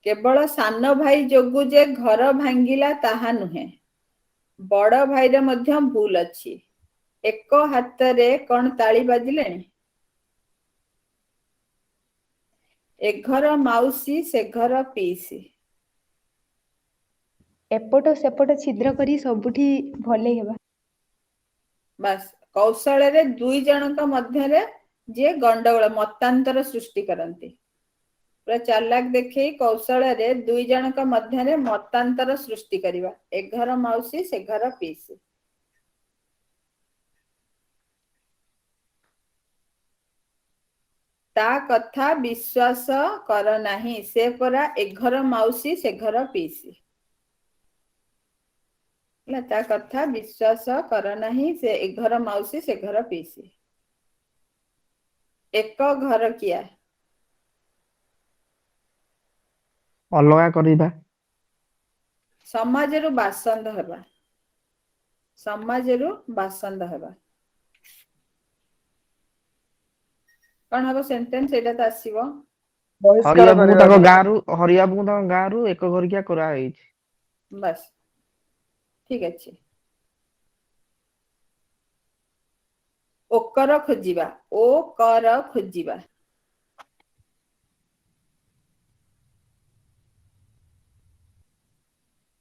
କେବଳ ସାନ ଭାଇ ଯୋଗୁ ଯେ ଘର ଭାଙ୍ଗିଲା ତାହା ନୁହେଁ, ବଡ ଭାଇର ମଧ୍ୟ ଭୁଲ ଅଛି। ଏକ ହାତରେ କଣ ତାଳି ବାଜିଲେଣି? ଏ ଘର ମାଉସୀ ସେ ଘର ପିଇସି। ଏପଟ ସେପଟ ଛିଦ୍ର କରି ସବୁଠି ଭଲେଇ ହେବା। ବାସ୍ କୌଶଳରେ ଦୁଇ ଜଣଙ୍କ ମଧ୍ୟରେ ଯିଏ ଗଣ୍ଡଗୋଳ ମତାନ୍ତର ସୃଷ୍ଟି କରନ୍ତି, ପୁରା ଚାଲାକ ଦେଖେଇ କୌଶଳରେ ଦୁଇ ଜଣଙ୍କ ମଧ୍ୟରେ ମତାନ୍ତର ସୃଷ୍ଟି କରିବା। ଏ ଘର ମାଉସୀ ସେ ଘର ପିଇସି। ତା କଥା ବିଶ୍ୱାସ କର ନାହିଁ, ସେ ପରା ଏ ଘର ମାଉସୀ ସେ ଘର ପିଇସି। ହେଲା, ତା କଥା ବିଶ୍ୱାସ କର ନାହିଁ, ସେ ଏ ଘର ମାଉସୀ ସେ ଘର ପିଇସି। ଏକ ଘର କିଆ। ଅଲଗା କରିବା। ସମାଜରୁ ବାସନ୍ଦ ହେବା। ସମାଜରୁ ବାସନ୍ଦ ହେବା। କଣ ହବ ସେଣ୍ଟେନ୍ସ? ସେଇଟା ତ ଆସିବ। ହରିବାବୁଙ୍କୁ ତାଙ୍କ ଗାଁରୁ ଏକ ଘରିକିଆ କରାଯାଇଛି। ବାସ୍ ଠିକ ଅଛି। ଓକର ଖୋଜିବା। ଓ କର ଖୋଜିବା।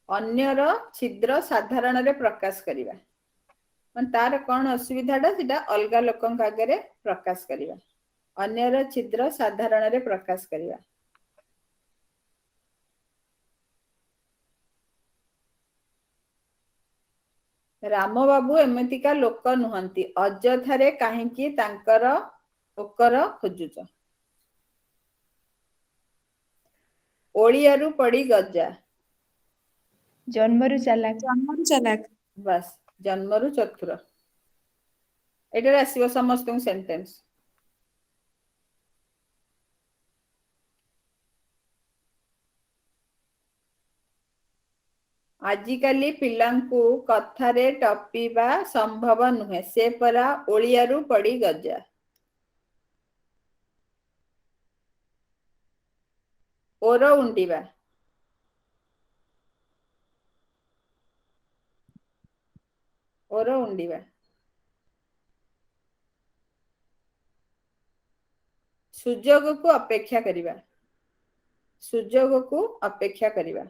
ଅନ୍ୟର ଛିଦ୍ର ସାଧାରଣରେ ପ୍ରକାଶ କରିବା, ମାନେ ତାର କଣ ଅସୁବିଧାଟା ସେଟା ଅଲଗା ଲୋକଙ୍କ ଆଗରେ ପ୍ରକାଶ କରିବା। ଅନ୍ୟର ଛିଦ୍ର ସାଧାରଣରେ ପ୍ରକାଶ କରିବା। ରାମ ବାବୁ ଏମିତିକା ଲୋକ ନୁହନ୍ତି, ଅଯଥାରେ କାହିଁକି ତାଙ୍କର ଓକର ଖୋଜୁଛ। ଓଳିଆରୁ ପଡ଼ି ଗଜା। ଜନ୍ମରୁ ଚାଲାକ। ଜନ୍ମରୁ ଚାଲାକ। ବାସ୍ ଜନ୍ମରୁ ଚତୁର। ଏଇଟାରେ ଆସିବ ସମସ୍ତଙ୍କୁ ସେଣ୍ଟେନ୍ସ। ଆଜିକାଲି ପିଲାଙ୍କୁ କଥାରେ ଟପିବା ସମ୍ଭବ ନୁହେଁ, ସେ ପରା ଓଳିଆରୁ ପଡ଼ି ଗଜା। ଓର ଉଣ୍ଡିବା। ଓର ଉଣ୍ଡିବା। ସୁଯୋଗକୁ ଅପେକ୍ଷା କରିବା। ସୁଯୋଗକୁ ଅପେକ୍ଷା କରିବା।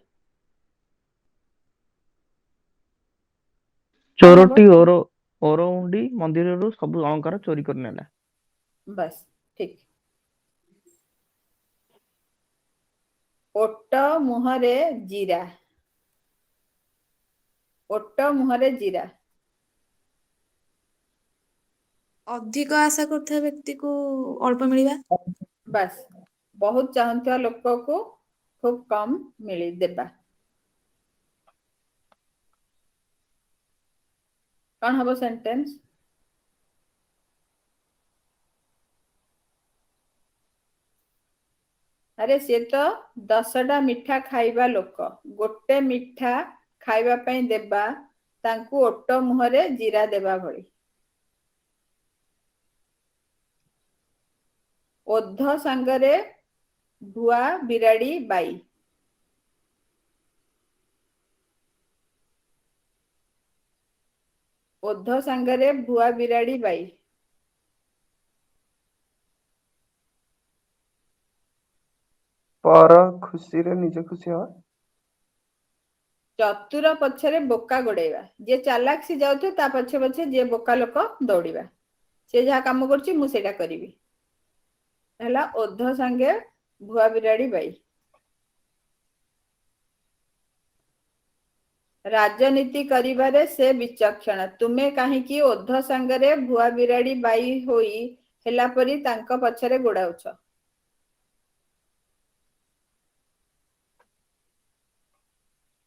କଣ ହବ? ଚୋରଟି ଓର ଉଣ୍ଡି ମନ୍ଦିରରୁ ସବୁ ଅଳଙ୍କାର ଚୋରି କରି ନେଲା। ବାସ୍ ଠିକ। ଓଟ ମୁହଁରେ ଜିରା। ଓଟ ମୁହଁରେ ଜିରା। ଅଧିକ ଆଶା କରୁଥିବା ବ୍ୟକ୍ତିକୁ ଅଳ୍ପ ମିଳିବା। ବାସ୍ ବହୁତ ଚାହୁଁଥିବା ଲୋକକୁ ଖୁବ କମ ଦେବା। କଣ ହବ ସେଣ୍ଟେନ୍ସ? ଆରେ ସିଏ ତ 10ଟା ମିଠା ଖାଇବା ଲୋକ, ଗୋଟେ ମିଠା ଖାଇବା ପାଇଁ ଦେବା ତାଙ୍କୁ ଓଟ ମୁହଁରେ ଜିରା ଦେବା ଭଳି। ଓଧ ସାଙ୍ଗରେ ଭୁଆ ବିରାଡ଼ି ବାଇ। ଓଧ ସାଙ୍ଗରେ ଭୁଆ ବିରାଡ଼ି ବାଇ। ପର ଖୁସିରେ ନିଜେ ଖୁସି ହବା। ଚତୁର ପଛରେ ବୋକା ଗୋଡେଇବା। ଯିଏ ଚାଲାକ ସେ ଯାଉଥିବ ତା ପଛେ ପଛେ ଯିଏ ବୋକା ଲୋକ ଦୌଡ଼ିବା। ସେ ଯାହା କାମ କରୁଛି ମୁଁ ସେଇଟା କରିବି। ହେଲା ଓଧ ସାଙ୍ଗେ ଭୁଆ ବିରାଡ଼ି ବାଇ। ରାଜନୀତି କରିବାରେ ସେ ବିଚକ୍ଷଣ, ତୁମେ କାହିଁକି ଓଧ ସାଙ୍ଗରେ ଭୁଆ ବିରାଡ଼ି ବାଇ ହୋଇ ହେଲା ପରି ତାଙ୍କ ପଛରେ ଗୋଡାଉଛ?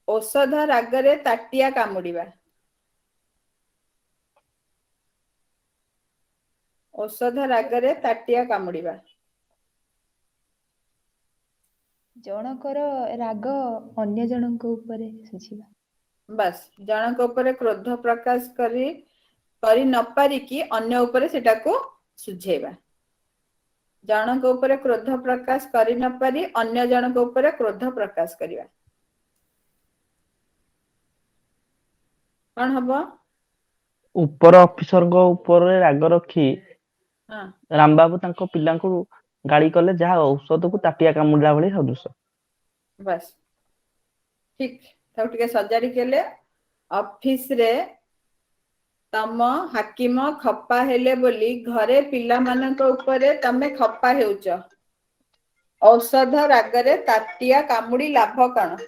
ଔଷଧ ରାଗରେ ତାଟିଆ କାମୁଡିବା। ଔଷଧ ରାଗରେ ତାଟିଆ କାମୁଡିବା। ଜଣଙ୍କର ରାଗ ଅନ୍ୟ ଜଣଙ୍କ ଉପରେ ସୁଝିବା। ବାସ୍ ଜଣଙ୍କ ଉପରେ କ୍ରୋଧ ପ୍ରକାଶ କରି ନ ପାରିକି ଅନ୍ୟ ଉପରେ ସେଟାକୁ ସୁଝେଇବା। ଜଣଙ୍କ ଉପରେ କ୍ରୋଧ ପ୍ରକାଶ କରି ନ ପାରି ଅନ୍ୟ ଜଣଙ୍କ ଉପରେ କ୍ରୋଧ ପ୍ରକାଶ କରିବା। କଣ ହବ? ଉପର ଅଫିସରଙ୍କ ଉପରେ ରାଗ ରଖି ହଁ ରାମବାବୁ ତାଙ୍କ ପିଲାଙ୍କୁ ଗାଳି କଲେ, ଯାହା ଔଷଧକୁ ତାଟିଆ କାମୁଡ଼ିଲା ଭଳି ସଦୃଶ। ବାସ୍ ଠିକ। ତାକୁ ଟିକେ ସଜାଡିକି ହେଲେ ଅଫିସରେ ତମ ହାକିମ ଖପା ହେଲେ ବୋଲି ଘରେ ପିଲାମାନଙ୍କ ଉପରେ ତମେ ଖପା ହେଉଛ। ଔଷଧ ରାଗରେ ତାଟିଆ କାମୁଡି ଲାଭ କଣ?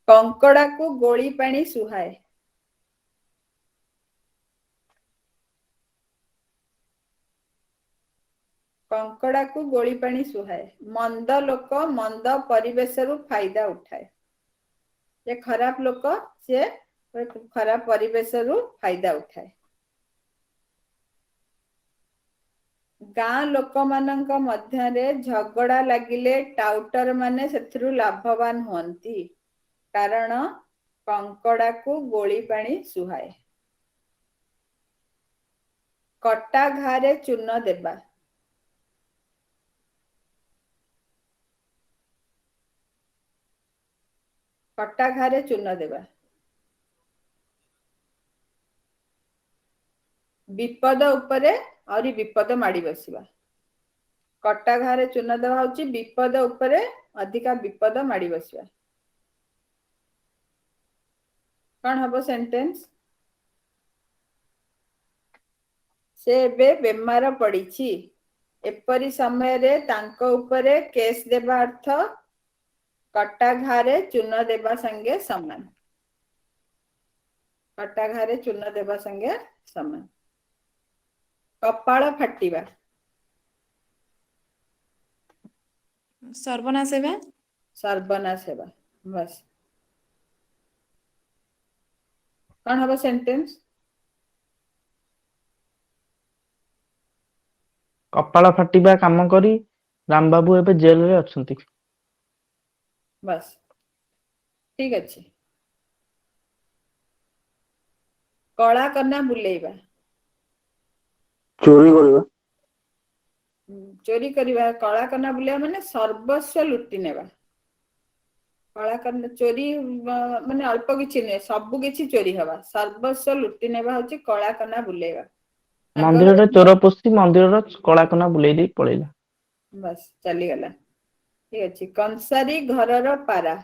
କଙ୍କଡାକୁ ଗୋଳି ପାଣି ସୁହାଏ। କଙ୍କଡାକୁ ଗୋଳି ପାଣି ସୁହାଏ। ମନ୍ଦ ଲୋକ ମନ୍ଦ ପରିବେଶରୁ ଫାଇଦା ଉଠାଏ। ଯେ ଖରାପ ଲୋକ ସେ ଖରାପ ପରିବେଶରୁ ଫାଇଦା ଉଠାଏ। ଗାଁ ଲୋକମାନଙ୍କ ମଧ୍ୟରେ ଝଗଡା ଲାଗିଲେ ଟାଉଟର ମାନେ ସେଥିରୁ ଲାଭବାନ ହୁଅନ୍ତି, କାରଣ କଙ୍କଡାକୁ ଗୋଳି ପାଣି ସୁହାଏ। କଟା ଘାରେ ଚୂନ ଦେବା। କଟା ଘାରେ ଚୂନ ଦେବା। ବିପଦ ଉପରେ ଆହୁରି ବିପଦ ମାଡି ବସିବା। କଟା ଘାରେ ଚୂନ ଦେବା ହଉଛି ବିପଦ ଉପରେ ଅଧିକା ବିପଦ ମାଡି ବସିବା। କଣ ହବ ସେଣ୍ଟେନ୍ସ? ସେ ଏବେ ବେମାର ପଡିଛି। ଏପରି ସମୟରେ ତାଙ୍କ ଉପରେ କେସ୍ ଦେବା ଅର୍ଥ କଟା ଘାରେ ଚୂନ ଦେବା ସାଙ୍ଗେ ସମାନ। କଟା ଘାରେ ଚୂନ ଦେବା ସାଙ୍ଗେ ସମାନ। କପାଳ ଫାଟିବା। ସର୍ବନାଶ ହେବା। ସର୍ବନାଶ ହେବା। ବାସ୍ କଣ ହବ ସେଣ୍ଟେନ୍ସ? କପାଳ ଫାଟିବା କାମ କରି ରାମବାବୁ ଏବେ ଜେଲରେ ଅଛନ୍ତି। ବାସ୍ ଠିକ ଅଛି। କଳା କନା ବୁଲେଇବା। ଚୋରି କରିବା। ଚୋରି କରିବା, କଳା କନା ବୁଲେଇବା ମାନେ ସର୍ବସ୍ୱ ଲୁଟି ନେବା। କଳା କନା ଚୋରି ମାନେ ଅଳ୍ପ କିଛି ନୁହେଁ, ସବୁ କିଛି ଚୋରି ହବା, ସର୍ବସ୍ୱ ଲୁଟି ନେବା ହଉଛି କଳା କନା ବୁଲେଇବା। ତାଙ୍କର ମନ୍ଦିରରେ ଚୋର ପଶି ମନ୍ଦିରର କଳାକନା ବୁଲେଇ ଦେଇ ପଳେଇଲା। ବାସ୍ ଚାଲିଗଲା। ଠିକ ଅଛି। କଂସାରୀ ଘରର ପାରା।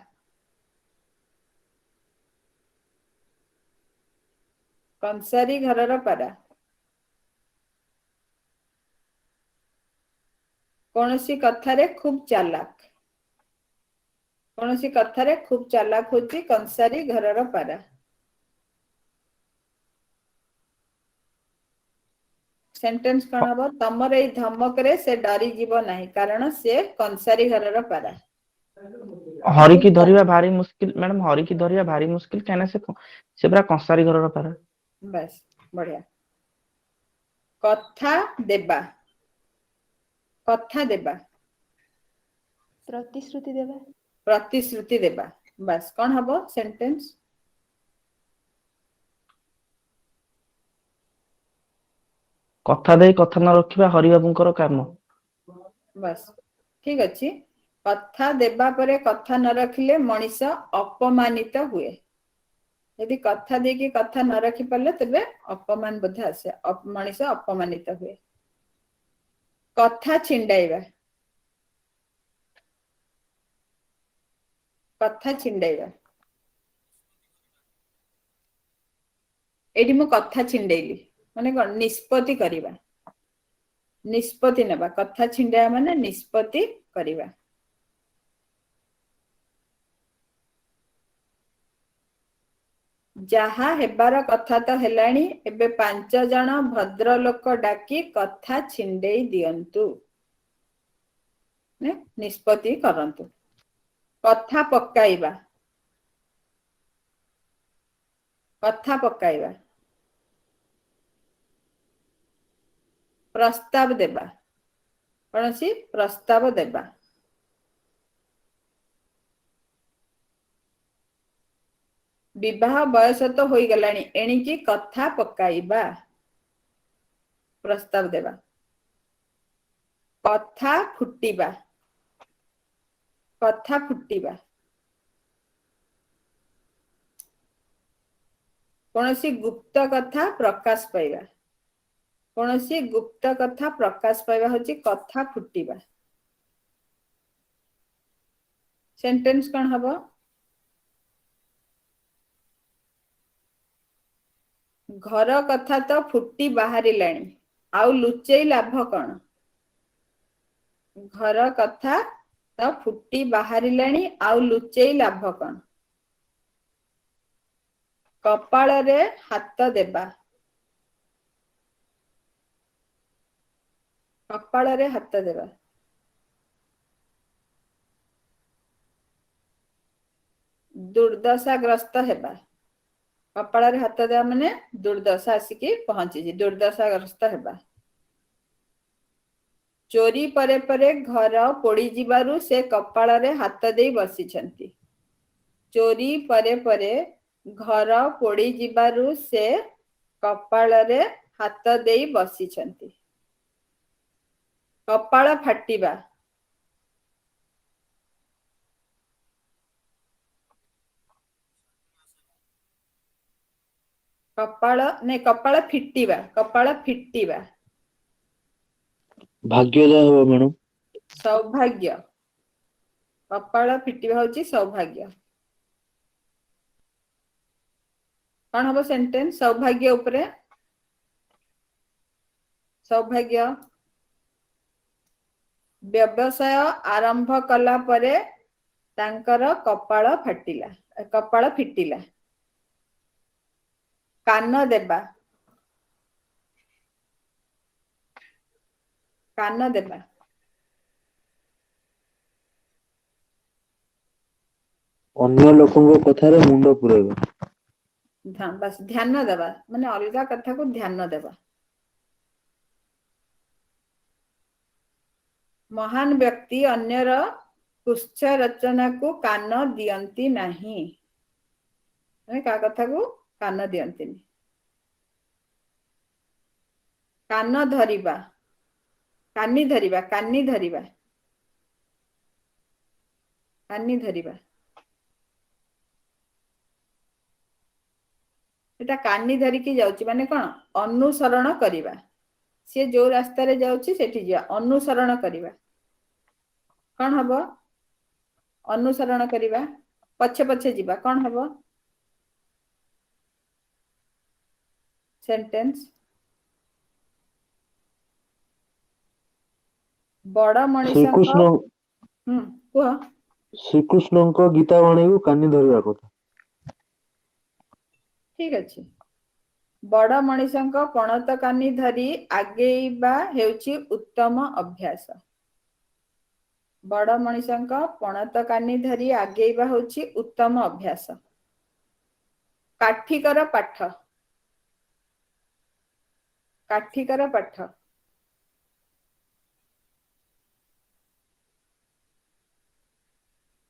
କଂସାରୀ ଘରର ପାରା। କୌଣସି କଥାରେ ଖୁବ ଚାଲାକ। କୌଣସି କଥାରେ ଖୁବ ଚାଲାକ ହଉଛି କଂସାରୀ ଘରର ପାରା। ସେଣ୍ଟେନ୍ସ କଣ ହବ? ତମର ଏଇ ଧମକରେ ସେ ଡରିଯିବ ନାହିଁ, କାରଣ ସେ କଂସାରୀ ଘରର ପାରା। ହରିକି ଧରିବା ଭାରି ମୁସ୍କିଲ ମ୍ୟାଡାମ, ହରିକି ଧରିବା ଭାରି ମୁସ୍କିଲ କାହିଁକିନା ସେ ପୁରା କଂସାରୀ ଘରର ପାରା। ବାସ୍ ବଢିଆ। କଥା ଦେବା। କଥା ଦେବା। ପ୍ରତିଶ୍ରୁତି ଦେବା। ପ୍ରତିଶ୍ରୁତି ଦେବା। ବାସ୍ କଣ ହବ ସେଣ୍ଟେନ୍ସ? କଥା ଦେଇ କଥା ନ ରଖିବା ହରିବାବୁଙ୍କର କାମ। ବାସ୍ ଠିକ ଅଛି। କଥା ଦେବା ପରେ କଥା ନ ରଖିଲେ ମଣିଷ ଅପମାନିତ ହୁଏ। ଯଦି କଥା ଦେଇକି କଥା ନ ରଖି ପାରିଲେ ତେବେ ଅପମାନ ବୋଧ ଆସେ, ମଣିଷ ଅପମାନିତ ହୁଏ। କଥା ଛିଣ୍ଡାଇବା। କଥା ଛିଣ୍ଡାଇବା। ଏଇଠି ମୁଁ କଥା ଛିଣ୍ଡେଇଲି ମାନେ କଣ? ନିଷ୍ପତ୍ତି କରିବା। ନିଷ୍ପତ୍ତି ନେବା। କଥା ଛିଣ୍ଡାଇବା ମାନେ ନିଷ୍ପତ୍ତି କରିବା। ଯାହା ହେବାର କଥା ତ ହେଲାଣି, ଏବେ 5 ଜଣ ଭଦ୍ରଲୋକ ଡାକି କଥା ଛିଣ୍ଡେଇ ଦିଅନ୍ତୁ। ନିଷ୍ପତ୍ତି କରନ୍ତୁ। କଥା ପକାଇବା। କଥା ପକାଇବା। ପ୍ରସ୍ତାବ ଦେବା। କୌଣସି ପ୍ରସ୍ତାବ ଦେବା। ବିବାହ ବୟସ ତ ହୋଇଗଲାଣି, ଏଣିକି କଥା ପକାଇବା। ପ୍ରସ୍ତାବ ଦେବା। କଥା ଫୁଟିବା। କଥା ଫୁଟିବା। କୌଣସି ଗୁପ୍ତ କଥା ପ୍ରକାଶ ପାଇବା। କୌଣସି ଗୁପ୍ତ କଥା ପ୍ରକାଶ ପାଇବା ହଉଛି କଥା ଫୁଟିବା। ସେଣ୍ଟେନ୍ସ କଣ ହବ? ଘର କଥା ତ ଫୁଟି ବାହାରିଲାଣି, ଆଉ ଲୁଚେଇ ଲାଭ କଣ? ଘର କଥା ତ ଫୁଟି ବାହାରିଲାଣି, ଆଉ ଲୁଚେଇ ଲାଭ କଣ? କପାଳରେ ହାତ ଦେବା। କପାଳରେ ହାତ ଦେବା। ଦୁର୍ଦଶାଗ୍ରସ୍ତ ହେବା। କପାଳରେ ହାତ ଦେବା ମାନେ ଦୁର୍ଦଶା ଆସିକି ପହଞ୍ଚିଛି, ଦୁର୍ଦଶାଗ୍ରସ୍ତ ହେବା। ଚୋରି ପରେ ପରେ ଘର ପୋଡିଯିବାରୁ ସେ କପାଳରେ ହାତ ଦେଇ ବସିଛନ୍ତି। ଚୋରି ପରେ ପରେ ଘର ପୋଡିଯିବାରୁ ସେ କପାଳରେ ହାତ ଦେଇ ବସିଛନ୍ତି। କପାଳ ଫାଟିବା। କପାଳ ଫିଟିବା। କପାଳ ଫିଟିବା। ଭାଗ୍ୟ ଯାହା ହବ ମ୍ୟାଡାମ। ସୌଭାଗ୍ୟ। କପାଳ ଫିଟିବା ହଉଛି ସୌଭାଗ୍ୟ। କଣ ହବ ସେଣ୍ଟେନ୍ସ ସୌଭାଗ୍ୟ ଉପରେ? ସୌଭାଗ୍ୟ। ବ୍ୟବସାୟ ଆରମ୍ଭ କଲା ପରେ ତାଙ୍କର କପାଳ ଫିଟିଲା। କାନ ଦେବା। କାନ ଦେବା। ଅନ୍ୟ ଲୋକଙ୍କ କଥାରେ ମୁଣ୍ଡ ପୁରେଇବା। ବାସ୍ ଧ୍ୟାନ ଦେବା ମାନେ ଅଲଗା କଥାକୁ ଧ୍ୟାନ ଦେବା। महान व्यक्ति अन्यर पुच्छ रचना को कान दियंती नहीं का कथा को कान दियंती नहीं कान धरिबा कानी धरिबा कानी धरिबा कानी धरिबा एटा कानी धरिकी जाउची माने कोन अनुसरण करिबा से जो रास्ता रे जाउची सेठी जा अनुसरण करिबा कोन हबो अनुसरण करिबा पछे पछे जीवा कोन हबो सेंटेंस बड़ मनीष श्रीकृष्ण कुह श्रीकृष्णଙ୍କ गीता ବାଣୀକୁ କାନି ଧରିବା କଥା। ठीक अछि बड़ मनीषଙ୍କ पणत कानी धरी आगेइबा हेउची उत्तम अभ्यास बड़ मनीषଙ୍କ पणत कानी धरी आगेइबा हेउची उत्तम अभ्यास काठिकर पाठ काठिकर पाठ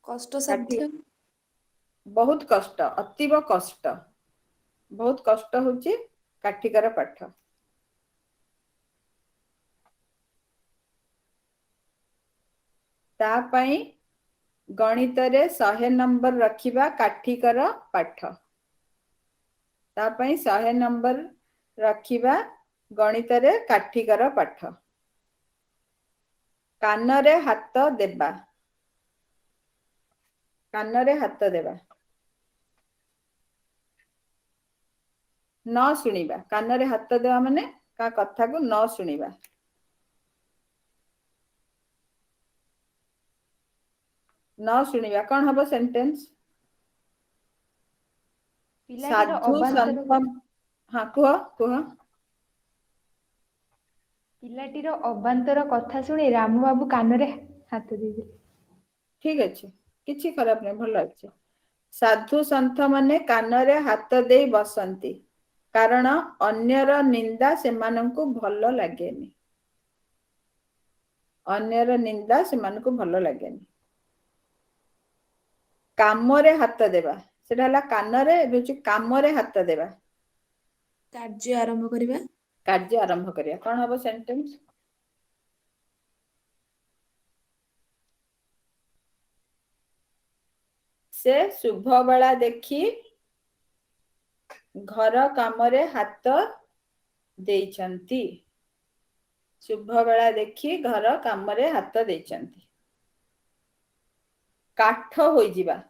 कष्टसाध्य बहुत कष्ट अतीव कष्ट बहुत कष्ट होची काठिकर पाठ ता पई गणित रे 100 नंबर रखिबा काठिकर पाठ ता पई 100 नंबर रखिबा गणित रे काठिकर पाठ कान रे हाथ देबा कान रे हाथ देबा न सुनिबा कान रे हाथ देबा माने का कथा को न सुनिबा न सुनिबा कौन हबो सेंटेंस साधु संत हाँ कुह कुह ପିଲାଟିର ଅବାନ୍ତର କଥା ଶୁଣି ରାମୁ ବାବୁ କାନରେ ହାତ ଦେଇଦେଲେ। ठीक अच्छे किछि खराब नहीं भल अच्छे साधु संत माने कानरे हाथ दे बसंती कारण अन्यर निंदा सेमानंकु भल लागेनी अन्यर निंदा सेमानंकु भल लागेनी कामरे हाथ देबा सेटा हला कानरे एबे कामरे हाथ देबा कार्य आरंभ करिया कौन हबो सेंटेंस से शुभ बेला देखी घर कामरे हाथ देइछंती शुभ बेला देखी घर कामरे हाथ देइछंती काठ होई जिबा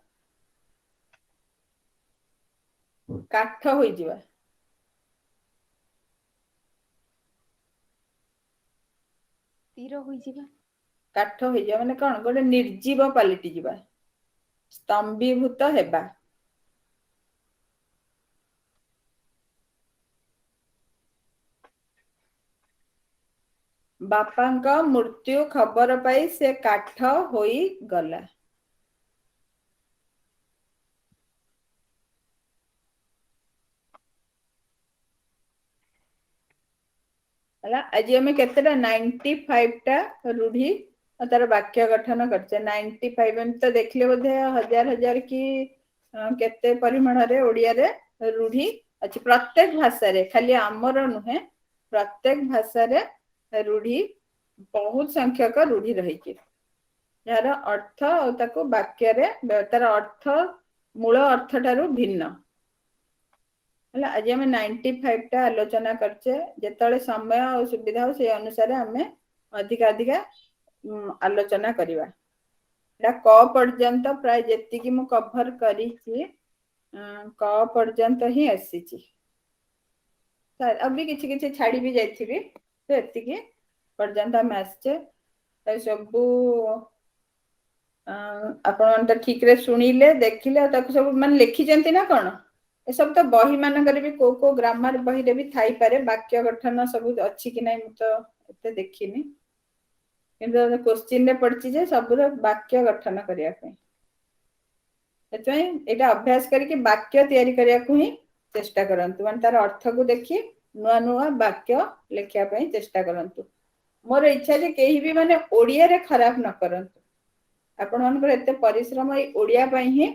काठ होई जिबा ସ୍ଥିର ହୋଇଯିବା काठ होई जिबा माने कोन गोटे निर्जीव पालिटी जिबा स्तंभीभूत हेबा बापांका मृत्यु खबर पाई से काठ होई गला आज आम केतेटा 95 टा रूढ़ी तार वाक्य गठन करछे 95 एम तो देखले बोधे हजार हजार की केते परिमाण रे ओडिया रे रूढ़ी अछि प्रत्येक भाषा रे खाली आमर नुहे प्रत्येक भाषा रे रूढ़ी बहुत संख्यक रूढ़ी रही यार अर्थ और ताको वाक्य रे तार अर्थ मूल अर्थ ठारू भिन्न आज आम 95 टा आलोचना करछे जेतले समय और सुविधा हो से अनुसार आम अधिक अधिक आलोचना करिवा एटा क पर्यंत प्राय जेति कि मु कवर करी क पर्यंत ही आसीची सर अभी किछि किछि छाड़ी भी जाइथिबी तो एति कि पर्यंत हम आछे सबु आपण तो ठीक रे सुनिले देखिले ताको सब मान लिखि जंती ना कोन ए सब तो बही मानकर भी को ग्रामर बही रे भी थाई पारे वाक्य गठन सब अच्छी कि नहीं तो एते देखिनी किंतु क्वेश्चन रे पड़ची जे सब वाक्य गठन करिया पे एतै एटा अभ्यास करके वाक्य तैयारी करिया को ही चेष्टा करंतु मान तार अर्थ को देखि नुआ नुआ वाक्य लेखिया पे चेष्टा करंतु मोर इच्छा जे केही भी माने ओडिया रे खराब न करंतु आपण मानकर एते परिश्रम ए ओडिया पई ही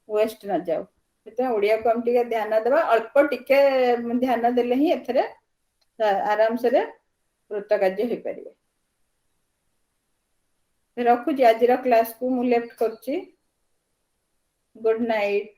वेस्ट न जाऊ एते ओडिया को हम टिके ध्यान देबा अल्प टिके ध्यान देले ही एथरे आराम से कृतकार्य हो पारिबे रखुची आज क्लास को मु लेफ्ट करची गुड नाइट।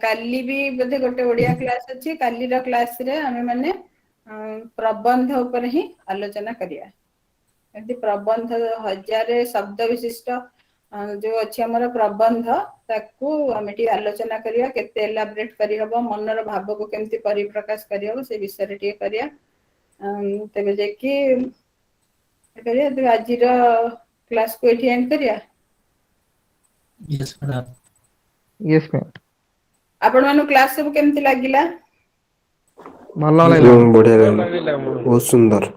କାଲି ବି ବୋଧେ ଗୋଟେ ଓଡିଆ କ୍ଲାସ ଅଛି, କାଲିର କ୍ଲାସ ରେ ଆମେ ମାନେ ପ୍ରବନ୍ଧ ଉପରେ ହିଁ ଆଲୋଚନା କରିବା। ଏମିତି ପ୍ରବନ୍ଧ 1000 ଶବ୍ଦ ବିଶିଷ୍ଟ ଯୋଉ ଅଛି ଆମର ପ୍ରବନ୍ଧ, ତାକୁ ଆମେ ଟିକେ ଆଲୋଚନା କରିବା, କେତେ ଏଲାବରେଟ କରିହବ, ମନର ଭାବକୁ କେମିତି ପରିପ୍ରକାଶ କରିହବ ସେ ବିଷୟରେ ଟିକେ କରିବା। ତେବେ ଯାଇକି କରିବା। ତେବେ ଆଜିର କ୍ଲାସକୁ ଏଠି ଏଣ୍ଡ କରିବା। Yes ma'am. ଆପଣ ମାନଙ୍କୁ କ୍ଲାସ ସବୁ କେମିତି ଲାଗିଲା? ଭଲ ଲାଗିଲା। ବଢିଆ ଲାଗିଲା, ବହୁତ ସୁନ୍ଦର।